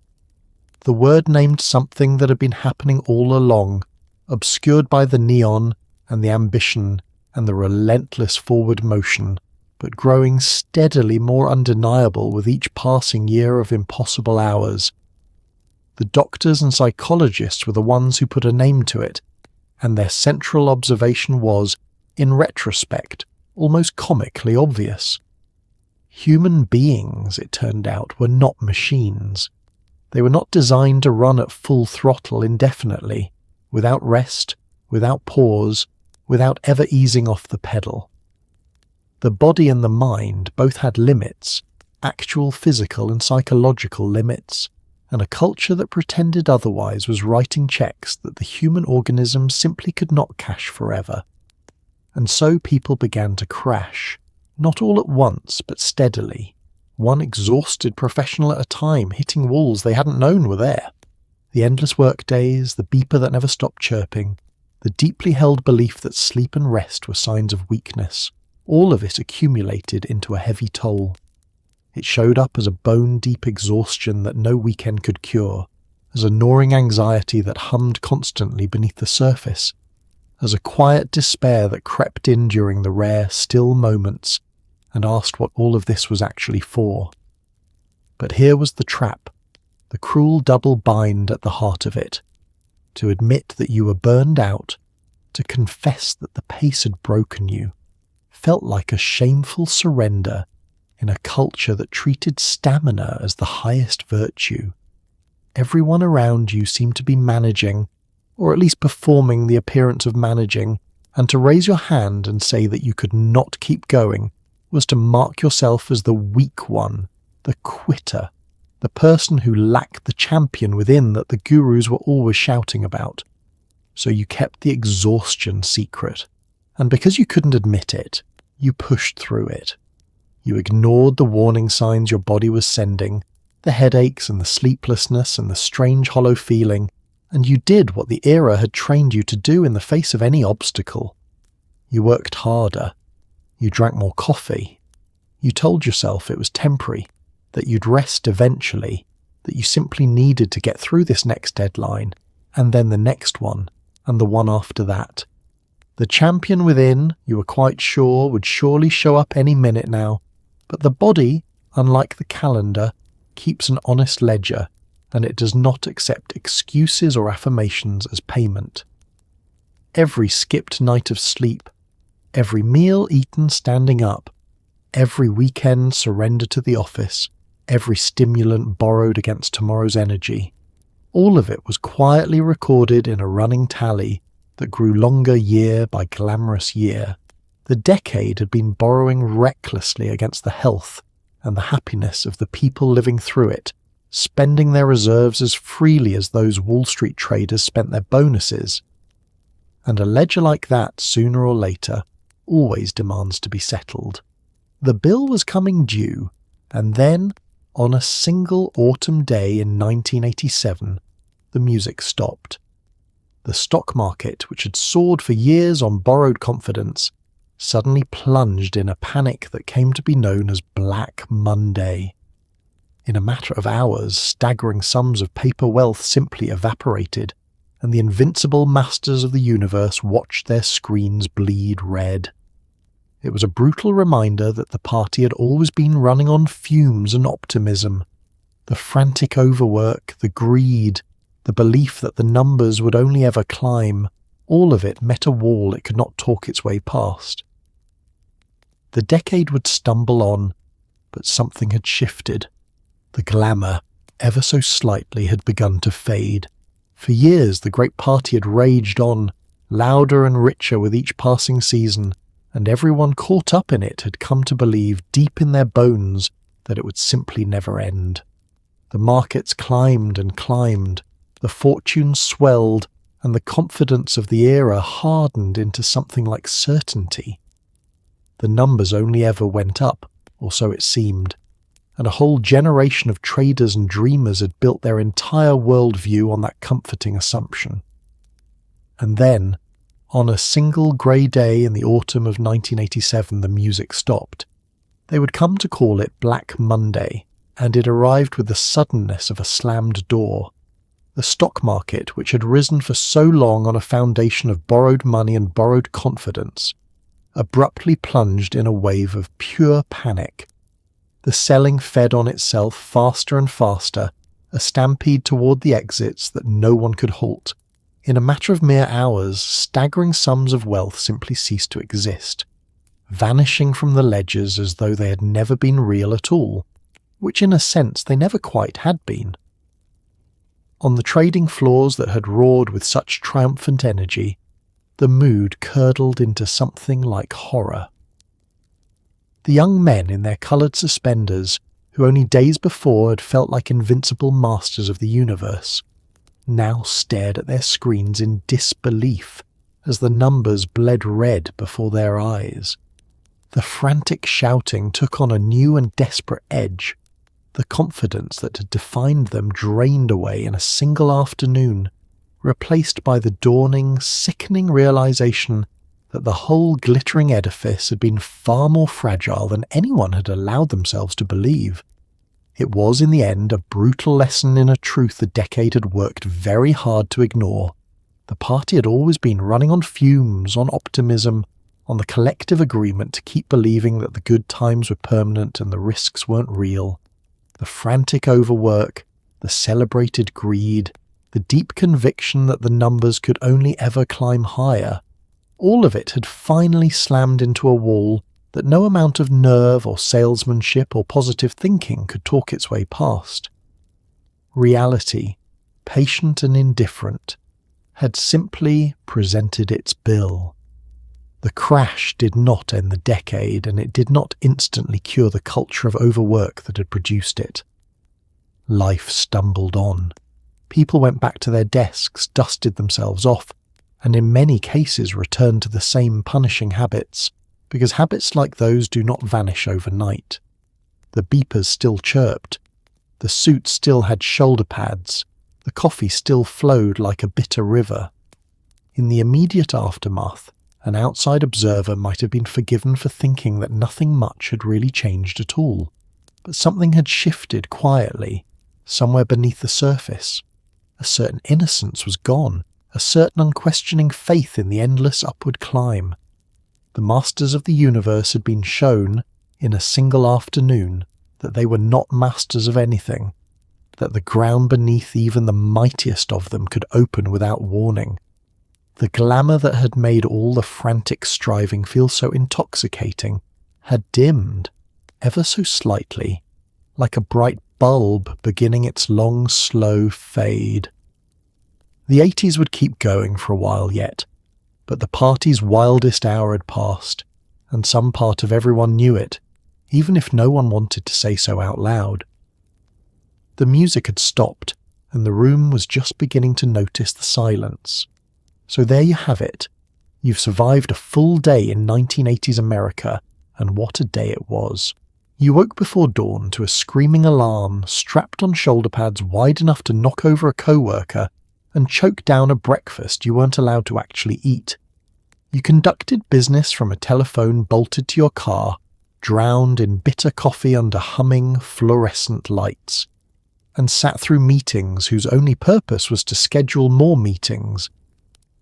The word named something that had been happening all along, obscured by the neon and the ambition and the relentless forward motion, but growing steadily more undeniable with each passing year of impossible hours. The doctors and psychologists were the ones who put a name to it, and their central observation was, in retrospect, almost comically obvious. Human beings, it turned out, were not machines. They were not designed to run at full throttle indefinitely, without rest, without pause, without ever easing off the pedal. The body and the mind both had limits, actual physical and psychological limits, and a culture that pretended otherwise was writing checks that the human organism simply could not cash forever. And so people began to crash, not all at once, but steadily, one exhausted professional at a time, hitting walls they hadn't known were there. The endless work days, the beeper that never stopped chirping, the deeply held belief that sleep and rest were signs of weakness, all of it accumulated into a heavy toll. It showed up as a bone-deep exhaustion that no weekend could cure, as a gnawing anxiety that hummed constantly beneath the surface, as a quiet despair that crept in during the rare, still moments and asked what all of this was actually for. But here was the trap, the cruel double bind at the heart of it. To admit that you were burned out, to confess that the pace had broken you, felt like a shameful surrender in a culture that treated stamina as the highest virtue. Everyone around you seemed to be managing, or at least performing the appearance of managing, and to raise your hand and say that you could not keep going was to mark yourself as the weak one, the quitter, the person who lacked the champion within that the gurus were always shouting about. So you kept the exhaustion secret, and because you couldn't admit it, you pushed through it. You ignored the warning signs your body was sending, the headaches and the sleeplessness and the strange hollow feeling, and you did what the era had trained you to do in the face of any obstacle. You worked harder. You drank more coffee. You told yourself it was temporary, that you'd rest eventually, that you simply needed to get through this next deadline, and then the next one, and the one after that. The champion within, you were quite sure, would surely show up any minute now, but the body, unlike the calendar, keeps an honest ledger, and it does not accept excuses or affirmations as payment. Every skipped night of sleep, every meal eaten standing up, every weekend surrender to the office, every stimulant borrowed against tomorrow's energy. All of it was quietly recorded in a running tally that grew longer year by glamorous year. The decade had been borrowing recklessly against the health and the happiness of the people living through it, spending their reserves as freely as those Wall Street traders spent their bonuses. And a ledger like that, sooner or later, always demands to be settled. The bill was coming due, and then, on a single autumn day in 1987, the music stopped. The stock market, which had soared for years on borrowed confidence, suddenly plunged in a panic that came to be known as Black Monday. In a matter of hours, staggering sums of paper wealth simply evaporated, and the invincible masters of the universe watched their screens bleed red. It was a brutal reminder that the party had always been running on fumes and optimism. The frantic overwork, the greed, the belief that the numbers would only ever climb, all of it met a wall it could not talk its way past. The decade would stumble on, but something had shifted. The glamour, ever so slightly, had begun to fade. For years the great party had raged on, louder and richer with each passing season, and everyone caught up in it had come to believe deep in their bones that it would simply never end. The markets climbed and climbed, the fortunes swelled, and the confidence of the era hardened into something like certainty. The numbers only ever went up, or so it seemed, and a whole generation of traders and dreamers had built their entire worldview on that comforting assumption. And then, on a single grey day in the autumn of 1987, the music stopped. They would come to call it Black Monday, and it arrived with the suddenness of a slammed door. The stock market, which had risen for so long on a foundation of borrowed money and borrowed confidence, abruptly plunged in a wave of pure panic. The selling fed on itself faster and faster, a stampede toward the exits that no one could halt. In a matter of mere hours, staggering sums of wealth simply ceased to exist, vanishing from the ledgers as though they had never been real at all, which in a sense they never quite had been. On the trading floors that had roared with such triumphant energy, the mood curdled into something like horror. The young men in their coloured suspenders, who only days before had felt like invincible masters of the universe, now stared at their screens in disbelief as the numbers bled red before their eyes. The frantic shouting took on a new and desperate edge. The confidence that had defined them drained away in a single afternoon, replaced by the dawning, sickening realization that the whole glittering edifice had been far more fragile than anyone had allowed themselves to believe. It was, in the end, a brutal lesson in a truth the decade had worked very hard to ignore. The party had always been running on fumes, on optimism, on the collective agreement to keep believing that the good times were permanent and the risks weren't real. The frantic overwork, the celebrated greed, the deep conviction that the numbers could only ever climb higher, all of it had finally slammed into a wall that no amount of nerve or salesmanship or positive thinking could talk its way past. Reality, patient and indifferent, had simply presented its bill. The crash did not end the decade, and it did not instantly cure the culture of overwork that had produced it. Life stumbled on. People went back to their desks, dusted themselves off, and in many cases returned to the same punishing habits, because habits like those do not vanish overnight. The beepers still chirped, the suit still had shoulder pads, the coffee still flowed like a bitter river. In the immediate aftermath, an outside observer might have been forgiven for thinking that nothing much had really changed at all, but something had shifted quietly, somewhere beneath the surface. A certain innocence was gone, a certain unquestioning faith in the endless upward climb. The masters of the universe had been shown, in a single afternoon, that they were not masters of anything, that the ground beneath even the mightiest of them could open without warning. The glamour that had made all the frantic striving feel so intoxicating had dimmed, ever so slightly, like a bright bulb beginning its long, slow fade. The 80s would keep going for a while yet, but the party's wildest hour had passed, and some part of everyone knew it, even if no one wanted to say so out loud. The music had stopped, and the room was just beginning to notice the silence. So there you have it. You've survived a full day in 1980s America, and what a day it was. You woke before dawn to a screaming alarm, strapped on shoulder pads wide enough to knock over a co-worker, and choke down a breakfast you weren't allowed to actually eat. You conducted business from a telephone bolted to your car, drowned in bitter coffee under humming, fluorescent lights, and sat through meetings whose only purpose was to schedule more meetings.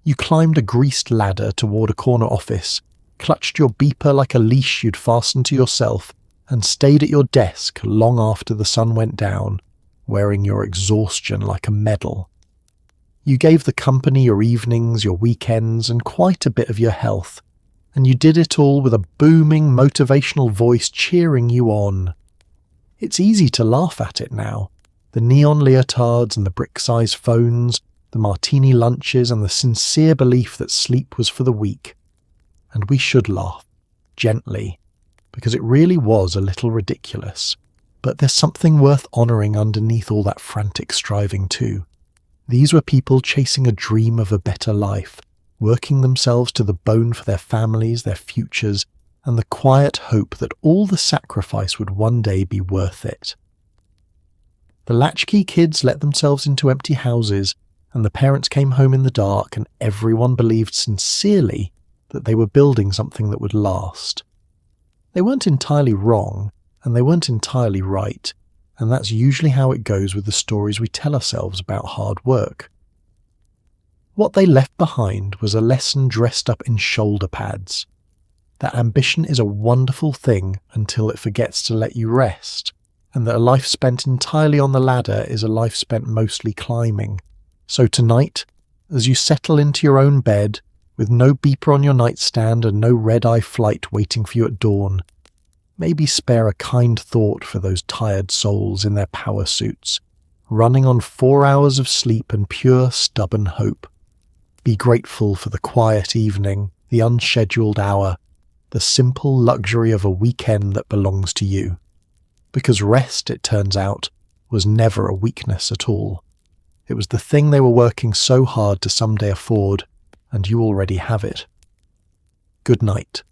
You climbed a greased ladder toward a corner office, clutched your beeper like a leash you'd fastened to yourself, and stayed at your desk long after the sun went down, wearing your exhaustion like a medal. You gave the company your evenings, your weekends, and quite a bit of your health, and you did it all with a booming, motivational voice cheering you on. It's easy to laugh at it now. The neon leotards and the brick-sized phones, the martini lunches and the sincere belief that sleep was for the weak. And we should laugh, gently, because it really was a little ridiculous. But there's something worth honouring underneath all that frantic striving too. These were people chasing a dream of a better life, working themselves to the bone for their families, their futures, and the quiet hope that all the sacrifice would one day be worth it. The latchkey kids let themselves into empty houses, and the parents came home in the dark, and everyone believed sincerely that they were building something that would last. They weren't entirely wrong, and they weren't entirely right, and that's usually how it goes with the stories we tell ourselves about hard work. What they left behind was a lesson dressed up in shoulder pads. That ambition is a wonderful thing until it forgets to let you rest, and that a life spent entirely on the ladder is a life spent mostly climbing. So tonight, as you settle into your own bed, with no beeper on your nightstand and no red-eye flight waiting for you at dawn, maybe spare a kind thought for those tired souls in their power suits, running on 4 hours of sleep and pure, stubborn hope. Be grateful for the quiet evening, the unscheduled hour, the simple luxury of a weekend that belongs to you. Because rest, it turns out, was never a weakness at all. It was the thing they were working so hard to someday afford, and you already have it. Good night.